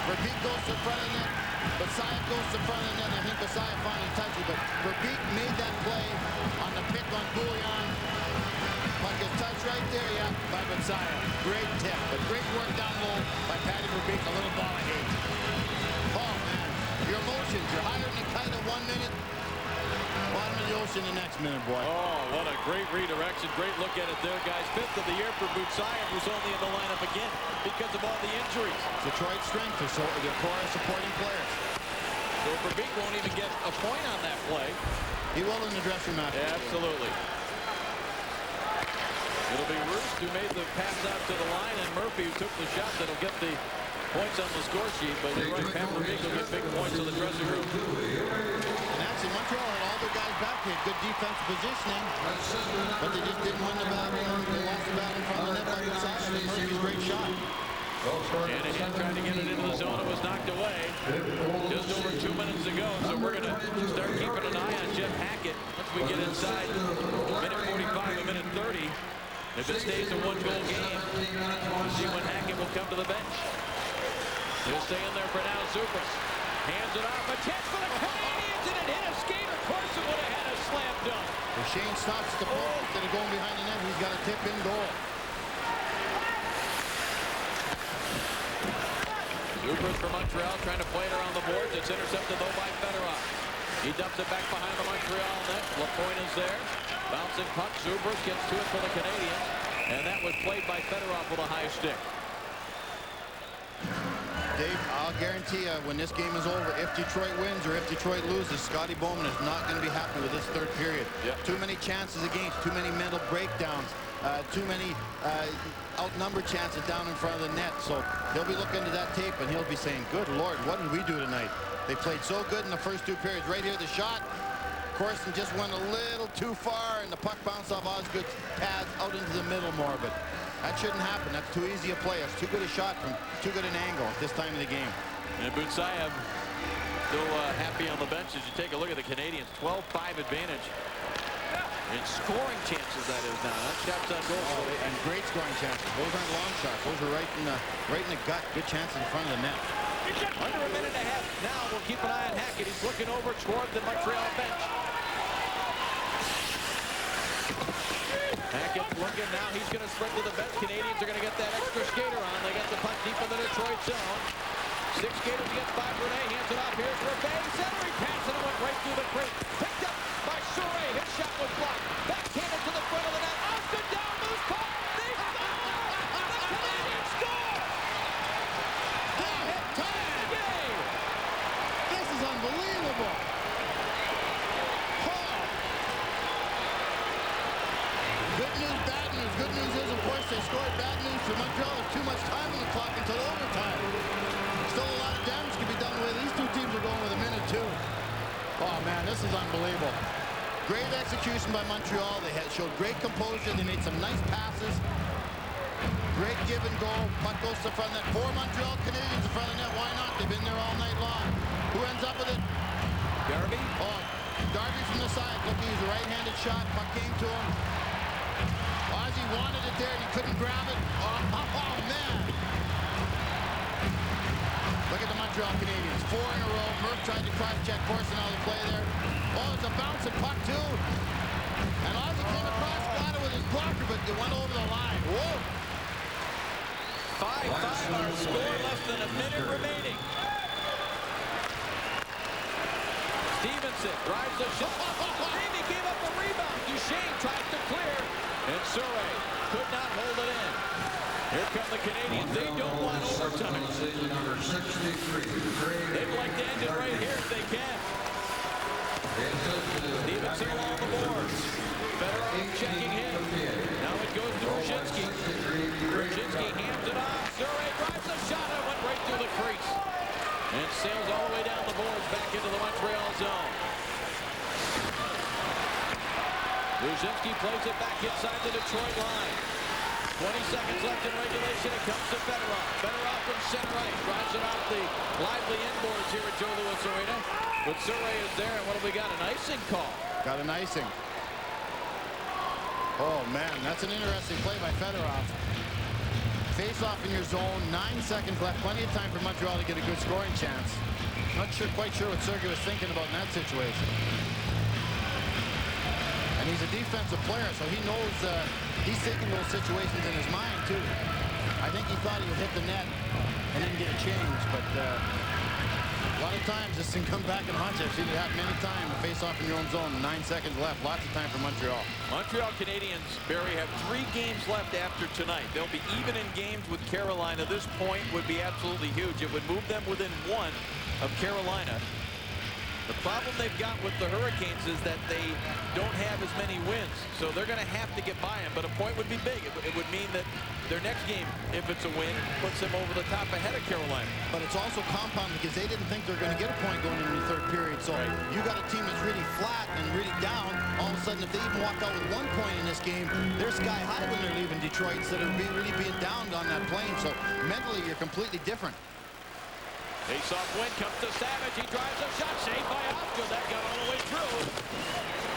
Verbeek goes to the front of the net. Boutsaille goes to the front of the net. I think Boutsaille finally touched it, but Verbeek made that play on the pick on Bouillon. Puck is touched right there, yeah, by Boutsaille. Great tip, but great work down low by Patty Verbeek. A little ball of hate. Oh, man. Your emotions. You're higher than a kite at 1 minute. Bottom of the ocean the next minute, boy. Oh, what a great redirection. Great look at it there, guys. 5th of the year for Boutsaille, who's only in the lineup again because of all the injuries. Detroit's strength is their core of supporting players. So Verbeek won't even get a point on that play. He will in the dressing room. Yeah, absolutely. It'll be Roos who made the pass out to the line, and Murphy who took the shot that'll get the points on the score sheet. But you're right, Pat Verbeek will get big points in the dressing room. And actually, Montreal had all their guys back. They had good defensive positioning, but they just didn't win the battle. They lost the battle from the net by Boutsaille, and Murphy's great shot. Shanahan trying to get it into the zone. It was knocked away just over 2 minutes ago. So we're going to start keeping an eye on Jeff Hackett once we get inside minute 45 and minute 30. If it stays a one-goal game, we'll see when Hackett will come to the bench. He'll stay in there for now. Zupas hands it off. A chance for the Canadiens, and it hit a skater. Carson would have had a slam dunk. If Shane stops the puck instead of going behind the net, he's got a tip in goal. Zupas for Montreal trying to play it around the boards. It's intercepted though by Fedorov. He dumps it back behind the Montreal net. Lapointe is there. Bouncing puck. Zupas gets to it for the Canadiens. And that was played by Fedorov with a high stick. Dave, I'll guarantee you when this game is over, if Detroit wins or if Detroit loses, Scotty Bowman is not going to be happy with this third period. Yep. Too many chances against, too many mental breakdowns, too many outnumbered chances down in front of the net. So he'll be looking to that tape and he'll be saying, good Lord, what did we do tonight? They played so good in the first two periods. Right here, the shot. Corson just went a little too far and the puck bounced off Osgood's pads out into the middle more, but that shouldn't happen. That's too easy a play. It's too good a shot from too good an angle at this time of the game. And Butsayev still happy on the bench as you take a look at the Canadiens. 12-5 advantage. In scoring chances, that is now. Not shots on goal. Oh, and great scoring chances. Those aren't long shots. Those are right in the gut. Good chances in front of the net. Under a minute and a half. Now we'll keep an eye on Hackett. He's looking over toward the Montreal bench. Hackett looking now. He's going to sprint to the bench. Canadiens are going to get that extra skater on. They get the puck deep in the Detroit zone. 6 skaters against 5. Rene hands it off. Here's Rebay. Centering pass and it went right through the crease. Picked up by Surrey. His shot was blocked. Backhanded to the front of the net. Austin down. Loose puck. They score! The Canadiens score! They hit time the game. This is unbelievable. Good news, bad news. Good news is, of course, they scored. Bad news for Montreal. There's too much time on the clock until overtime. Still a lot of damage can be done the way these two teams are going with a minute two. Oh, man, this is unbelievable. Great execution by Montreal. They showed great composure. They made some nice passes. Great give and go. Puck goes to the front net. 4 Montreal Canadiens in front of the net. Why not? They've been there all night long. Who ends up with it? Garvey. Oh, Garvey from the side. Look, he was a right-handed shot. Puck came to him. Ozzy wanted it there and he couldn't grab it. Oh, man. Look at the Montreal Canadiens. 4 in a row. Murph tried to cross-check Corson out of the play there. Oh, it's a bouncing puck, too. And Ozzy came across, got it with his blocker, but it went over the line. Whoa. 5-5 our score. Less than a minute remaining. Stevenson drives the shot. Amy gave up the rebound. Duchesne tries to clear. And Surrey could not hold it in. Here come the Canadiens. They don't want overtime. They'd like to end it right here if they can. Stevenson along the boards. Fedorov checking him. Now it goes to Brzezinski. Brzezinski hands it off. Surrey drives the shot and went right through the crease. And sails all the way down the boards back into the Montreal zone. Brzezinski plays it back inside the Detroit line. 20 seconds left in regulation. It comes to Fedorov. Fedorov from center ice. Drives it off the lively inboards here at Joe Louis Arena. But Surrey is there. And what have we got? An icing call. Got an icing. Oh, man, that's an interesting play by Fedorov. Face off in your zone. 9 seconds left. Plenty of time for Montreal to get a good scoring chance. Not quite sure what Sergei was thinking about in that situation. And he's a defensive player, so he knows he's thinking those situations in his mind, too. I think he thought he would hit the net and then get a change, but a lot of times this can come back and haunt you. I've seen it happen many times. Face off in your own zone, 9 seconds left. Lots of time for Montreal. Montreal Canadiens, Barry, have 3 games left after tonight. They'll be even in games with Carolina. This point would be absolutely huge. It would move them within 1 of Carolina. The problem they've got with the Hurricanes is that they don't have as many wins, so they're going to have to get by them. But a point would be big. It would mean that their next game, if it's a win, puts them over the top ahead of Carolina. But it's also compounded because they didn't think they were going to get a point going into the third period. So you got a team that's really flat and really down. All of a sudden, if they even walk out with 1 point in this game, they're sky high when they're leaving Detroit instead of really being down on that plane. So mentally, you're completely different. Face-off win comes to Savage. He drives a shot. Saved by Osgood. That got all the way through.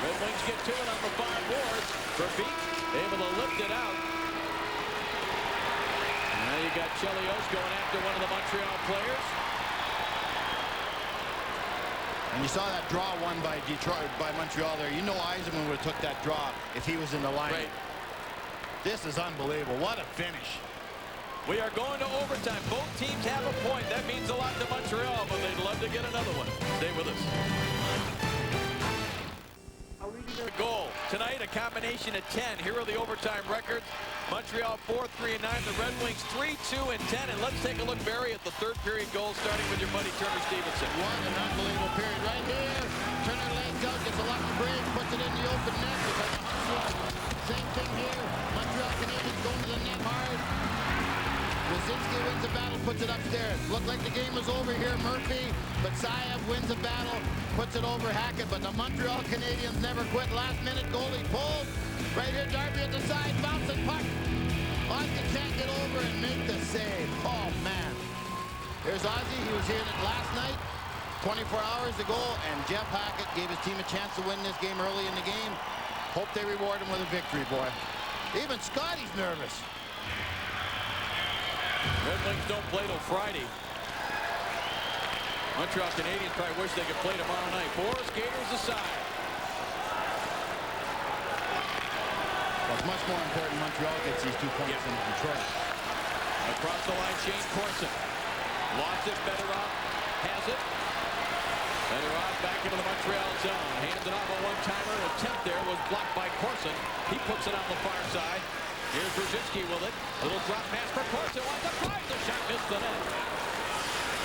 Red Wings get to it on the far boards. For Beek. able to lift it out. Now you got Chelios going after one of the Montreal players. And you saw that draw won by Montreal there. You know Eisenman would have took that draw if he was in the line. Right. This is unbelievable. What a finish. We are going to overtime. Both teams have a point. That means a lot to Montreal, but they'd love to get another one. Stay with us. Goal tonight, a combination of 10. Here are the overtime records. Montreal 4-3-9, the Red Wings 3-2-10. And let's take a look, Barry, at the third period goal, starting with your buddy Turner Stevenson. What an unbelievable period right here. Turner lays out, gets a lucky break, puts it in the open net. Same thing here. Montreal Canadiens going to the net hard. Wazinski wins the battle, puts it upstairs. Looked like the game was over here. Murphy, but Saev wins the battle, puts it over Hackett. But the Montreal Canadiens never quit. Last minute goalie pulled. Right here, Darby at the side, bouncing puck. Ozzy can't get over and make the save. Oh, man. Here's Ozzy. He was here last night, 24 hours ago, and Jeff Hackett gave his team a chance to win this game early in the game. Hope they reward him with a victory, boy. Even Scotty's nervous. Red Wings don't play till Friday. Montreal Canadiens probably wish they could play tomorrow night. 4 skaters aside. It's much more important Montreal gets these 2 points in Detroit. Across the line, Shane Corson. Lost it, Fedorov has it. Fedorov back into the Montreal zone. Hands it off a one-timer. Attempt there was blocked by Corson. He puts it on the far side. Here's Brzezinski with it. Little drop pass for Corson. Wants to fire. The shot missed the net.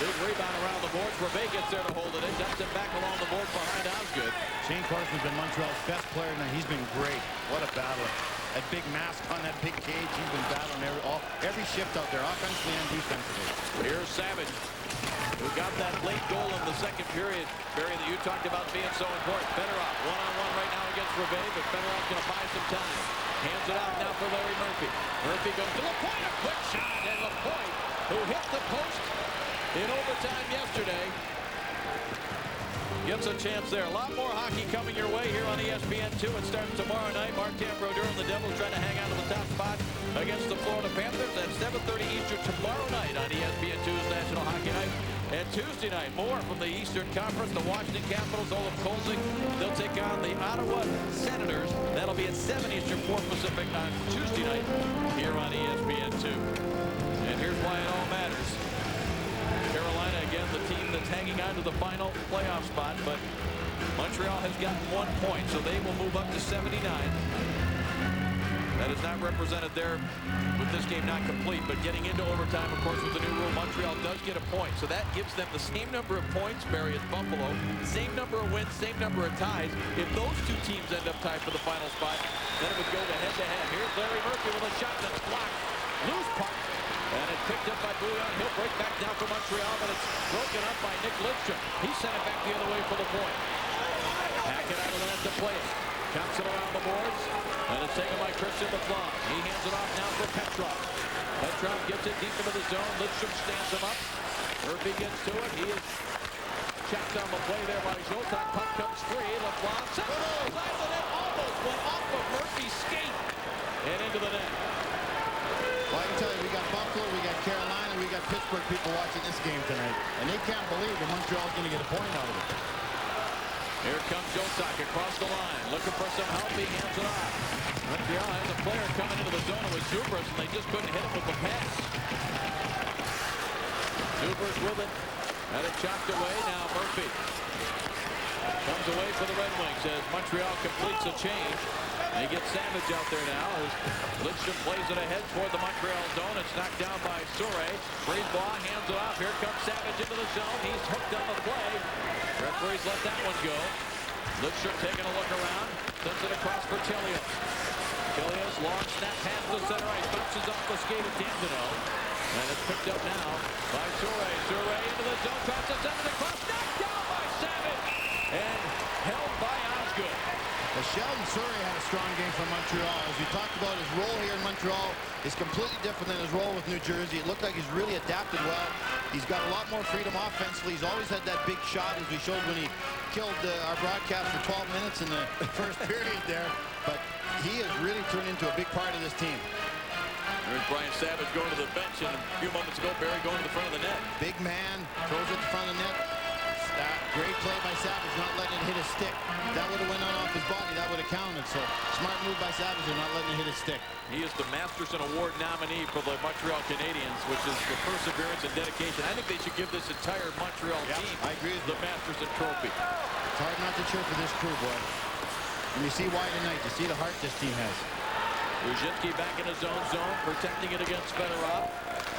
Big rebound around the boards. Brevet gets there to hold it in. Dumps it back along the board behind Osgood. Shane Carson's been Montreal's best player, and he's been great. What a battle. That big mask on that big cage. He's been battling every shift out there, offensively and defensively. Here's Savage, who got that late goal in the second period, Barry, that you talked about being so important. Fedorov one-on-one right now against Brevet, but Fedorov's going to buy some time. Hands it out now for Larry Murphy. Murphy goes to LaPointe, a quick shot, and LaPointe, who hit the post in overtime yesterday, gets a chance there. A lot more hockey coming your way here on ESPN2. It starts tomorrow night. Martin Brodeur and the Devils trying to hang on to the top spot against the Florida Panthers at 7:30 Eastern tomorrow night on ESPN2's National Hockey Night. And Tuesday night, more from the Eastern Conference. The Washington Capitals, Olaf Kolzig, they'll take on the Ottawa Senators. That'll be at 7 Eastern, 4 Pacific on Tuesday night here on ESPN2. And here's why it all matters. Carolina, again, the team that's hanging on to the final playoff spot, but Montreal has gotten 1 point, so they will move up to 79. That is not represented there with this game not complete, but getting into overtime, of course, with the new rule, Montreal does get a point, so that gives them the same number of points, Barry, as Buffalo, same number of wins, same number of ties. If those 2 teams end up tied for the final spot, then it would go to head-to-head. Here's Larry Murphy with a shot that's blocked. Loose puck. And it's picked up by Bouillon. He'll break back down for Montreal, but it's broken up by Nick Lidstrom. He sent it back the other way for the point. Hackett out of the net to play it. Counts it around the boards. And it's taken by Christian LeBlanc. He hands it off now for Petrov. Petrov gets it deep into the zone. Lidstrom stands him up. Murphy gets to it. He is checked on the play there by Jotak. Puck comes free. LeBlanc side of the net. Almost went off of Murphy's skate and into the net. Well, I can tell you, we got Buffalo, we got Carolina, we got Pittsburgh people watching this game tonight. And they can't believe that Montreal's going to get a point out of it. Here comes Jotak across the line, looking for some help. He hands it off. Montreal has a player coming into the zone with Zubras, and they just couldn't hit him with the pass. Zubras with it, had it chopped away. Now Murphy comes away for the Red Wings as Montreal completes a change. They get Savage out there now as Lidstrom plays it ahead toward the Montreal zone. It's knocked down by Soure. Brisebois hands it off. Here comes Savage into the zone. He's hooked on the play. Referees let that one go. Lidstrom taking a look around. Sends it across for Chelios. Chelios, long snap pass to center ice. Bounces off the skate of D'Angelo. And it's picked up now by Soure. Soure into the zone. Toss it across. Knocked down by Savage. And held by Osgood. Sheldon Surrey had a strong game for Montreal. As we talked about, his role here in Montreal is completely different than his role with New Jersey. It looked like he's really adapted well. He's got a lot more freedom offensively. He's always had that big shot, as we showed when he killed our broadcast for 12 minutes in the first period there. But he has really turned into a big part of this team. There's Brian Savage going to the bench, and a few moments ago, Barry going to the front of the net. Big man, throws it to front of the net. Great play by Savage, not letting it hit his stick. That would have went on off his body. That would have counted. So smart move by Savage and not letting it hit his stick. He is the Masterson Award nominee for the Montreal Canadiens, which is the perseverance and dedication. I think they should give this entire Montreal team I agree with the Masterson Trophy. It's hard not to cheer for this crew, boy. And you see why tonight. You see the heart this team has. Brzezinski back in his own zone, protecting it against Fedorov.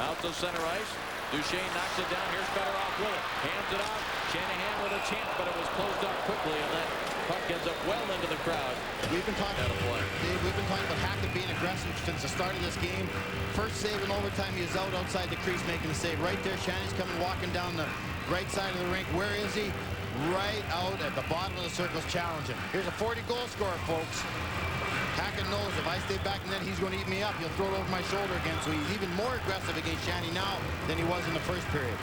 Out to center ice. Duchesne knocks it down. Here's Fedorov with it. Hands it off. Shanahan with a chance, but it was closed up quickly, and that puck ends up well into the crowd. We've been talking about Hackett being aggressive since the start of this game. First save in overtime, he is outside the crease making the save. Right there, Shanahan's coming walking down the right side of the rink. Where is he? Right out at the bottom of the circles, challenging. Here's a 40-goal scorer, folks. Hackett knows if I stay back and then he's going to eat me up. He'll throw it over my shoulder again. So he's even more aggressive against Shanny now than he was in the first period.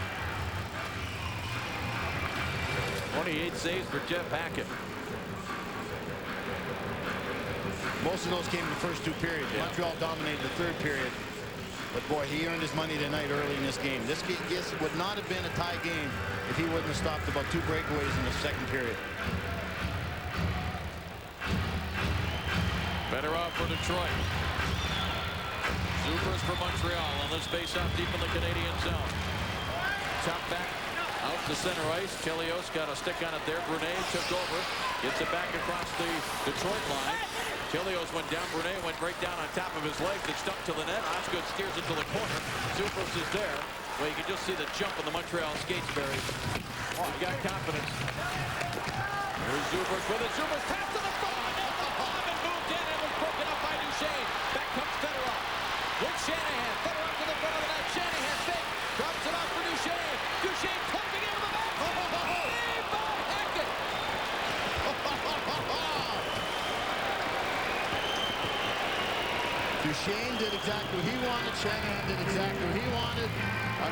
28 saves for Jeff Hackett. Most of those came in the first two periods. Yeah. Montreal dominated the third period. But boy, he earned his money tonight early in this game. This would not have been a tie game if he wouldn't have stopped about 2 breakaways in the second period. Fedorov for Detroit. Zubers for Montreal on this face-off deep in the Canadian zone. Top back out to center ice. Chelios got a stick on it there. Brunet took over. Gets it back across the Detroit line. Chelios went down. Brunet went right down on top of his leg. It stuck to the net. Osgood steers it to the corner. Zubers is there. Well, you can just see the jump in the Montreal skates, Barry. Oh, he got confidence. Here's Zubers with it. Zubers taps to the front. Back comes Fedorov with Shanahan. Fedorov to the front of the net. Shanahan fake. Drops it off for Duchesne. Duchesne pumping into the back. Save by Hackett. Duchesne did exactly what he wanted. Shanahan did exactly what he wanted.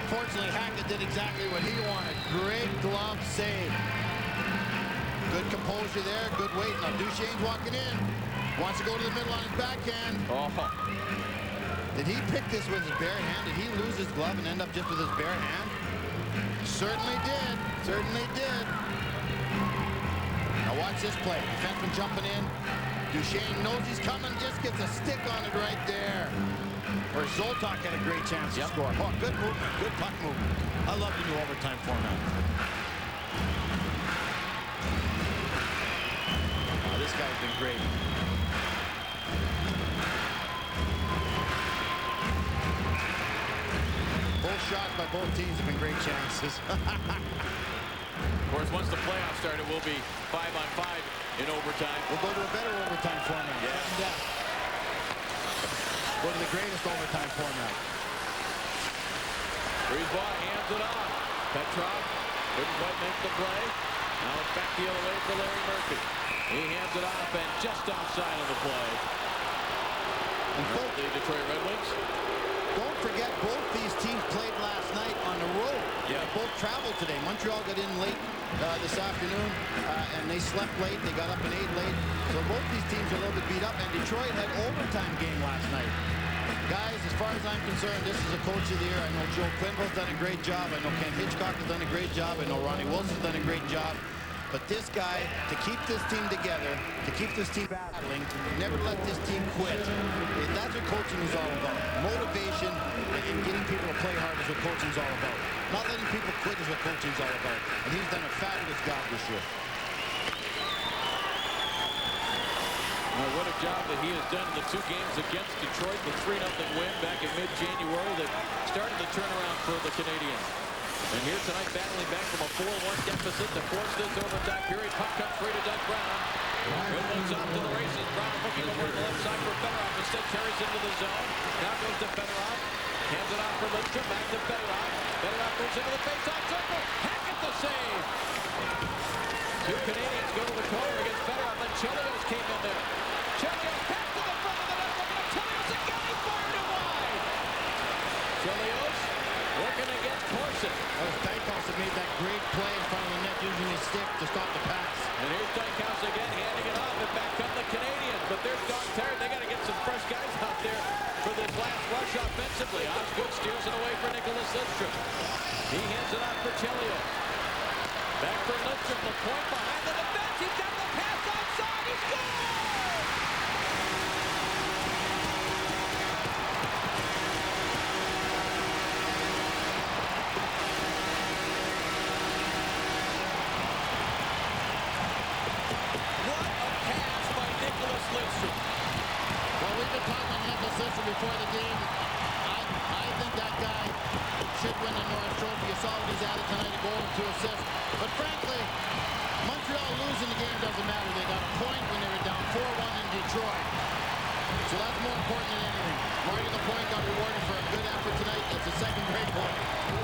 Unfortunately, Hackett did exactly what he wanted. Great glove save. Good composure there. Good weight. Now Duchesne's walking in. Wants to go to the middle on his backhand. Oh. Did he pick this with his bare hand? Did he lose his glove and end up just with his bare hand? Certainly did. Certainly did. Now watch this play. Defenseman jumping in. Duchesne knows he's coming. Just gets a stick on it right there. Where Zoltak had a great chance to score. Oh, good movement. Good puck movement. I love the new overtime format. Oh, this guy's been great. Both shots by both teams have been great chances. Of course, once the playoffs start, it will be 5-on-5 in overtime. We'll go to a better overtime format. Yeah. Go to the greatest overtime format. Brisebois hands it off. Petrov couldn't quite make the play. Now it's back the other way for Larry Murphy. He hands it off and just outside of the play. And the Detroit Red Wings. Don't forget, both these teams played last night on the road. Yeah. They both traveled today. Montreal got in late this afternoon, and they slept late. They got up and ate late. So both these teams are a little bit beat up, and Detroit had overtime game last night. Guys, as far as I'm concerned, this is a coach of the year. I know Joe Quenneville's done a great job. I know Ken Hitchcock has done a great job. I know Ronnie Wilson's done a great job. But this guy, to keep this team together, to keep this team battling, never let this team quit. That's what coaching is all about. Motivation and getting people to play hard is what coaching is all about. Not letting people quit is what coaching is all about. And he's done a fabulous job this year. Well, what a job that he has done in the 2 games against Detroit. The 3-0 win back in mid-January that started the turnaround for the Canadiens. And here tonight, battling back from a 4-1 deficit to force this overtime period. Puck comes free to Doug Brown. Red Wings off to the races. Brown looking over to the left side for Fedorov. Instead carries into the zone. Now goes to Fedorov. Hands it off for Lindstrom. Back to Fedorov. Fedorov moves into the face-off circle. Hackett the save. 2 Canadians go to the corner against Fedorov. Then Chelios came in play in front of the net using his stick to stop the pass. And here's Dykhouse again, handing it off, and back come the Canadiens. But there's Don Terry. They got to get some fresh guys out there for this last rush offensively. Osgood steers it away for Nicholas Lidstrom. He hands it off for Chelio. Back for Lidstrom. The point behind the defense. He's got the pass outside. He scores! What a pass by Nicholas Lidstrom. Well, we've been talking about Nicholas Lidstrom before the game. I think that guy should win the Norris Trophy. You saw what he's added tonight, a goal and 2 assists. But frankly, Montreal losing the game doesn't matter. They got a point when they were down 4-1 in Detroit. So that's more important than anything. Marty Lapointe got rewarded for a good effort tonight. It's a second great point.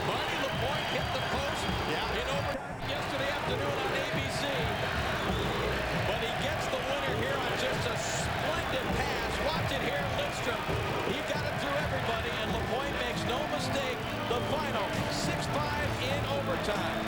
Marty Lapointe hit the post in overtime yesterday afternoon on ABC. But he gets the winner here on just a splendid pass. Watch it here, Lidstrom. He got it through everybody, and Lapointe makes no mistake. The final 6-5 in overtime.